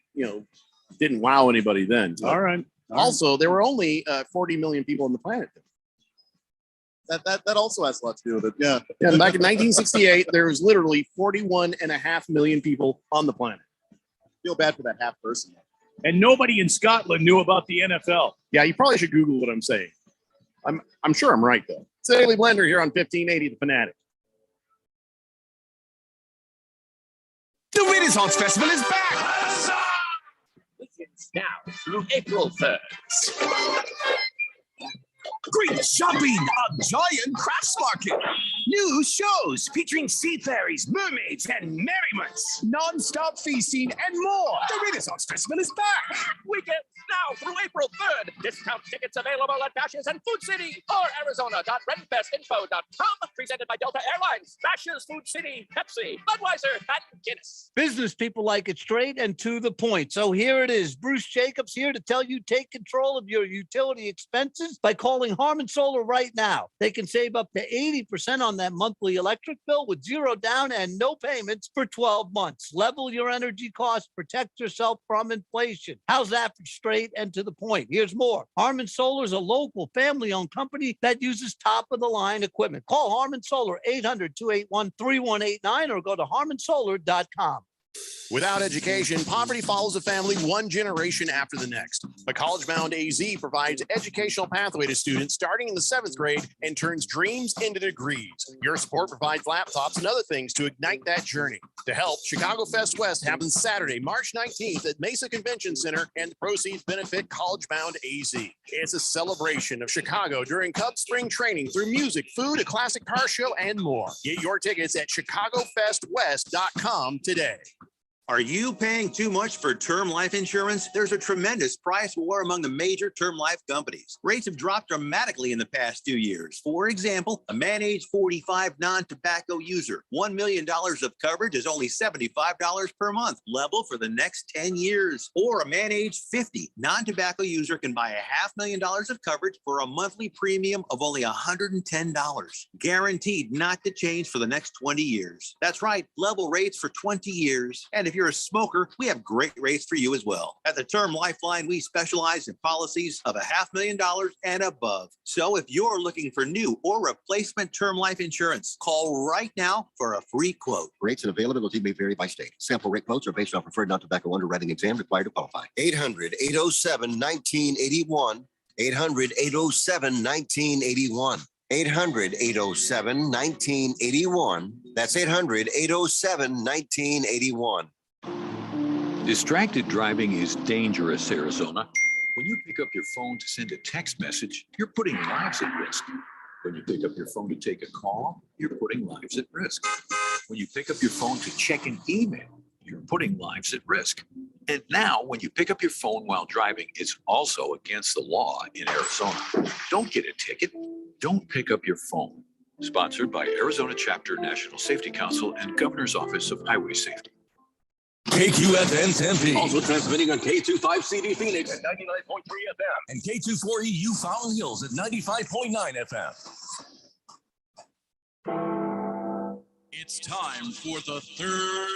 wow anybody then. But all right. Also, there were only 40 million people on the planet. That also has a lot to do with it. Yeah. Yeah, back in 1968, there was literally 41.5 million people on the planet. Feel bad for that half person. And nobody in Scotland knew about the NFL. Yeah, you probably should Google what I'm saying. I'm sure I'm right, though. It's the Daily Blender here on 1580 The Fanatic. The Renaissance Festival is back! Weekends now through April 3rd. Great shopping on Giant Crafts Market. New shows featuring sea fairies, mermaids, and merriments. Non-stop feasting and more. The Renaissance Festival is back. Weekends now through April 3rd. Discount tickets available at Bashas' and Food City or Arizona.renfestinfo.com. Presented by Delta Airlines, Bashas', Food City, Pepsi, Budweiser, and Guinness. Business people like it straight and to the point. So here it is. Bruce Jacobs here to tell you take control of your utility expenses by calling Harmon Solar right now. They can save up to 80% on that monthly electric bill with 0 down and no payments for 12 months. Level your energy costs, protect yourself from inflation. How's that for straight and to the point? Here's more. Harmon Solar is a local family-owned company that uses top-of-the-line equipment. Call Harmon Solar 800-281-3189 or go to harmonsolar.com. Without education, poverty follows a family one generation after the next. But College Bound AZ provides educational pathway to students starting in the 7th grade and turns dreams into degrees. Your support provides laptops and other things to ignite that journey. To help, Chicago Fest West happens Saturday, March 19th at Mesa Convention Center, and the proceeds benefit College Bound AZ. It's a celebration of Chicago during Cubs spring training through music, food, a classic car show, and more. Get your tickets at chicagofestwest.com today. Are you paying too much for term life insurance? There's a tremendous price war among the major term life companies. Rates have dropped dramatically in the past 2 years. For example, a man age 45 non-tobacco user, $1 million of coverage is only $75 per month, level for the next 10 years. Or a man age 50 non-tobacco user can buy $500,000 of coverage for a monthly premium of only $110, guaranteed not to change for the next 20 years. That's right, level rates for 20 years. And if you're a smoker, we have great rates for you as well. At the Term Lifeline, we specialize in policies of $500,000 and above. So if you're looking for new or replacement term life insurance, call right now for a free quote. Rates and availability may vary by state. Sample rate quotes are based on preferred non-tobacco underwriting exam required to qualify. 800-807-1981. 800-807-1981. 800-807-1981. That's 800-807-1981. Distracted driving is dangerous, Arizona. When you pick up your phone to send a text message, you're putting lives at risk. When you pick up your phone to take a call, you're putting lives at risk. When you pick up your phone to check an email, you're putting lives at risk. And now, when you pick up your phone while driving, it's also against the law in Arizona. Don't get a ticket. Don't pick up your phone. Sponsored by Arizona Chapter, National Safety Council, and Governor's Office of Highway Safety. KQFN Tempe. Also transmitting on K25CD Phoenix at 99.3 FM. And K24EU Fountain Hills at 95.9 FM. It's time for the third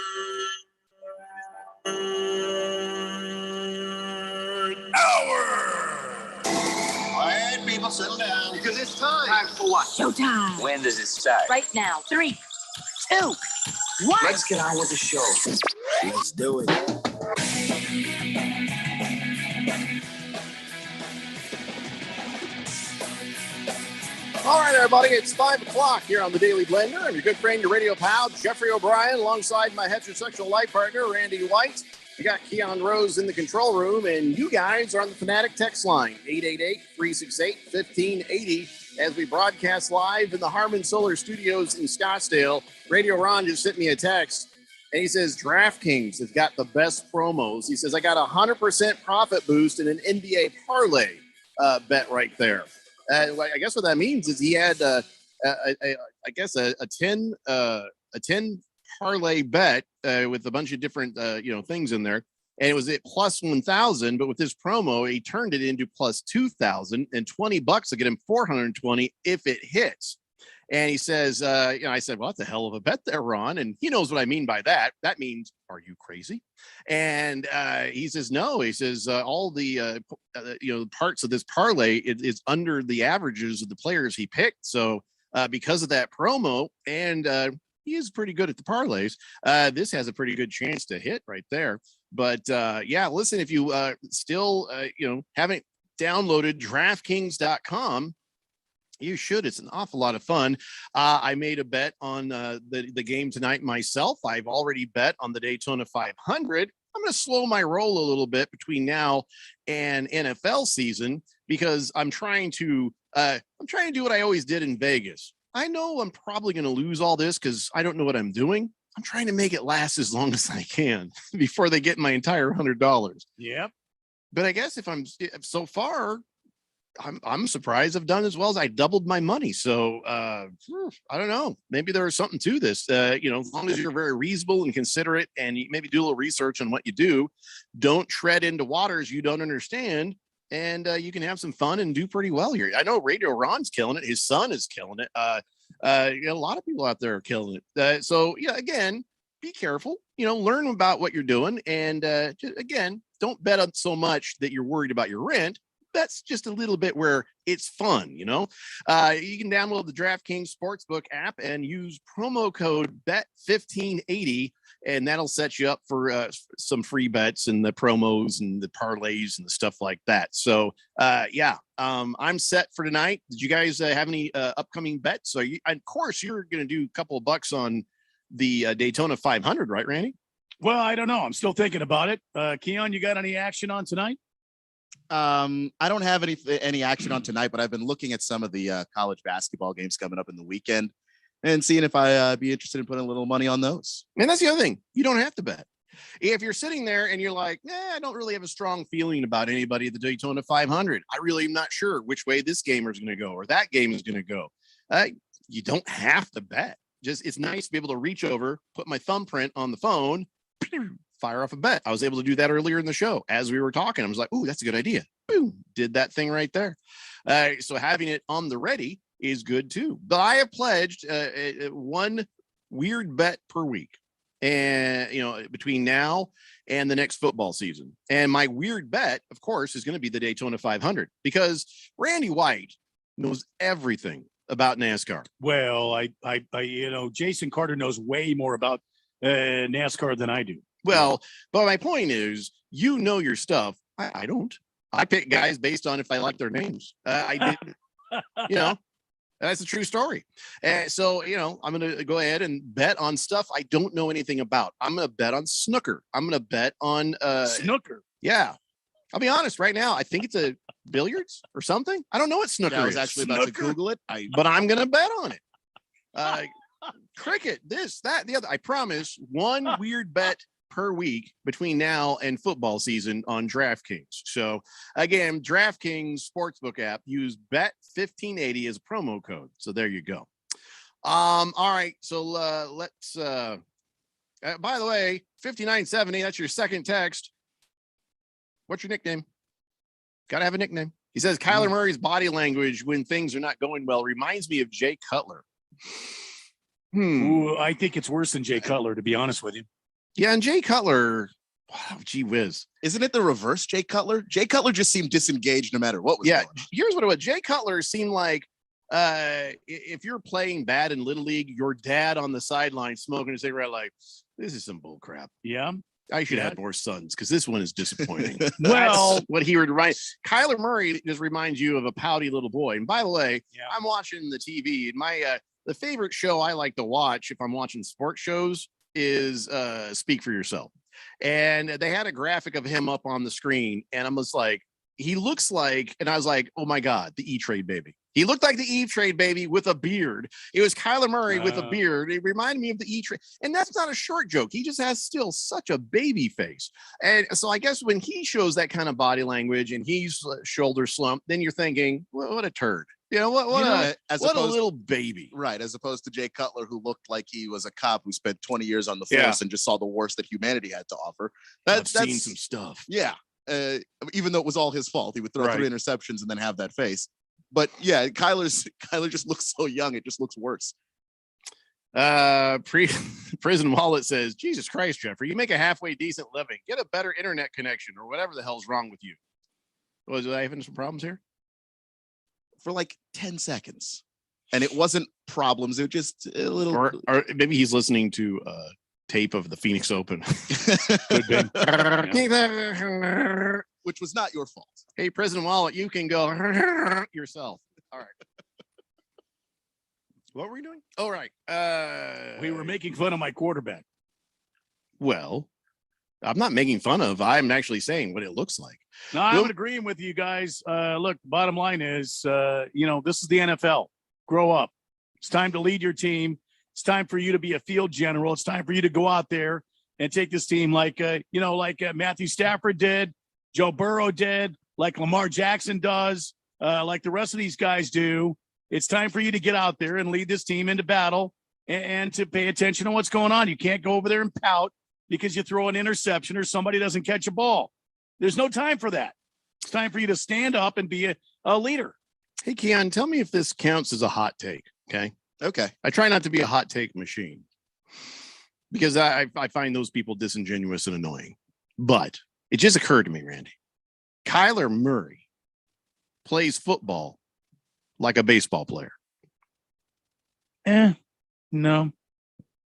hour. All right, people, settle down because it's time. Time for what? Showtime. When does it start? Right now. 3, 2, 1. Let's get on with the show. Let's do it. All right, everybody, it's 5 o'clock here on the Daily Blender. I'm your good friend, your radio pal, Jeffrey O'Brien, alongside my heterosexual life partner, Randy White. We got Keon Rose in the control room, and you guys are on the Fanatic text line, 888-368-1580, as we broadcast live in the Harmon Solar Studios in Scottsdale. Radio Ron just sent me a text, and he says, DraftKings has got the best promos. He says, I got a 100% profit boost in an NBA parlay bet right there. I guess what that means is he had I guess a 10 parlay bet with a bunch of different things in there, and it was at plus 1,000. But with this promo, he turned it into plus 2,000 and $20 to get him 420 if it hits. And he says, I said, well, that's a hell of a bet there, Ron. And he knows what I mean by that. That means, are you crazy? And he says, no. He says, all the parts of this parlay is under the averages of the players he picked. So because of that promo, and he is pretty good at the parlays, this has a pretty good chance to hit right there. But listen, if you still haven't downloaded DraftKings.com, you should. It's an awful lot of fun. I made a bet on the game tonight myself. I've already bet on the Daytona 500. I'm going to slow my roll a little bit between now and NFL season because I'm trying to do what I always did in Vegas. I know I'm probably going to lose all this because I don't know what I'm doing. I'm trying to make it last as long as I can before they get my entire $100. Yep. But I guess if so far, I'm surprised I've done as well as I doubled my money. So I don't know. Maybe there is something to this. As long as you're very reasonable and considerate and you maybe do a little research on what you do, don't tread into waters you don't understand. And you can have some fun and do pretty well here. I know Radio Ron's killing it. His son is killing it. A lot of people out there are killing it. So again, be careful, learn about what you're doing. And again, don't bet on so much that you're worried about your rent. That's just a little bit where it's fun, You can download the DraftKings Sportsbook app and use promo code BET1580, and that'll set you up for some free bets and the promos and the parlays and the stuff like that. So, I'm set for tonight. Did you guys have any upcoming bets? So, of course, you're going to do a couple of bucks on the Daytona 500, right, Randy? Well, I don't know. I'm still thinking about it. Keon, you got any action on tonight? I don't have any action on tonight, but I've been looking at some of the college basketball games coming up in the weekend and seeing if I be interested in putting a little money on those. And that's the other thing. You don't have to bet. If you're sitting there and you're like, I don't really have a strong feeling about anybody at the Daytona 500. I really am not sure which way this gamer is going to go or that game is going to go. You don't have to bet. Just it's nice to be able to reach over, put my thumbprint on the phone, fire off a bet. I was able to do that earlier in the show as we were talking. I was like, "Ooh, that's a good idea." Boom, did that thing right there. So having it on the ready is good too. But I have pledged one weird bet per week, and between now and the next football season. And my weird bet, of course, is going to be the Daytona 500 because Randy White knows everything about NASCAR. Well, I Jason Carter knows way more about NASCAR than I do. Well, but my point is, your stuff. I don't. I pick guys based on if I like their names. I did, that's a true story. So, I'm going to go ahead and bet on stuff I don't know anything about. I'm going to bet on snooker. I'm going to bet on snooker. Yeah. I'll be honest right now. I think it's a billiards or something. I don't know what snooker is. I was actually about to Google it. But I'm going to bet on it. Cricket, this, that, the other. I promise one weird bet per week between now and football season on DraftKings. So again, DraftKings Sportsbook app, use BET1580 as a promo code. So there you go. All right. So let's by the way, 5970, that's your second text. What's your nickname? Gotta have a nickname. He says Kyler Murray's body language when things are not going well reminds me of Jay Cutler. Ooh, I think it's worse than Jay Cutler, to be honest with you. Yeah, and Jay Cutler, wow, gee whiz. Isn't it the reverse, Jay Cutler? Jay Cutler just seemed disengaged no matter what was going on. Here's what it was. Jay Cutler seemed like if you're playing bad in Little League, your dad on the sideline smoking a cigarette like, this is some bull crap. Yeah. I should have more sons because this one is disappointing. Well, that's what he would remind. Kyler Murray just reminds you of a pouty little boy. And by the way, I'm watching the TV. And my the favorite show I like to watch if I'm watching sports shows is Speak for Yourself. And they had a graphic of him up on the screen, and I'm just like, he looks like, and I was like, oh my God, the E-Trade baby. He looked like the E-Trade baby with a beard. It was Kyler Murray with a beard. It reminded me of the E-Trade. And that's not a short joke. He just has still such a baby face. And so I guess when he shows that kind of body language and he's shoulder slump, then you're thinking, well, what a turd. What a little baby. Right, as opposed to Jay Cutler, who looked like he was a cop who spent 20 years on the force and just saw the worst that humanity had to offer. I've seen some stuff. Yeah, even though it was all his fault, he would throw 3 interceptions and then have that face. But yeah, Kyler just looks so young; it just looks worse. Prison Wallet says, Jesus Christ, Jeffrey, you make a halfway decent living. Get a better internet connection or whatever the hell's wrong with you. Was I having some problems here? For like 10 seconds. And it wasn't problems. It was just a little. Or maybe he's listening to tape of the Phoenix Open. Could be. Which was not your fault. Hey, President Wallet, you can go yourself. All right. What were we doing? All right. We were making fun of my quarterback. Well, I'm not making fun of. I'm actually saying what it looks like. No, I'm agreeing with you guys. Look, bottom line is, this is the NFL. Grow up. It's time to lead your team. It's time for you to be a field general. It's time for you to go out there and take this team like Matthew Stafford did, Joe Burrow did, like Lamar Jackson does, like the rest of these guys do. It's time for you to get out there and lead this team into battle and to pay attention to what's going on. You can't go over there and pout because you throw an interception or somebody doesn't catch a ball. There's no time for that. It's time for you to stand up and be a leader. Hey, Keon, tell me if this counts as a hot take. Okay. I try not to be a hot take machine because I find those people disingenuous and annoying. But it just occurred to me, Randy, Kyler Murray plays football like a baseball player. No.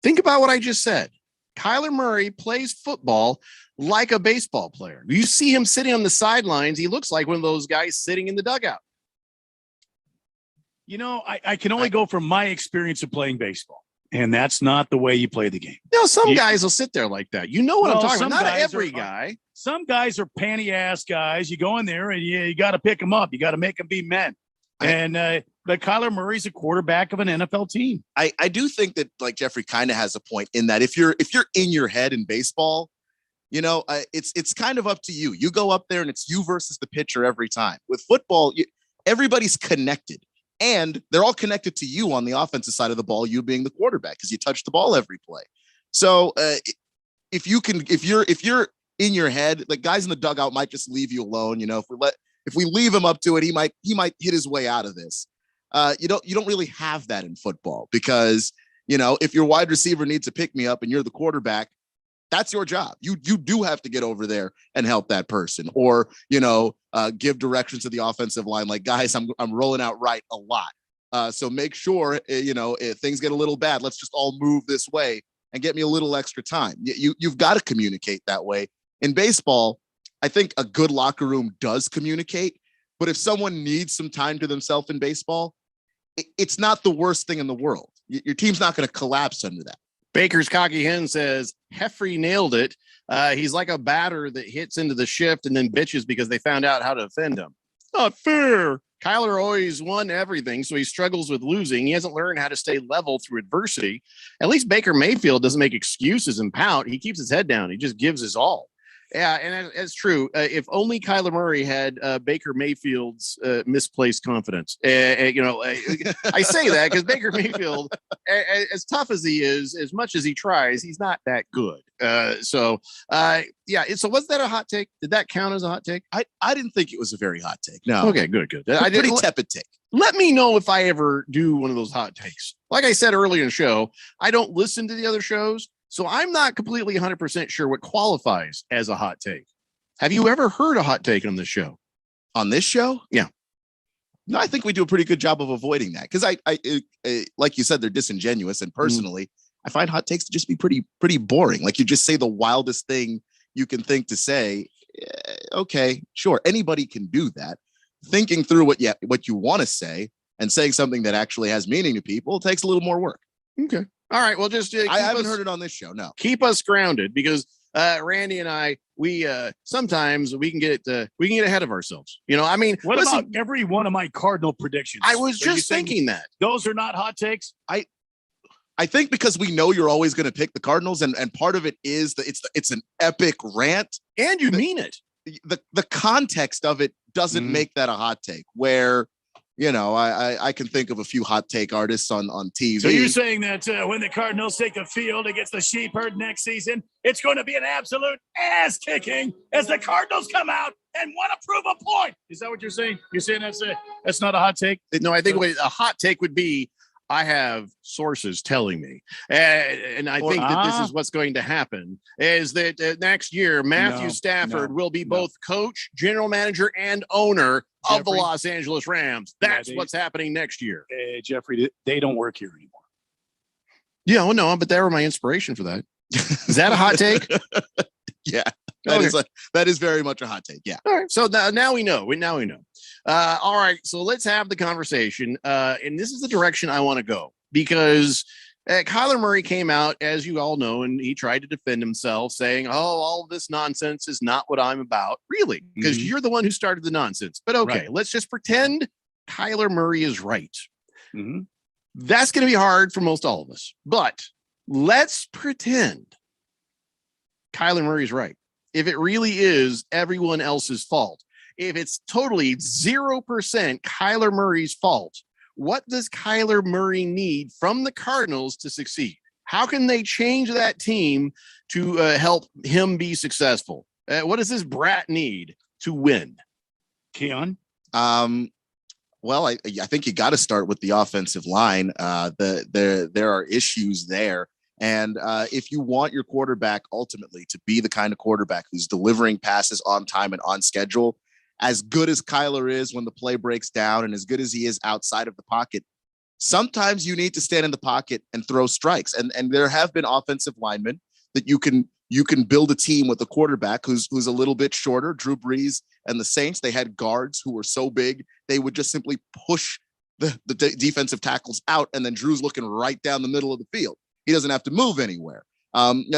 Think about what I just said. Kyler Murray plays football like a baseball player. You see him sitting on the sidelines. He looks like one of those guys sitting in the dugout. I can only go from my experience of playing baseball, and that's not the way you play the game. No, some guys will sit there like that. You know what I'm talking about. Not every guy. Some guys are panty ass guys. You go in there and you got to pick them up. You got to make them be men. But Kyler Murray's a quarterback of an NFL team. I do think that like Jeffrey kind of has a point in that if you're in your head in baseball, it's kind of up to you. You go up there and it's you versus the pitcher every time. With football, everybody's connected. And they're all connected to you on the offensive side of the ball, you being the quarterback, because you touch the ball every play. So if you're in your head, like guys in the dugout might just leave you alone. If we leave him up to it, he might hit his way out of this. You don't really have that in football because if your wide receiver needs to pick me up and you're the quarterback, that's your job. You do have to get over there and help that person, or give directions to the offensive line. Like, guys, I'm rolling out right a lot. So make sure if things get a little bad, let's just all move this way and get me a little extra time. You've got to communicate that way. In baseball, I think a good locker room does communicate, but if someone needs some time to themselves in baseball, it's not the worst thing in the world. Your team's not going to collapse under that. Baker's Cocky Hen says, Heffrey nailed it. He's like a batter that hits into the shift and then bitches because they found out how to offend him. Not fair. Kyler always won everything, so he struggles with losing. He hasn't learned how to stay level through adversity. At least Baker Mayfield doesn't make excuses and pout. He keeps his head down. He just gives his all. Yeah, and it's true. If only Kyler Murray had Baker Mayfield's misplaced confidence. I say that because Baker Mayfield, as tough as he is, as much as he tries, he's not that good. So was that a hot take? Did that count as a hot take? I didn't think it was a very hot take. No. Okay, good. I did pretty tepid take. Let me know if I ever do one of those hot takes. Like I said earlier in the show, I don't listen to the other shows. So I'm not completely 100% sure what qualifies as a hot take. Have you ever heard a hot take on this show? On this show? Yeah. No, I think we do a pretty good job of avoiding that because I like you said, they're disingenuous. And personally, I find hot takes to just be pretty boring. Like you just say the wildest thing you can think to say. Okay, sure. Anybody can do that. Thinking through what you want to say and saying something that actually has meaning to people takes a little more work. Okay. All right. Well, just I haven't heard it on this show. No, keep us grounded because Randy and I, we sometimes we can get ahead of ourselves. What about every one of my Cardinal predictions? I was just thinking that those are not hot takes. I think because we know you're always going to pick the Cardinals, and part of it is that it's an epic rant, and you mean it. The context of it doesn't make that a hot take. Where I can think of a few hot take artists on TV. So you're saying that when the Cardinals take the field against the Sheep Herd next season, it's going to be an absolute ass kicking as the Cardinals come out and want to prove a point. Is that what you're saying? You're saying that's not a hot take? No, I think a hot take would be, I have sources telling me, and I think that this is what's going to happen, is that next year, Matthew Stafford will be both coach, general manager, and owner of the Los Angeles Rams. That's what's happening next year. Jeffrey, they don't work here anymore. Yeah, well, no, but they were my inspiration for that. Is that a hot take? Yeah. That is very much a hot take. Yeah. All right. So now we know. Now we know. All right. So let's have the conversation. And this is the direction I want to go, because Kyler Murray came out, as you all know, and he tried to defend himself, saying, all of this nonsense is not what I'm about. Really? Because you're the one who started the nonsense. But okay, let's just pretend Kyler Murray is right. That's going to be hard for most all of us. But let's pretend Kyler Murray is right. If it really is everyone else's fault, if it's totally 0% Kyler Murray's fault, what does Kyler Murray need from the Cardinals to succeed? How can they change that team to help him be successful? What does this brat need to win? Keon? Well, I think you got to start with the offensive line. There are issues there. And if you want your quarterback ultimately to be the kind of quarterback who's delivering passes on time and on schedule, as good as Kyler is when the play breaks down and as good as he is outside of the pocket, sometimes you need to stand in the pocket and throw strikes. And there have been offensive linemen that you can build a team with a quarterback who's a little bit shorter. Drew Brees and the Saints, they had guards who were so big, they would just simply push the defensive tackles out, and then Drew's looking right down the middle of the field. He doesn't have to move anywhere.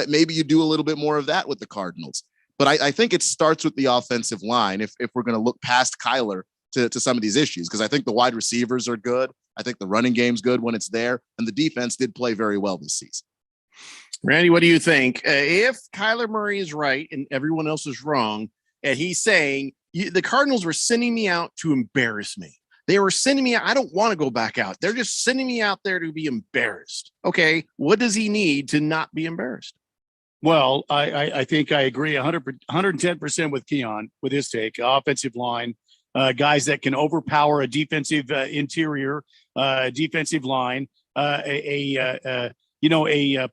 Maybe you do a little bit more of that with the Cardinals. But I think it starts with the offensive line if we're going to look past Kyler to some of these issues, because I think the wide receivers are good. I think the running game's good when it's there. And the defense did play very well this season. Randy, what do you think? If Kyler Murray is right and everyone else is wrong, and he's saying the Cardinals were sending me out to embarrass me. They were sending me out. I don't want to go back out. They're just sending me out there to be embarrassed. Okay, what does he need to not be embarrassed? Well, I think I agree 110% with Keon with his take. Offensive line, guys that can overpower a defensive interior, defensive line, a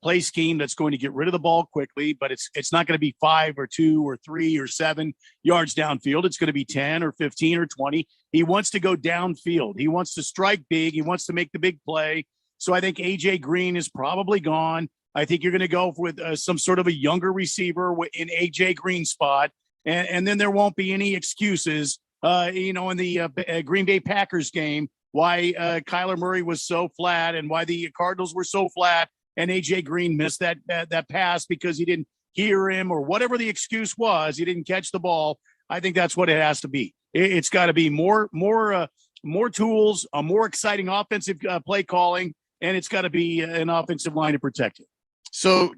play scheme that's going to get rid of the ball quickly, but it's not going to be 5 or 2 or 3 or 7 yards downfield. It's going to be 10 or 15 or 20. He wants to go downfield. He wants to strike big. He wants to make the big play. So I think AJ Green is probably gone. I think you're going to go with some sort of a younger receiver in AJ Green's spot. And then there won't be any excuses, in the Green Bay Packers game, why Kyler Murray was so flat and why the Cardinals were so flat and AJ Green missed that pass because he didn't hear him or whatever the excuse was. He didn't catch the ball. I think that's what it has to be. It's got to be more tools, a more exciting offensive play calling, and it's got to be an offensive line to protect it. So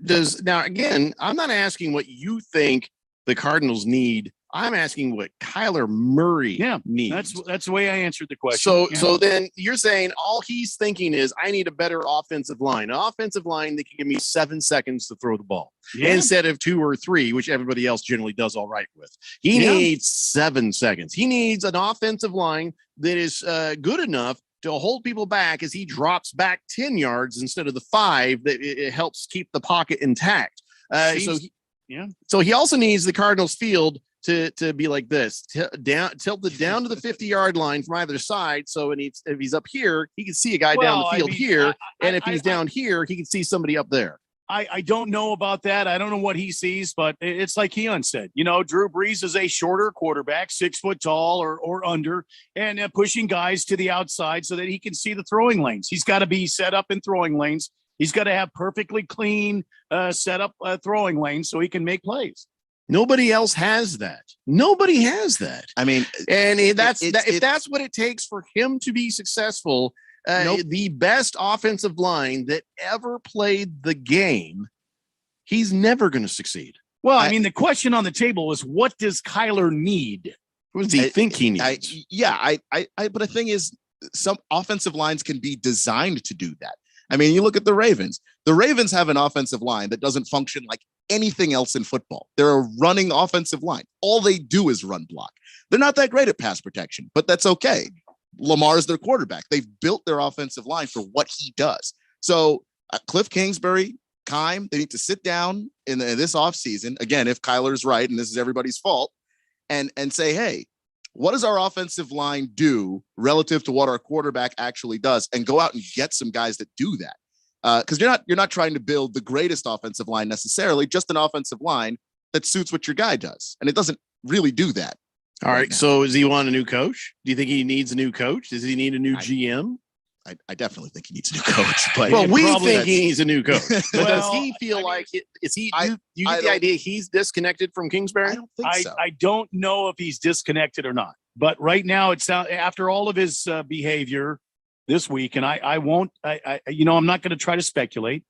again, I'm not asking what you think the Cardinals need. I'm asking what Kyler Murray needs. That's the way I answered the question. So then you're saying all he's thinking is, I need a better offensive line, an offensive line that can give me 7 seconds to throw the ball instead of 2 or 3, which everybody else generally does all right with. He needs 7 seconds. He needs an offensive line that is good enough to hold people back as he drops back 10 yards instead of the 5 that it helps keep the pocket intact. So he also needs the Cardinals field to be like this, tilted down to the 50-yard line from either side. So if he's up here, he can see a guy down the field here. And if he's down here, he can see somebody up there. I don't know about that. I don't know what he sees, but it's like Keon said. Drew Brees is a shorter quarterback, 6 foot tall or under, and pushing guys to the outside so that he can see the throwing lanes. He's got to be set up in throwing lanes. He's got to have perfectly clean set up throwing lanes so he can make plays. Nobody else has that. Nobody has that. I mean, and if that's what it takes for him to be successful, the best offensive line that ever played the game, he's never going to succeed. Well, I mean, the question on the table is, what does Kyler need? What does he think he needs? But the thing is, some offensive lines can be designed to do that. I mean, you look at the Ravens. The Ravens have an offensive line that doesn't function like anything else in football. They're a running offensive line. All they do is run block. They're not that great at pass protection, but that's okay. Lamar's their quarterback. They've built their offensive line for what he does. So Cliff Kingsbury, Keim, they need to sit down in this offseason, again, if Kyler's right, and this is everybody's fault, and say, hey, what does our offensive line do relative to what our quarterback actually does, and go out and get some guys that do that. Because you're not trying to build the greatest offensive line necessarily, just an offensive line that suits what your guy does. And it doesn't really do that. All right. So does he want a new coach? Do you think he needs a new coach? Does he need a new GM? I definitely think he needs a new coach. But well, we think he needs a new coach. But does he feel like is he? Do you get the idea he's disconnected from Kingsbury? I don't think so. I don't know if he's disconnected or not. But right now, it's after all of his behavior this week, and I won't. I'm not going to try to speculate.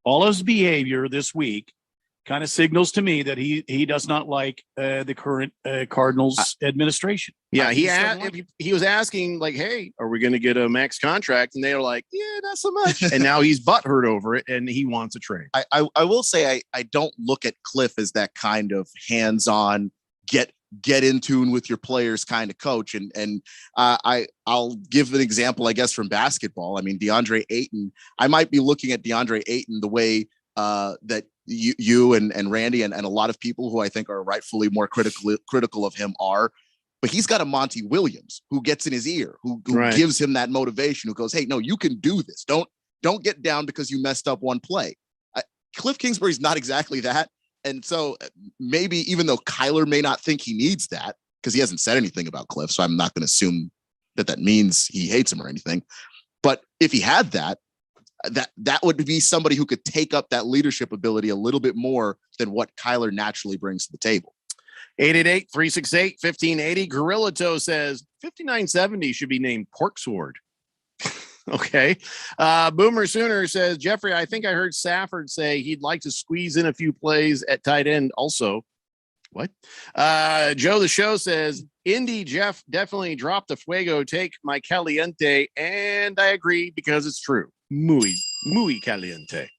All of his behavior this week kind of signals to me that he does not like the current Cardinals administration. Yeah, he was asking like, "Hey, are we going to get a max contract?" And they were like, "Yeah, not so much." And now he's butthurt over it, and he wants a trade. I will say I don't look at Cliff as that kind of hands-on, get in tune with your players kind of coach. And I'll give an example, I guess, from basketball. I mean, DeAndre Ayton. I might be looking at DeAndre Ayton the way that you and Randy and a lot of people who I think are rightfully more critical of him are. But he's got a Monty Williams who gets in his ear, who gives him that motivation, who goes, hey, no, you can do this. Don't get down because you messed up one play. Cliff Kingsbury's not exactly that. And so maybe even though Kyler may not think he needs that, because he hasn't said anything about Cliff, so I'm not going to assume that means he hates him or anything. But if he had that would be somebody who could take up that leadership ability a little bit more than what Kyler naturally brings to the table. 888-368-1580. Gorilla Toe says 5970 should be named Pork Sword. Okay. Boomer Sooner says, Jeffrey, I think I heard Safford say he'd like to squeeze in a few plays at tight end also. What? Joe the Show says, Indy Jeff definitely dropped the fuego take my caliente, and I agree because it's true. Muy caliente.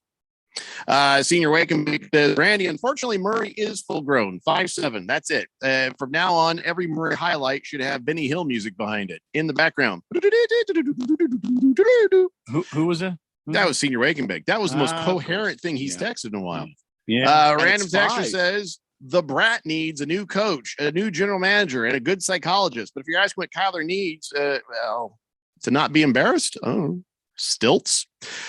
Senior Wakem says, Randy, unfortunately, Murray is full grown, 5'7". That's it. From now on, every Murray highlight should have Benny Hill music behind it in the background. Who was that? That was Senior Wakenbeck. That was the most coherent thing he's texted in a a while. Yeah. Random texture says the Brat needs a new coach, a new general manager, and a good psychologist. But if you're asking what Kyler needs, to not be embarrassed, stilts.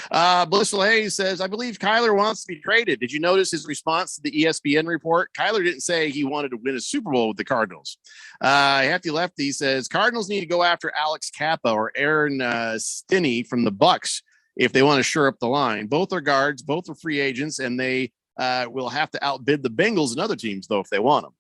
Blissful Hayes says, I believe Kyler wants to be traded. Did you notice his response to the ESPN report? Kyler didn't say he wanted to win a Super Bowl with the Cardinals. Hefty Lefty says Cardinals need to go after Alex Kappa or Aaron Stinney from the Bucks if they want to shore up the line. Both are guards, both are free agents, and they will have to outbid the Bengals and other teams though if they want them.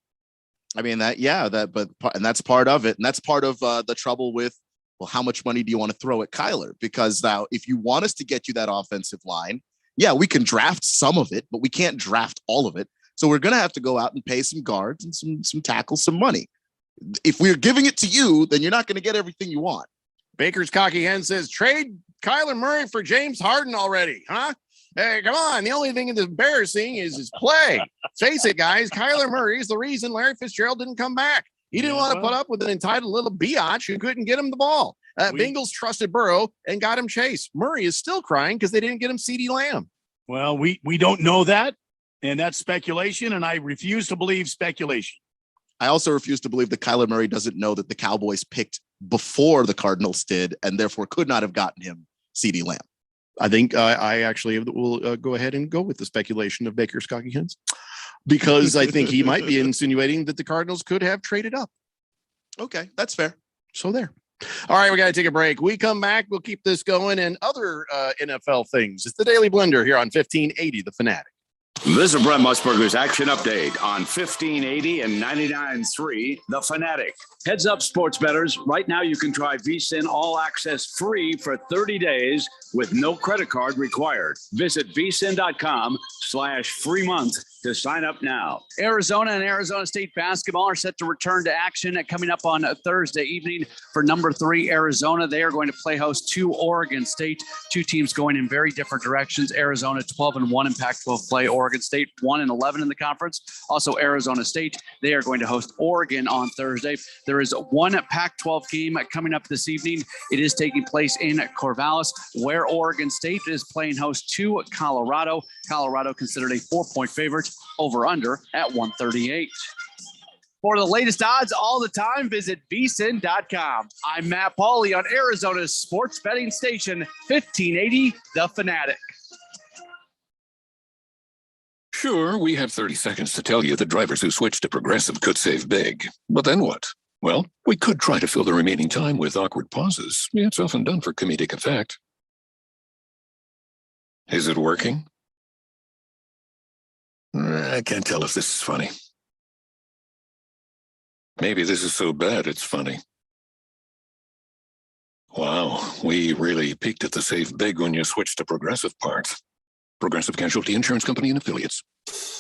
I mean and that's part of it, and that's part of the trouble with. Well, how much money do you want to throw at Kyler? Because now, if you want us to get you that offensive line, yeah, we can draft some of it, but we can't draft all of it. So we're going to have to go out and pay some guards and some tackles, some money. If we're giving it to you, then you're not going to get everything you want. Baker's Cocky Hen says, trade Kyler Murray for James Harden already, huh? Hey, come on. The only thing that's embarrassing is his play. Face it, guys. Kyler Murray is the reason Larry Fitzgerald didn't come back. He didn't want to put up with an entitled little biatch who couldn't get him the ball. Bengals trusted Burrow and got him Chase. Murray is still crying because they didn't get him CeeDee Lamb. Well, we don't know that, and that's speculation, and I refuse to believe speculation. I also refuse to believe that Kyler Murray doesn't know that the Cowboys picked before the Cardinals did, and therefore could not have gotten him CeeDee Lamb. I think I actually will go ahead and go with the speculation of Baker's Cocky Hens. Because I think he might be insinuating that the Cardinals could have traded up. Okay, that's fair. So there. All right, we got to take a break. We come back, we'll keep this going and other NFL things. It's the Daily Blender here on 1580 The Fanatic. This is Brent Musburger's Action Update on 1580 and 99.3 The Fanatic. Heads up, sports bettors. Right now, you can try VSiN All Access free for 30 days with no credit card required. Visit vsin.com/free month to sign up now. Arizona and Arizona State basketball are set to return to action coming up on Thursday evening. For number 3, Arizona, they are going to play host to Oregon State. Two teams going in very different directions. Arizona 12-1 in Pac-12 play. Oregon State 1-11 in the conference. Also, Arizona State, they are going to host Oregon on Thursday. There is one Pac-12 game coming up this evening. It is taking place in Corvallis, where Oregon State is playing host to Colorado. Colorado considered a 4-point favorite, over under at 138. For the latest odds all the time, visit vsin.com. I'm Matt Pauley on Arizona's sports betting station, 1580 The Fanatic. Sure, we have 30 seconds to tell you that drivers who switch to Progressive could save big. But then what? Well, we could try to fill the remaining time with awkward pauses. It's often done for comedic effect. Is it working? I can't tell if this is funny. Maybe this is so bad it's funny. Wow, we really peaked at the save big when you switched to Progressive part. Progressive Casualty Insurance Company and Affiliates.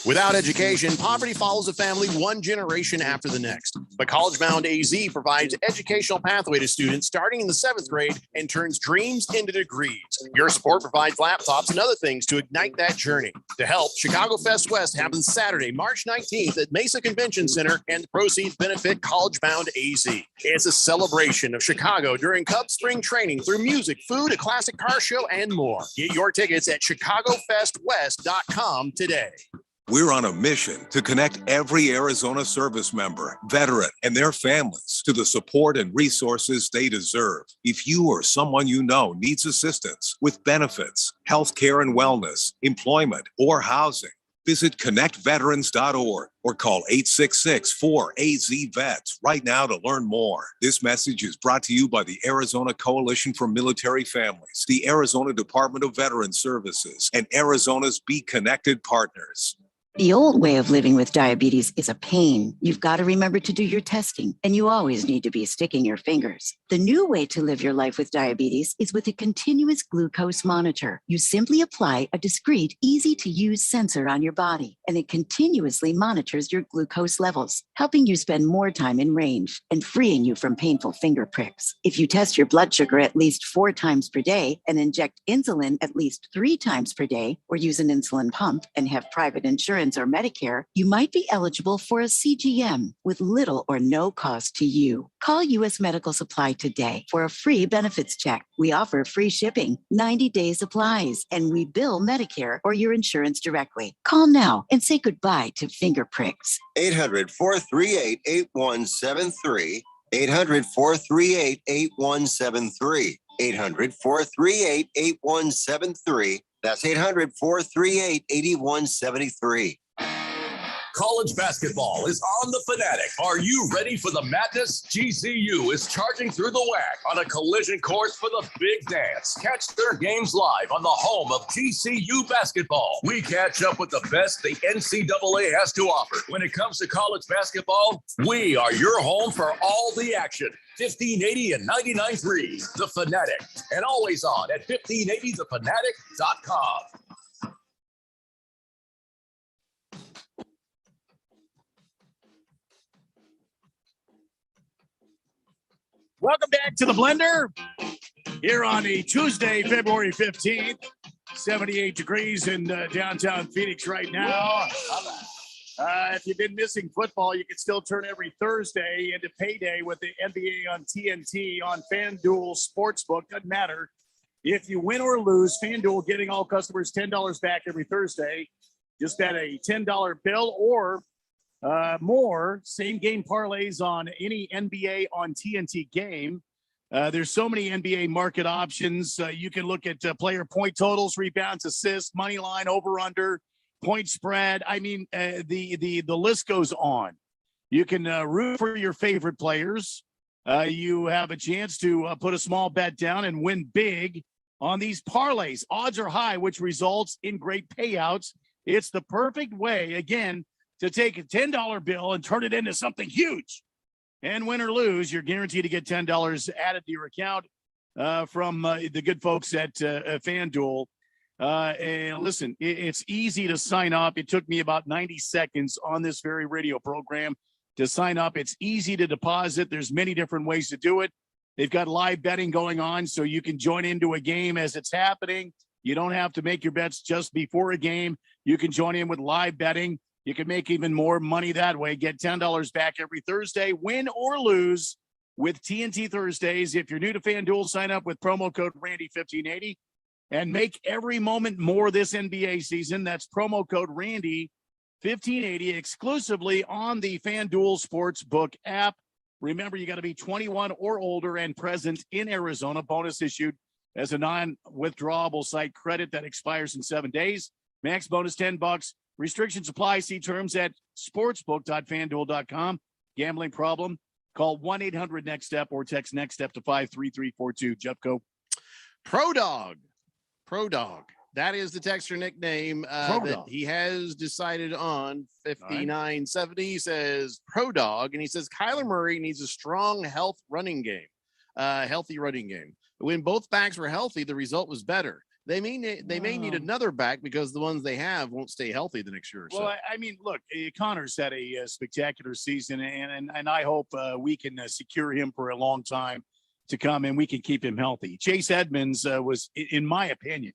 Without education, poverty follows a family one generation after the next. But College Bound AZ provides educational pathway to students starting in the 7th grade and turns dreams into degrees. Your support provides laptops and other things to ignite that journey. To help, Chicago Fest West happens Saturday, March 19th at Mesa Convention Center, and the proceeds benefit College Bound AZ. It's a celebration of Chicago during Cubs spring training through music, food, a classic car show, and more. Get your tickets at ChicagoFestWest.com today. We're on a mission to connect every Arizona service member, veteran, and their families to the support and resources they deserve. If you or someone you know needs assistance with benefits, health care and wellness, employment, or housing, visit connectveterans.org or call 866-4AZ-VETS right now to learn more. This message is brought to you by the Arizona Coalition for Military Families, the Arizona Department of Veterans Services, and Arizona's Be Connected partners. The old way of living with diabetes is a pain. You've got to remember to do your testing, and you always need to be sticking your fingers. The new way to live your life with diabetes is with a continuous glucose monitor. You simply apply a discreet, easy-to-use sensor on your body, and it continuously monitors your glucose levels, helping you spend more time in range and freeing you from painful finger pricks. If you test your blood sugar at least 4 times per day and inject insulin at least 3 times per day, or use an insulin pump and have private insurance or Medicare, you might be eligible for a CGM with little or no cost to you. Call U.S. Medical Supply today for a free benefits check. We offer free shipping, 90-day supplies, and we bill Medicare or your insurance directly. Call now and say goodbye to finger pricks. 800-438-8173. 800-438-8173. 800-438-8173. That's 800-438-8173. College basketball is on the Fanatic. Are you ready for the madness? GCU is charging through the WAC on a collision course for the big dance. Catch their games live on the home of GCU basketball. We catch up with the best the NCAA has to offer. When it comes to college basketball, we are your home for all the action. 1580 and 99.3, The Fanatic, and always on at 1580thefanatic.com. Welcome back to the Blender here on a Tuesday, February 15th, 78 degrees in downtown Phoenix right now. If you've been missing football, you can still turn every Thursday into payday with the NBA on TNT on FanDuel Sportsbook. Doesn't matter if you win or lose. FanDuel getting all customers $10 back every Thursday. Just bet a $10 bill or more same game parlays on any NBA on TNT game. There's so many NBA market options. You can look at player point totals, rebounds, assists, money line, over under, point spread. I mean, the list goes on. You can root for your favorite players. You have a chance to put a small bet down and win big on these parlays. Odds are high, which results in great payouts. It's the perfect way, again, to take a $10 bill and turn it into something huge. And win or lose, you're guaranteed to get $10 added to your account from the good folks at FanDuel. And listen, it's easy to sign up. It took me about 90 seconds on this very radio program to sign up. It's easy to deposit. There's many different ways to do it. They've got live betting going on, so you can join into a game as it's happening. You don't have to make your bets just before a game. You can join in with live betting. You can make even more money that way. Get $10 back every Thursday, win or lose with TNT Thursdays. If you're new to FanDuel, sign up with promo code Randy1580 and make every moment more this NBA season. That's promo code Randy1580 exclusively on the FanDuel Sportsbook app. Remember, you got to be 21 or older and present in Arizona. Bonus issued as a non-withdrawable site credit that expires in 7 days. Max bonus $10. Restrictions apply. See terms at sportsbook.fanduel.com. Gambling problem? Call 1-800-NEXT-STEP or text NEXT STEP to 53342. Jeffco. Pro Dog. That is the texter nickname that he has decided on. 5970 He says Pro Dog, and he says Kyler Murray needs a strong, healthy running game. When both backs were healthy, the result was better. They may need another back because the ones they have won't stay healthy the next year or so. Well, I mean, look, Connor's had a spectacular season, and I hope we can secure him for a long time to come, and we can keep him healthy. Chase Edmonds was, in my opinion,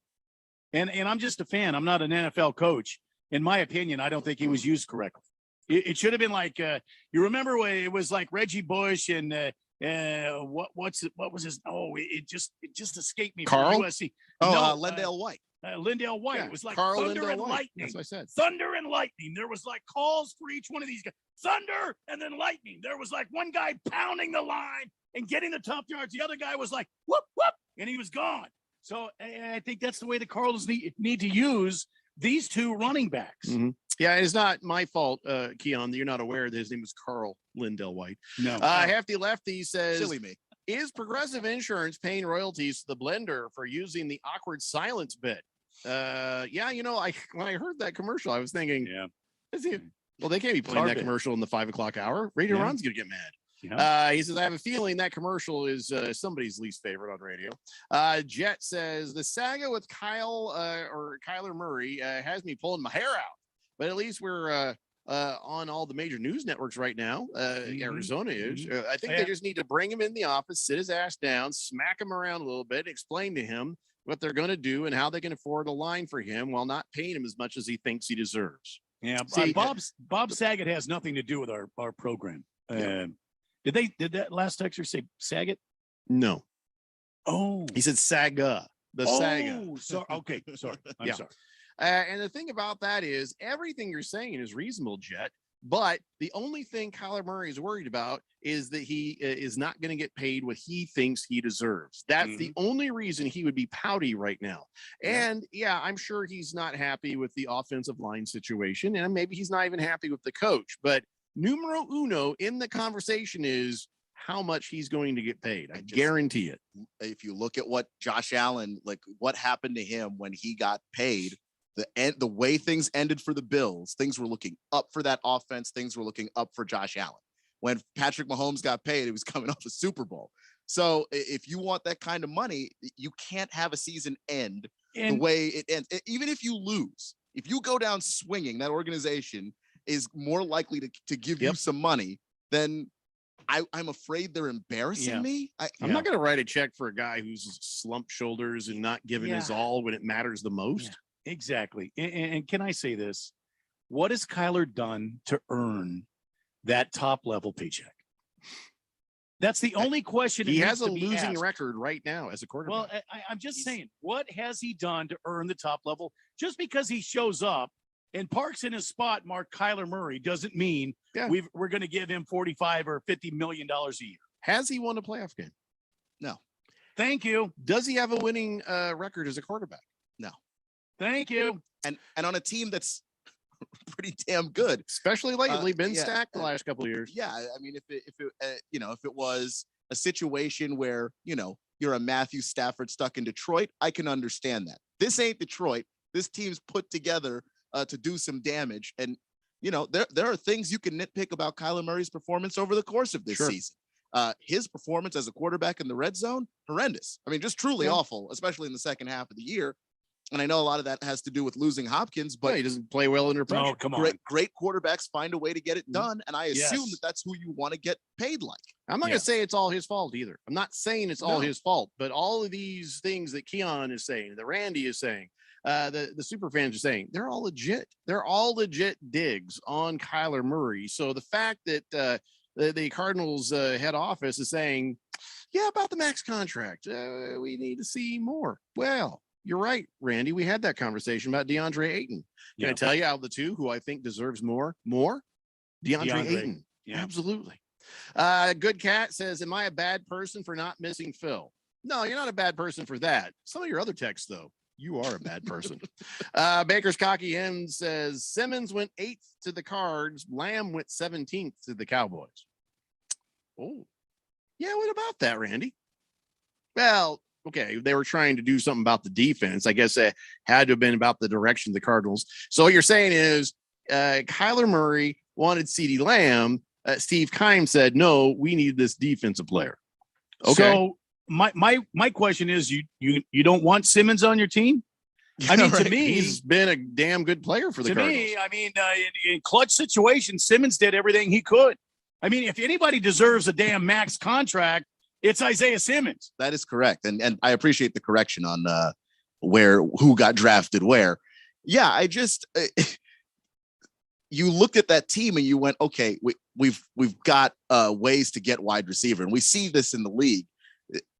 and I'm just a fan. I'm not an NFL coach. In my opinion, I don't think he was used correctly. It should have been like you remember when it was like Reggie Bush and what was his? Oh, it just escaped me. Carl? From USC. Lindale White. Lindale White. Yeah, it was like Carl thunder Lindale and White. lightning. That's what I said. Thunder and lightning. There was like calls for each one of these guys. Thunder and then lightning. There was like one guy pounding the line and getting the top yards. The other guy was like whoop whoop, and he was gone. So I think that's the way the Cardinals need to use these two running backs. Mm-hmm. Yeah, it's not my fault, Keon, that you're not aware that his name was Carl Lindell White. No. Hefty Lefty says, Silly me. Is Progressive Insurance paying royalties to the blender for using the awkward silence bit? Yeah, when I heard that commercial, I was thinking, well, they can't be playing that commercial in the 5 o'clock hour. Radio Ron's going to get mad. Yeah. He says, I have a feeling that commercial is somebody's least favorite on radio. Jet says, the saga with Kyler Murray has me pulling my hair out. But at least we're on all the major news networks right now. Arizona is. I think they just need to bring him in the office, sit his ass down, smack him around a little bit, explain to him what they're going to do and how they can afford a line for him while not paying him as much as he thinks he deserves. Yeah, Bob Saget has nothing to do with our program. Did that last texter say Saget? No. Oh, he said Saga. Saga. Sorry. Okay, sorry. I'm sorry. And the thing about that is everything you're saying is reasonable, Jet. But the only thing Kyler Murray is worried about is that he is not going to get paid what he thinks he deserves. That's the only reason he would be pouty right now. And I'm sure he's not happy with the offensive line situation. And maybe he's not even happy with the coach. But numero uno in the conversation is how much he's going to get paid. I guarantee it. If you look at what Josh Allen, like what happened to him when he got paid, the way things ended for the Bills, things were looking up for that offense. Things were looking up for Josh Allen. When Patrick Mahomes got paid, it was coming off a Super Bowl. So if you want that kind of money, you can't have a season end the way it ends. Even if you lose, if you go down swinging, that organization is more likely to give you some money than I'm afraid they're embarrassing me. I'm not going to write a check for a guy who's slumped shoulders and not giving his all when it matters the most. Yeah. Exactly. And can I say this? What has Kyler done to earn that top level paycheck? That's the only question. He has a losing record right now as a quarterback. Well, I'm just saying, what has he done to earn the top level? Just because he shows up and parks in his spot, marked Kyler Murray, doesn't mean we're going to give him $45 or $50 million a year. Has he won a playoff game? No. Thank you. Does he have a winning record as a quarterback? No. Thank you. And on a team that's pretty damn good, especially lately, been stacked the last couple of years. Yeah, I mean, if it was a situation where you're a Matthew Stafford stuck in Detroit, I can understand that. This ain't Detroit. This team's put together to do some damage, and there are things you can nitpick about Kyler Murray's performance over the course of this season. His performance as a quarterback in the red zone, horrendous. I mean, just truly awful, especially in the second half of the year. And I know a lot of that has to do with losing Hopkins, but he doesn't play well under pressure. Oh, come on. Great quarterbacks find a way to get it done. And I assume that that's who you want to get paid like. I'm not going to say it's all his fault either. I'm not saying it's all his fault, but all of these things that Keon is saying, that Randy is saying, the super fans are saying, they're all legit. They're all legit digs on Kyler Murray. So the fact that the Cardinals head office is saying, yeah, about the max contract, we need to see more. Well, you're right, Randy. We had that conversation about DeAndre Ayton. Can I tell you out of the two who I think deserves more? DeAndre Ayton. Yeah. Absolutely. Good Cat says, am I a bad person for not missing Phil? No, you're not a bad person for that. Some of your other texts, though, you are a bad person. Baker's Cocky Hen says, Simmons went 8th to the Cards. Lamb went 17th to the Cowboys. Oh, yeah. What about that, Randy? Well, okay, they were trying to do something about the defense. I guess it had to have been about the direction of the Cardinals. So what you're saying is Kyler Murray wanted CeeDee Lamb. Steve Keim said, no, we need this defensive player. Okay. So my question is, you don't want Simmons on your team? I mean, to me, he's been a damn good player for the Cardinals. To me, I mean, in clutch situations, Simmons did everything he could. I mean, if anybody deserves a damn max contract, it's Isaiah Simmons. That is correct. And I appreciate the correction on who got drafted where. Yeah, I just you looked at that team and you went, okay, we've got ways to get wide receiver. And we see this in the league.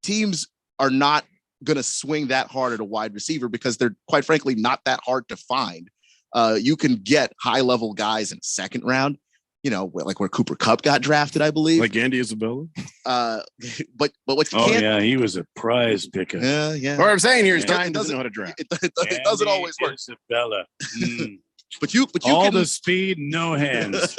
Teams are not going to swing that hard at a wide receiver because they're quite frankly not that hard to find. You can get high level guys in the second round. You know, like where Cooper Kupp got drafted, I believe. Like Andy Isabella. But what you can't. Yeah, he was a prize picker. Yeah. What I'm saying here is Time doesn't know how to draft. It doesn't always work. Isabella. But you all can, the speed, no hands.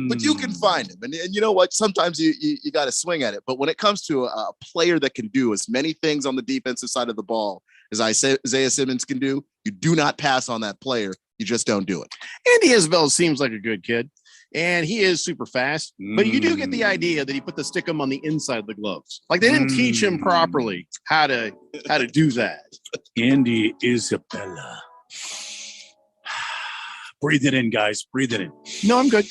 but you can find him, and you know what? Sometimes you got to swing at it. But when it comes to a player that can do as many things on the defensive side of the ball as Isaiah Simmons can do, you do not pass on that player. You just don't do it. Andy Isabella seems like a good kid, and he is super fast. But you do get the idea that he put the stickum on the inside of the gloves. Like they didn't teach him properly how to do that. Andy Isabella. Breathe it in, guys. Breathe it in. No, I'm good.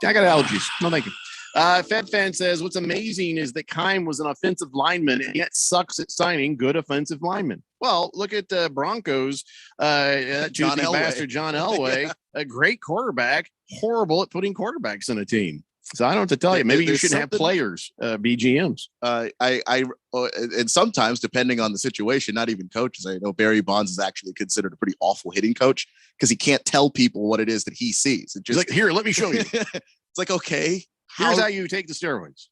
I got allergies. No, thank you. Fed Fan says, what's amazing is that Keim was an offensive lineman and yet sucks at signing good offensive linemen. Well, look at the Broncos. John Elway, a great quarterback, horrible at putting quarterbacks in a team. So I don't have to tell you. Maybe you shouldn't have players be GMs. And sometimes, depending on the situation, not even coaches. I know Barry Bonds is actually considered a pretty awful hitting coach because he can't tell people what it is that he sees. It just like, here, let me show you. It's like, okay, here's how you take the steroids.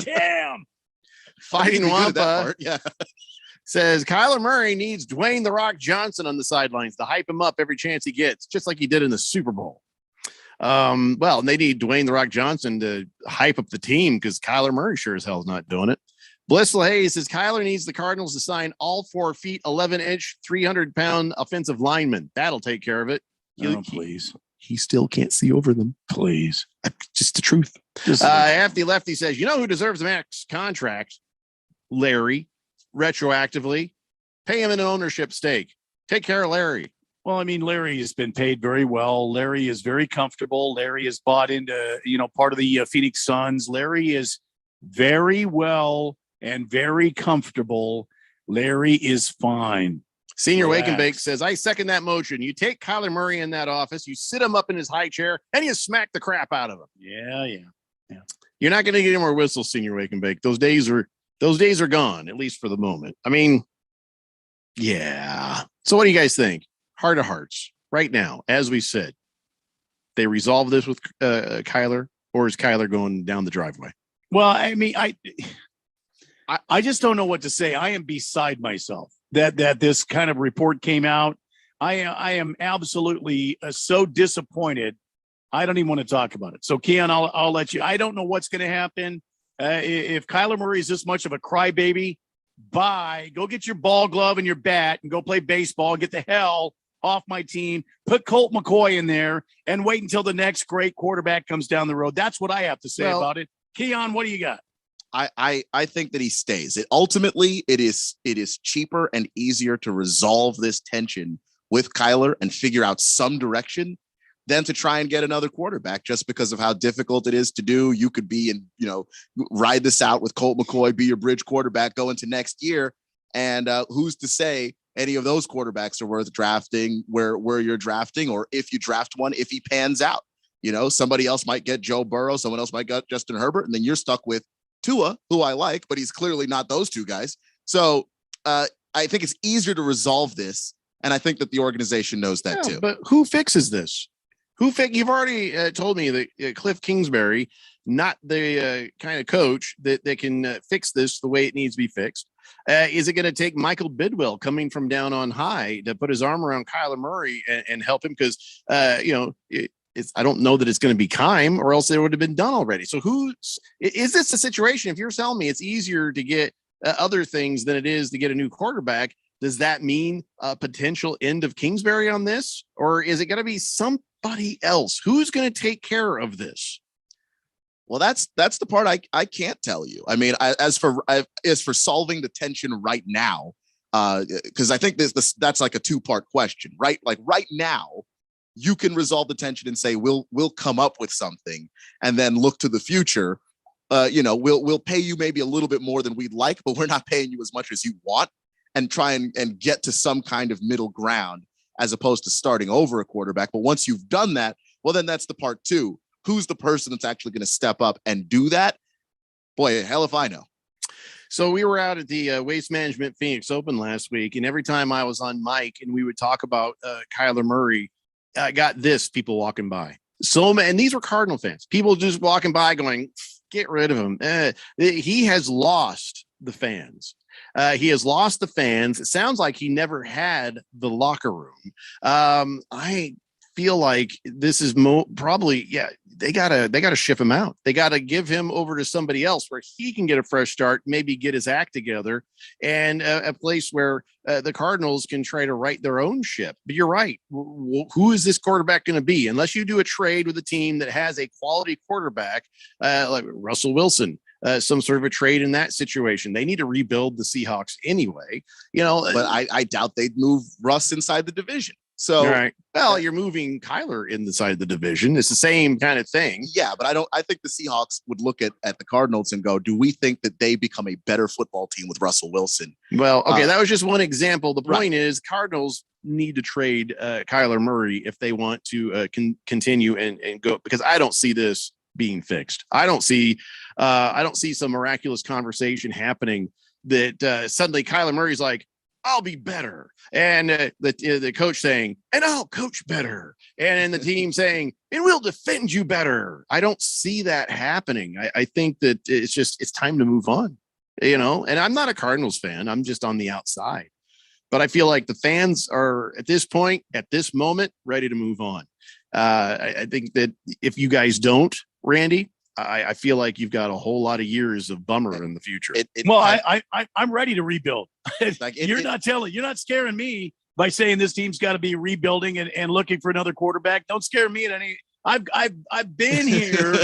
Damn. Fighting Wampa says Kyler Murray needs Dwayne The Rock Johnson on the sidelines to hype him up every chance he gets, just like he did in the Super Bowl. Well, they need Dwayne The Rock Johnson to hype up the team because Kyler Murray sure as hell is not doing it. Blissful Hayes says Kyler needs the Cardinals to sign all 4 feet, 11-inch, 300-pound offensive linemen. That'll take care of it. Please. He still can't see over them. Please. Just the truth. Hefty Lefty says, you know who deserves a max contract? Larry. Retroactively. Pay him an ownership stake. Take care of Larry. Well, I mean, Larry has been paid very well. Larry is very comfortable. Larry is bought into, part of the Phoenix Suns. Larry is very well and very comfortable. Larry is fine. Senior Wake and Bake says, I second that motion. You take Kyler Murray in that office, you sit him up in his high chair, and you smack the crap out of him. Yeah. You're not going to get any more whistles, Senior Wake and Bake. Those days are gone, at least for the moment. I mean, yeah. So what do you guys think? Heart of hearts, right now, as we said, they resolve this with Kyler, or is Kyler going down the driveway? Well, I mean, I just don't know what to say. I am beside myself that this kind of report came out. I am absolutely so disappointed. I don't even want to talk about it. So, Keon, I'll let you. I don't know what's going to happen. If Kyler Murray is this much of a crybaby, go get your ball glove and your bat and go play baseball. Get the hell off my team. Put Colt McCoy in there and wait until the next great quarterback comes down the road. That's what I have to say about it. Keon, what do you got? I think that he stays. It is cheaper and easier to resolve this tension with Kyler and figure out some direction than to try and get another quarterback just because of how difficult it is to do. You could be ride this out with Colt McCoy, be your bridge quarterback going to next year. And who's to say any of those quarterbacks are worth drafting where you're drafting, or if you draft one, if he pans out, somebody else might get Joe Burrow, someone else might get Justin Herbert, and then you're stuck with Tua, who I like, but he's clearly not those two guys. So I think it's easier to resolve this. And I think that the organization knows that too. But who fixes this? You've already told me that Cliff Kingsbury, not the kind of coach that can fix this the way it needs to be fixed. Is it going to take Michael Bidwell coming from down on high to put his arm around Kyler Murray and help him? Because, I don't know that it's going to be Keim, or else it would have been done already. So is this a situation? If you're telling me it's easier to get other things than it is to get a new quarterback, does that mean a potential end of Kingsbury on this? Or is it going to be somebody else? Who's going to take care of this? Well, that's the part I can't tell you. I mean, as for solving the tension right now, because I think that's like a two-part question, right? Like right now, you can resolve the tension and say we'll come up with something, and then look to the future. We'll pay you maybe a little bit more than we'd like, but we're not paying you as much as you want, and try and get to some kind of middle ground as opposed to starting over a quarterback. But once you've done that, well, then that's the part two. Who's the person that's actually going to step up and do that? Boy, hell if I know. So we were out at the Waste Management Phoenix Open last week, and every time I was on mic and we would talk about Kyler Murray, I got people walking by. And these were Cardinal fans. People just walking by going, get rid of him. He has lost the fans. He has lost the fans. It sounds like he never had the locker room. I feel like this is probably, they gotta ship him out. They gotta give him over to somebody else where he can get a fresh start, maybe get his act together, and a place where the Cardinals can try to right their own ship. But you're right. Who is this quarterback going to be? Unless you do a trade with a team that has a quality quarterback, like Russell Wilson, some sort of a trade in that situation. They need to rebuild the Seahawks anyway, But I doubt they'd move Russ inside the division. So, right. Well, you're moving Kyler in the side of the division. It's the same kind of thing. Yeah, but I think the Seahawks would look at the Cardinals and go, do we think that they become a better football team with Russell Wilson? Well, okay, that was just one example. The point is Cardinals need to trade Kyler Murray if they want to continue and go, because I don't see this being fixed. I don't see some miraculous conversation happening that suddenly Kyler Murray's like, I'll be better. And the coach saying, and I'll coach better. And the team saying, and we'll defend you better. I don't see that happening. I think that it's time to move on, and I'm not a Cardinals fan. I'm just on the outside. But I feel like the fans are at this point, at this moment, ready to move on. I think that if you guys don't, Randy, I feel like you've got a whole lot of years of bummer in the future. I'm ready to rebuild. You're not scaring me by saying this team's got to be rebuilding and looking for another quarterback. Don't scare me at any. I've been here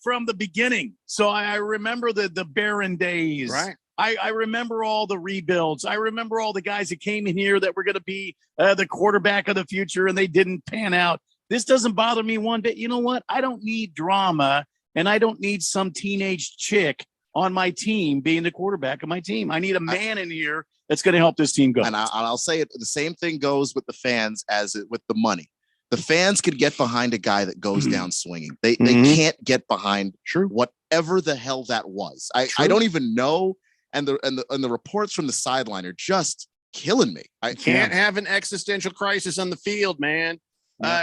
from the beginning, so I remember the barren days. Right. I remember all the rebuilds. I remember all the guys that came in here that were going to be the quarterback of the future, and they didn't pan out. This doesn't bother me one bit. You know what? I don't need drama, and I don't need some teenage chick on my team being the quarterback of my team. I need a man in here that's going to help this team go. And I'll say it. The same thing goes with the fans as with the money. The fans could get behind a guy that goes down swinging. They can't get behind whatever the hell that was. I don't even know. And the reports from the sideline are just killing me. I can't have an existential crisis on the field, man.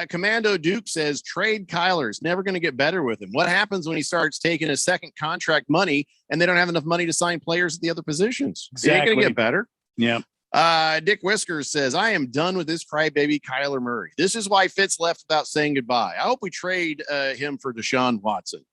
Commando Duke says trade Kyler. It's never going to get better with him. What happens when he starts taking a second contract money and they don't have enough money to sign players at the other positions? Exactly. It ain't going to get better. Yeah. Dick Whiskers says, I am done with this crybaby Kyler Murray. This is why Fitz left without saying goodbye. I hope we trade him for Deshaun Watson.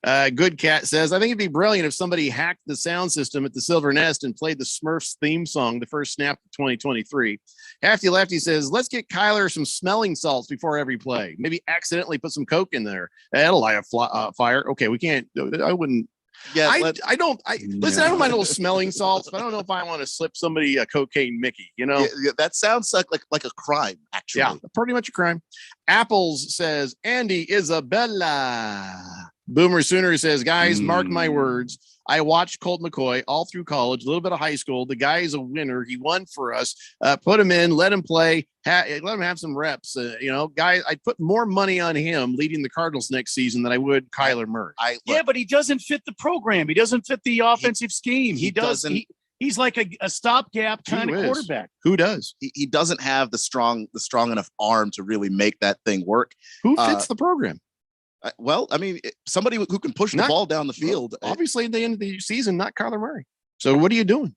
Good Cat says, I think it'd be brilliant if somebody hacked the sound system at the Silver Nest and played the Smurfs theme song the first snap of 2023. Hefty Lefty says, let's get Kyler some smelling salts before every play. Maybe accidentally put some Coke in there. That'll light a fire. Okay, we can't. I wouldn't. Yeah, I don't listen. I don't mind a little smelling salts, but I don't know if I want to slip somebody a cocaine Mickey. that sounds like a crime. Actually, yeah, pretty much a crime. Apples says Andy Isabella. Boomer Sooner says, guys, mark my words. I watched Colt McCoy all through college, a little bit of high school. The guy is a winner. He won for us. Put him in, let him play, let him have some reps. Guys, I'd put more money on him leading the Cardinals next season than I would Kyler Murray. But he doesn't fit the program. He doesn't fit the offensive scheme. He's like a stopgap kind of quarterback. Who does? He doesn't have the strong enough arm to really make that thing work. Who fits the program? Somebody who can push the ball down the field. Obviously, at the end of the season, not Kyler Murray. So what are you doing?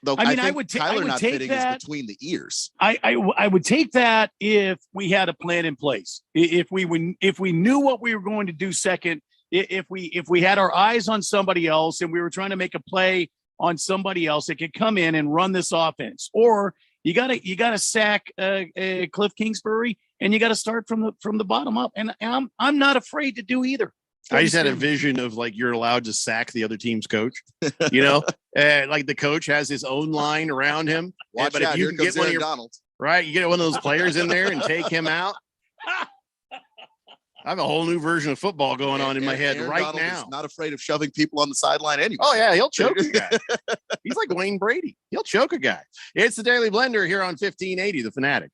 Though I would take that between the ears. I would take that if we had a plan in place. If we knew what we were going to do second. If we had our eyes on somebody else and we were trying to make a play on somebody else that could come in and run this offense, or you gotta sack Cliff Kingsbury. And you got to start from the bottom up, and I'm not afraid to do either. I just had a vision of like you're allowed to sack the other team's coach, like the coach has his own line around him. But if you can get one of your right, you get one of those players in there and take him out. I have a whole new version of football going on in my head right now. Is not afraid of shoving people on the sideline anyway. Oh yeah, he'll choke a guy. He's like Wayne Brady. He'll choke a guy. It's the Daily Blender here on 1580 The Fanatic.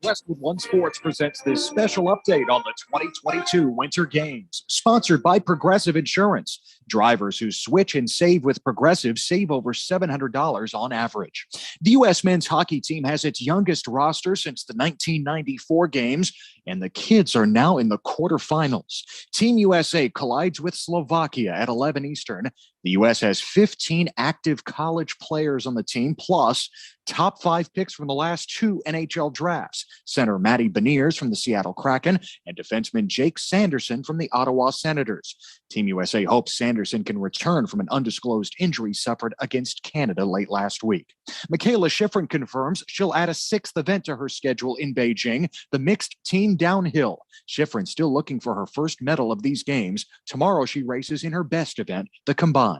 Westwood One Sports presents this special update on the 2022 Winter Games, sponsored by Progressive Insurance. Drivers who switch and save with Progressive save over $700 on average. The U.S. men's hockey team has its youngest roster since the 1994 games, and the kids are now in the quarterfinals. Team USA collides with Slovakia at 11 Eastern. The U.S. has 15 active college players on the team, plus top 5 picks from the last 2 NHL drafts. Center Matty Beniers from the Seattle Kraken and defenseman Jake Sanderson from the Ottawa Senators. Team USA hopes Sanderson can return from an undisclosed injury suffered against Canada late last week. Michaela Schifrin confirms she'll add a 6th event to her schedule in Beijing, the mixed team downhill. Schifrin still looking for her first medal of these games. Tomorrow she races in her best event, the combined.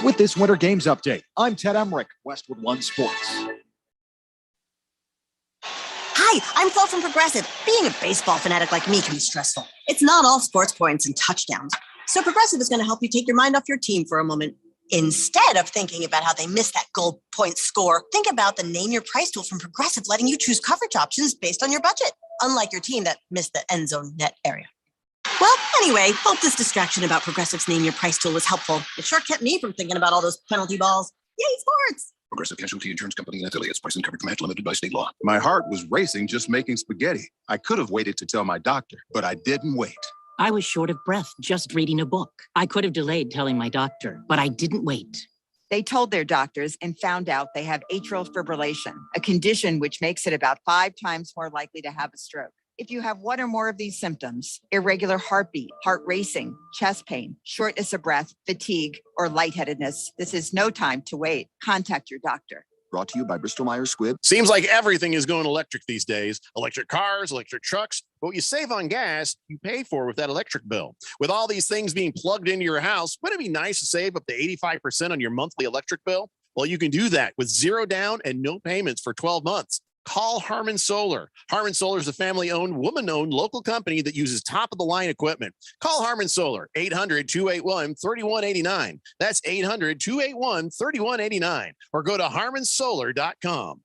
With this Winter Games update, I'm Ted Emmerich, Westwood One Sports. Hi, I'm Flo from Progressive. Being a baseball fanatic like me can be stressful. It's not all sports points and touchdowns. So Progressive is going to help you take your mind off your team for a moment. Instead of thinking about how they missed that goal point score, think about the Name Your Price tool from Progressive, letting you choose coverage options based on your budget, unlike your team that missed the end zone net area. Well, anyway, hope this distraction about Progressive's Name Your Price tool was helpful. It sure kept me from thinking about all those penalty balls. Yay, sports! Progressive Casualty Insurance Company and affiliates. Price and coverage match limited by state law. My heart was racing just making spaghetti. I could have waited to tell my doctor, but I didn't wait. I was short of breath just reading a book. I could have delayed telling my doctor, but I didn't wait. They told their doctors and found out they have atrial fibrillation, a condition which makes it about 5 times more likely to have a stroke. If you have one or more of these symptoms, irregular heartbeat, heart racing, chest pain, shortness of breath, fatigue, or lightheadedness, this is no time to wait. Contact your doctor. Brought to you by Bristol-Myers Squibb. Seems like everything is going electric these days. Electric cars, electric trucks. But what you save on gas, you pay for with that electric bill. With all these things being plugged into your house, wouldn't it be nice to save up to 85% on your monthly electric bill? Well, you can do that with 0 down and no payments for 12 months. Call Harmon Solar. Harmon Solar is a family-owned, woman-owned local company that uses top-of-the-line equipment. Call Harmon Solar, 800-281-3189. That's 800-281-3189. Or go to harmonsolar.com.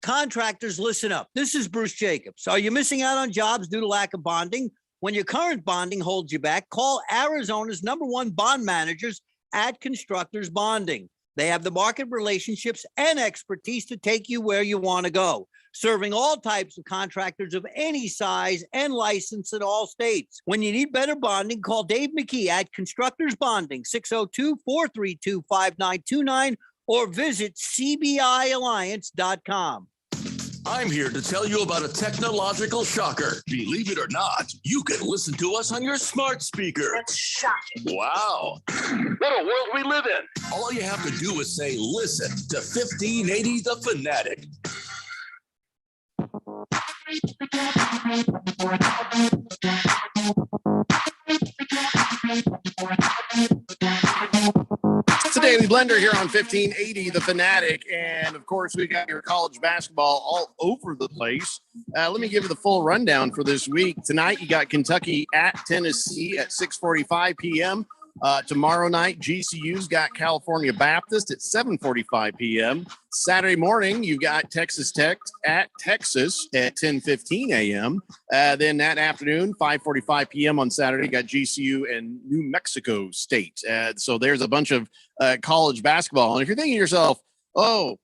Contractors, listen up. This is Bruce Jacobs. Are you missing out on jobs due to lack of bonding? When your current bonding holds you back, call Arizona's #1 bond managers at Constructors Bonding. They have the market relationships and expertise to take you where you want to go, serving all types of contractors of any size and license in all states. When you need better bonding, call Dave McKee at Constructors Bonding, 602-432-5929, or visit cbialliance.com. I'm here to tell you about a technological shocker. Believe it or not, you can listen to us on your smart speaker. That's shocking. Wow. What a world we live in. All you have to do is say, listen to 1580 The Fanatic. Blender here on 1580, The Fanatic. And of course, we got your college basketball all over the place. Let me give you the full rundown for this week. Tonight, you got Kentucky at Tennessee at 6:45 p.m. Tomorrow night, GCU's got California Baptist at 7:45 p.m. Saturday morning, you've got Texas Tech at Texas at 10:15 a.m. Then that afternoon, 5:45 p.m. on Saturday, you got GCU and New Mexico State. So there's a bunch of college basketball. And if you're thinking to yourself, oh,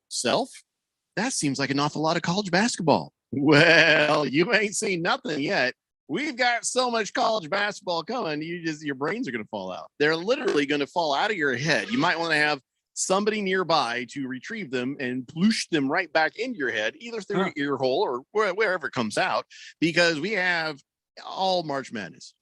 that seems like an awful lot of college basketball. Well, you ain't seen nothing yet. We've got so much college basketball coming, your brains are going to fall out. They're literally going to fall out of your head. You might want to have somebody nearby to retrieve them and ploosh them right back into your head, either through your ear hole or wherever it comes out, because we have all of March Madness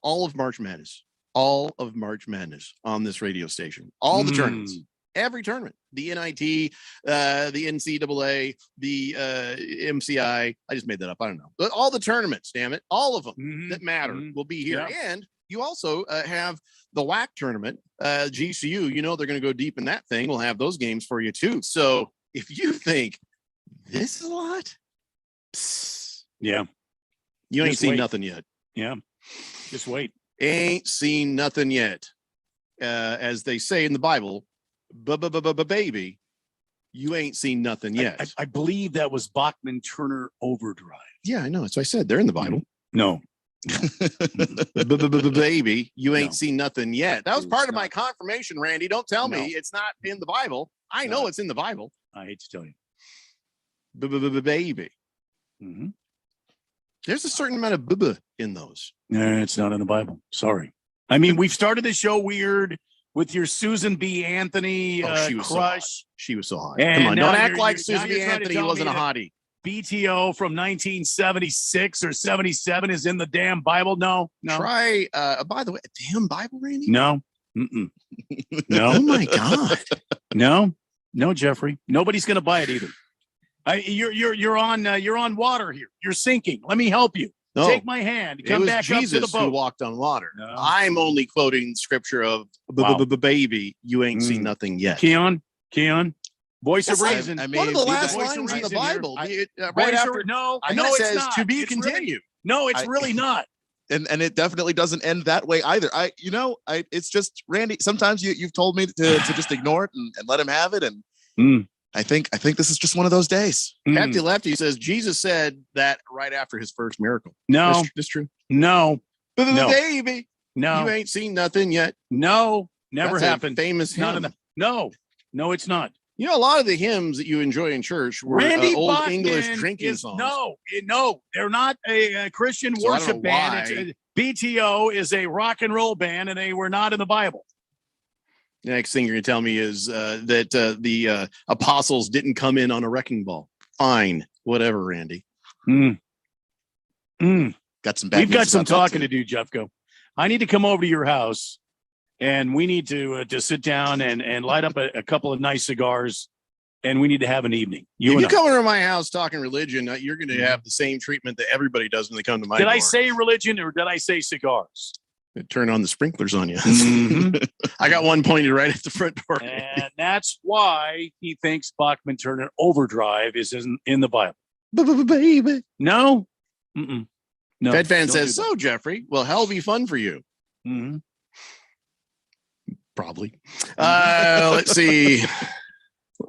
on this radio station. All the tournaments, every tournament, the NIT, the NCAA, the MCI. I just made that up. I don't know. But all the tournaments, damn it, all of them that matter will be here. Yeah. And you also have the WAC tournament, GCU. You know they're going to go deep in that thing. We'll have those games for you too. So if you think this is a lot, yeah, you ain't seen nothing yet. Yeah, just wait. Ain't seen nothing yet. As they say in the Bible, baby, you ain't seen nothing yet. I believe that was Bachman Turner Overdrive. Yeah, I know. That's what I said. They're in the Bible. No. Baby, you ain't seen nothing yet. That was part of my confirmation, Randy. Don't tell me it's not in the Bible. I know it's in the Bible. I hate to tell you. Baby. There's a certain amount of bubba in those. No, it's not in the Bible. Sorry. I mean, we've started the show weird with your Susan B. Anthony crush. She was so hot. Come on, don't act like Susan B. Anthony wasn't a hottie. BTO from 1976 or 77 is in the damn Bible. No. Try, by the way, a damn Bible, Randy? No. No. Oh my God. No, Jeffrey. Nobody's going to buy it either. You're on water here. You're sinking. Let me help you. No, take my hand. Come back Jesus up to the boat. Who walked on water. No. I'm only quoting scripture of baby. You ain't seen nothing yet. Keon, voice of reason. I mean, one of the last lines in the Bible. Right after, I know it says not. To be it's continued. It's really not. And it definitely doesn't end that way either. It's just Randy. Sometimes you've told me to just ignore it and let him have it. And I think this is just one of those days. Hefty Lefty says Jesus said that right after his first miracle. No, that's true. No, baby. No, you ain't seen nothing yet. No, never happened. Famous hymn. No, it's not. You know, a lot of the hymns that you enjoy in church were old Bachman English drinking songs. No, they're not a Christian worship band. BTO is a rock and roll band, and they were not in the Bible. The next thing you're going to tell me is that the apostles didn't come in on a wrecking ball. Fine, whatever, Randy. Got some bad We've got news some about that, talking too. to do, Jeffco. I need to come over to your house, and we need to sit down and light up a couple of nice cigars, and we need to have an evening. If you come over to my house talking religion, you're going to have the same treatment that everybody does when they come to my door. Did I say religion or did I say cigars? Turn on the sprinklers on you. I got one pointed right at the front door. And that's why he thinks Bachman Turner Overdrive is in the Bible. Baby. No. No. Fed fan says, so Jeffrey, will hell be fun for you? Probably. Let's see.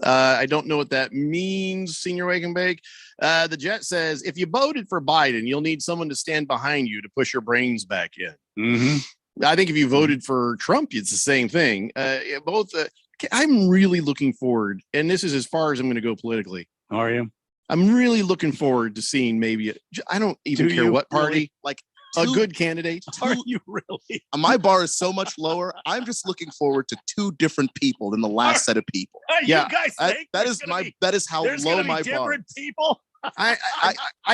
I don't know what that means, Senior Wake and Bake. The Jet says, if you voted for Biden, you'll need someone to stand behind you to push your brains back in. I think if you voted for Trump, it's the same thing. I'm really looking forward, and this is as far as I'm going to go politically. Are you? I'm really looking forward to seeing maybe, I don't even care what party, really? Like a good candidate. Are you really? My bar is so much lower. I'm just looking forward to two different people than the last set of people. You guys think that is how low my bar different is. people? I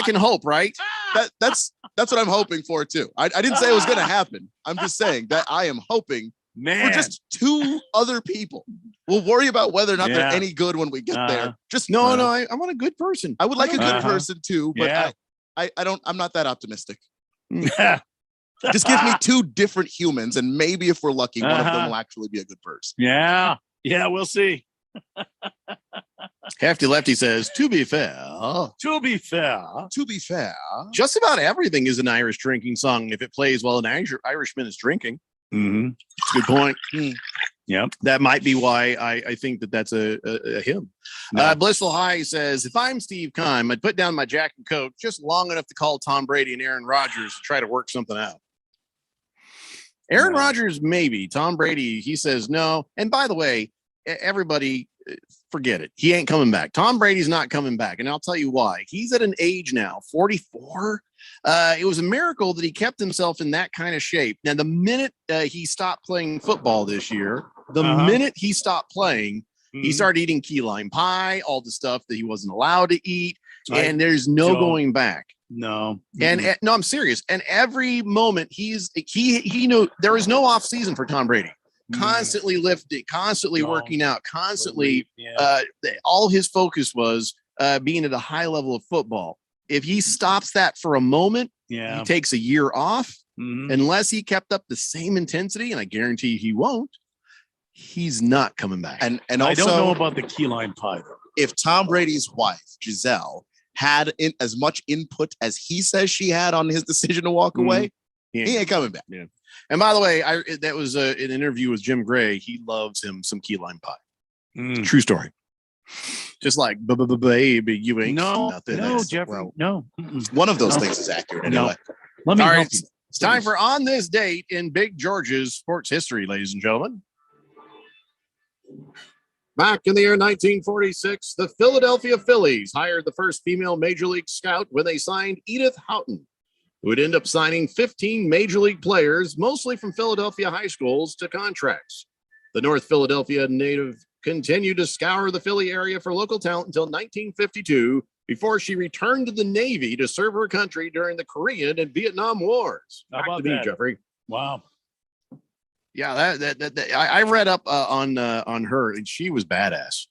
can hope, right? That's what I'm hoping for too. I didn't say it was going to happen. I'm just saying that I am hoping for just two other people. We'll worry about whether or not they're any good when we get there. Just I want a good person. I would like a good person too, but I'm not that optimistic. Just give me two different humans, and maybe if we're lucky, one of them will actually be a good person. Yeah. Yeah, we'll see. Hefty Lefty says, to be fair, just about everything is an Irish drinking song if it plays while an Irishman is drinking. Mm-hmm. That's a good point. Yep. That might be why I think that's a hymn. No. Blissful High says, if I'm Steve Keim, I'd put down my jacket and coat just long enough to call Tom Brady and Aaron Rodgers to try to work something out. Aaron Rodgers, maybe. Tom Brady, he says no. And by the way, everybody, forget it. He ain't coming back. Tom Brady's not coming back. And I'll tell you why. He's at an age now, 44. It was a miracle that he kept himself in that kind of shape. Now, the minute he stopped playing football this year, minute he stopped playing, he started eating key lime pie, all the stuff that he wasn't allowed to eat. And there's no going back. No. And no, I'm serious. And every moment he know there is no off season for Tom Brady. Constantly lifting, constantly working out, constantly all his focus was being at a high level of football. If he stops that for a moment, he takes a year off, unless he kept up the same intensity, and I guarantee he won't, he's not coming back. And I also, don't know about the key lime pie, though. If Tom Brady's wife, Giselle, had as much input as he says she had on his decision to walk away, he ain't coming back. Yeah. And by the way, that was an interview with Jim Gray. He loves him some key lime pie. True story. Just like baby, you ain't nothing. No, Jeffrey. Well, no. One of those things is accurate anyway. Let me all help right, you. it's time for On This Date in Big George's sports history, ladies and gentlemen. Back in the year 1946, the Philadelphia Phillies hired the first female major league scout when they signed Edith Houghton, who would end up signing 15 major league players, mostly from Philadelphia high schools, to contracts. The North Philadelphia native continued to scour the Philly area for local talent until 1952, before she returned to the Navy to serve her country during the Korean and Vietnam Wars. How about Back to me, that? Jeffrey. Wow. Yeah, I read up on her, and she was badass.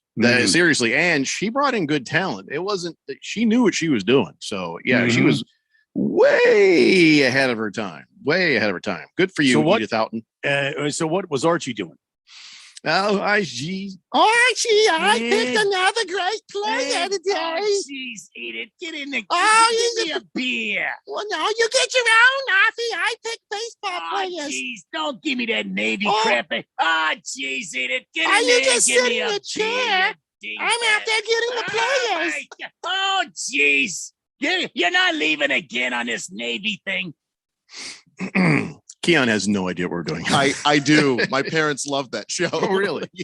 Seriously, and she brought in good talent. It wasn't that she knew what she was doing. So yeah, she was way ahead of her time. Way ahead of her time. Good for you, Edith Houghton. So what was Archie doing? Oh, Archie, I picked another great player today. Oh, jeez, Edith, get in the Oh, give me a beer. Well, no, you get your own, Archie. I picked baseball Oh, players. jeez, don't give me that Navy Oh. crap. Oh, jeez, Edith, get Are in you there just and give sitting me in a a chair? beer. I'm out there getting the players. Oh, jeez. You're not leaving again on this Navy thing. Keon has no idea what we're doing. I do. My parents love that show. Oh, really? Yeah.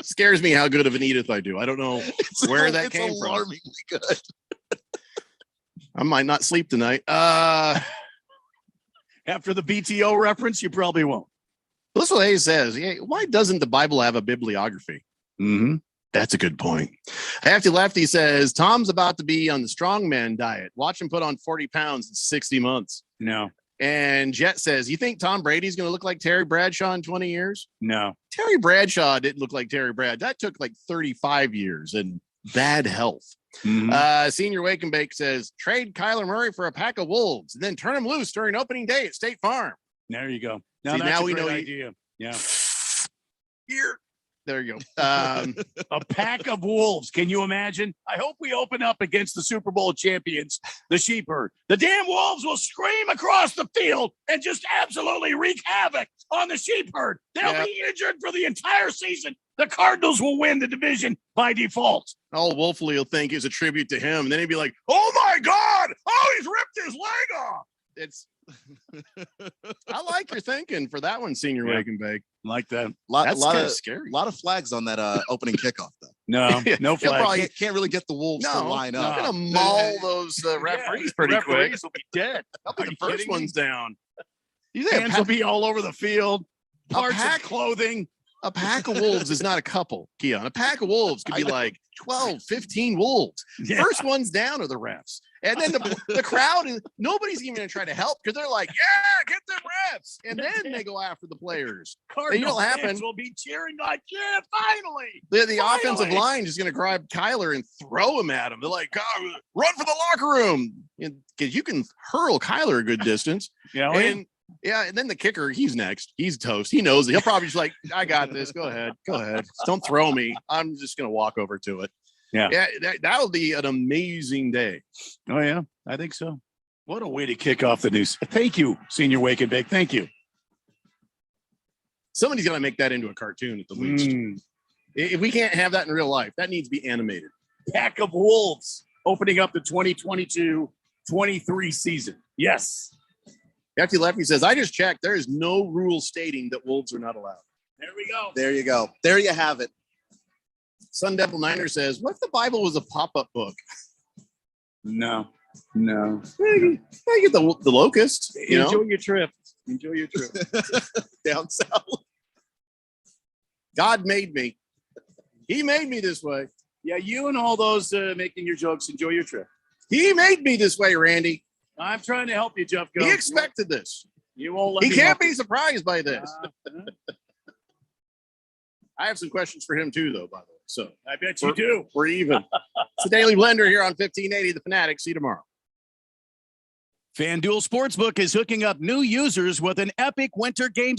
Scares me how good of an Edith I do. I don't know where that came from. Alarmingly good. I might not sleep tonight. After the BTO reference, you probably won't. Listen what Hayes says. Yeah, why doesn't the Bible have a bibliography? That's a good point. Hefty Lefty says, Tom's about to be on the strongman diet. Watch him put on 40 pounds in 60 months. No. And Jet says, you think Tom Brady's going to look like Terry Bradshaw in 20 years? No. Terry Bradshaw didn't look like Terry Brad. That took like 35 years and bad health. Senior Wake and Bake says, trade Kyler Murray for a pack of wolves and then turn him loose during opening day at State Farm. There you go. See, now we know idea. Yeah. Here. There you go. A pack of wolves. Can you imagine? I hope we open up against the Super Bowl champions, the Sheepherd. The damn wolves will scream across the field and just absolutely wreak havoc on the Sheepherd. They'll be injured for the entire season. The Cardinals will win the division by default. All Wolfley will think is a tribute to him. And then he'd be like, oh my God. Oh, he's ripped his leg off. It's I like your thinking for that one, Senior Wake and Bake. Like that. That's kind of scary. A lot of flags on that opening kickoff, though. No, no flags. Can't really get the Wolves to line up. They're going to maul those referees pretty quick. Referees will be dead. I'll be the first ones down. You think hands will be all over the field. Parts of clothing. A pack of wolves is not a couple, Keon. A pack of wolves could be like 12, 15 wolves. Yeah. First ones down are the refs. And then the crowd, nobody's even going to try to help because they're like, yeah, get them refs. And then they go after the players. And Cardinals it'll happen. will be cheering like, yeah, finally. The offensive line is going to grab Kyler and throw him at him. They're like, run for the locker room. Because you can hurl Kyler a good distance. Yeah, and Yeah, and then the kicker, he's next. He's toast. He knows it. He'll probably just like, I got this. Go ahead. Don't throw me. I'm just going to walk over to it. Yeah. That'll be an amazing day. Oh, yeah, I think so. What a way to kick off the news. Thank you, Senior Wake and Bake. Thank you. Somebody's going to make that into a cartoon at the least. If we can't have that in real life, that needs to be animated. Pack of Wolves opening up the 2022-23 season. Yes. Lefty Lefty says, I just checked. There is no rule stating that wolves are not allowed. There we go. There you go. There you have it. Sun Devil Niner says, what if the Bible was a pop-up book? No. I get the locust. Enjoy your trip. Down south. God made me. He made me this way. Yeah, you and all those making your jokes, enjoy your trip. He made me this way, Randy. I'm trying to help you, Jeff. He expected this. You won't let He me can't help be you. surprised by this. I have some questions for him too, though, by the way. So I bet you do. We're even. It's the Daily Blender here on 1580, The Fanatic. See you tomorrow. FanDuel Sportsbook is hooking up new users with an epic winter game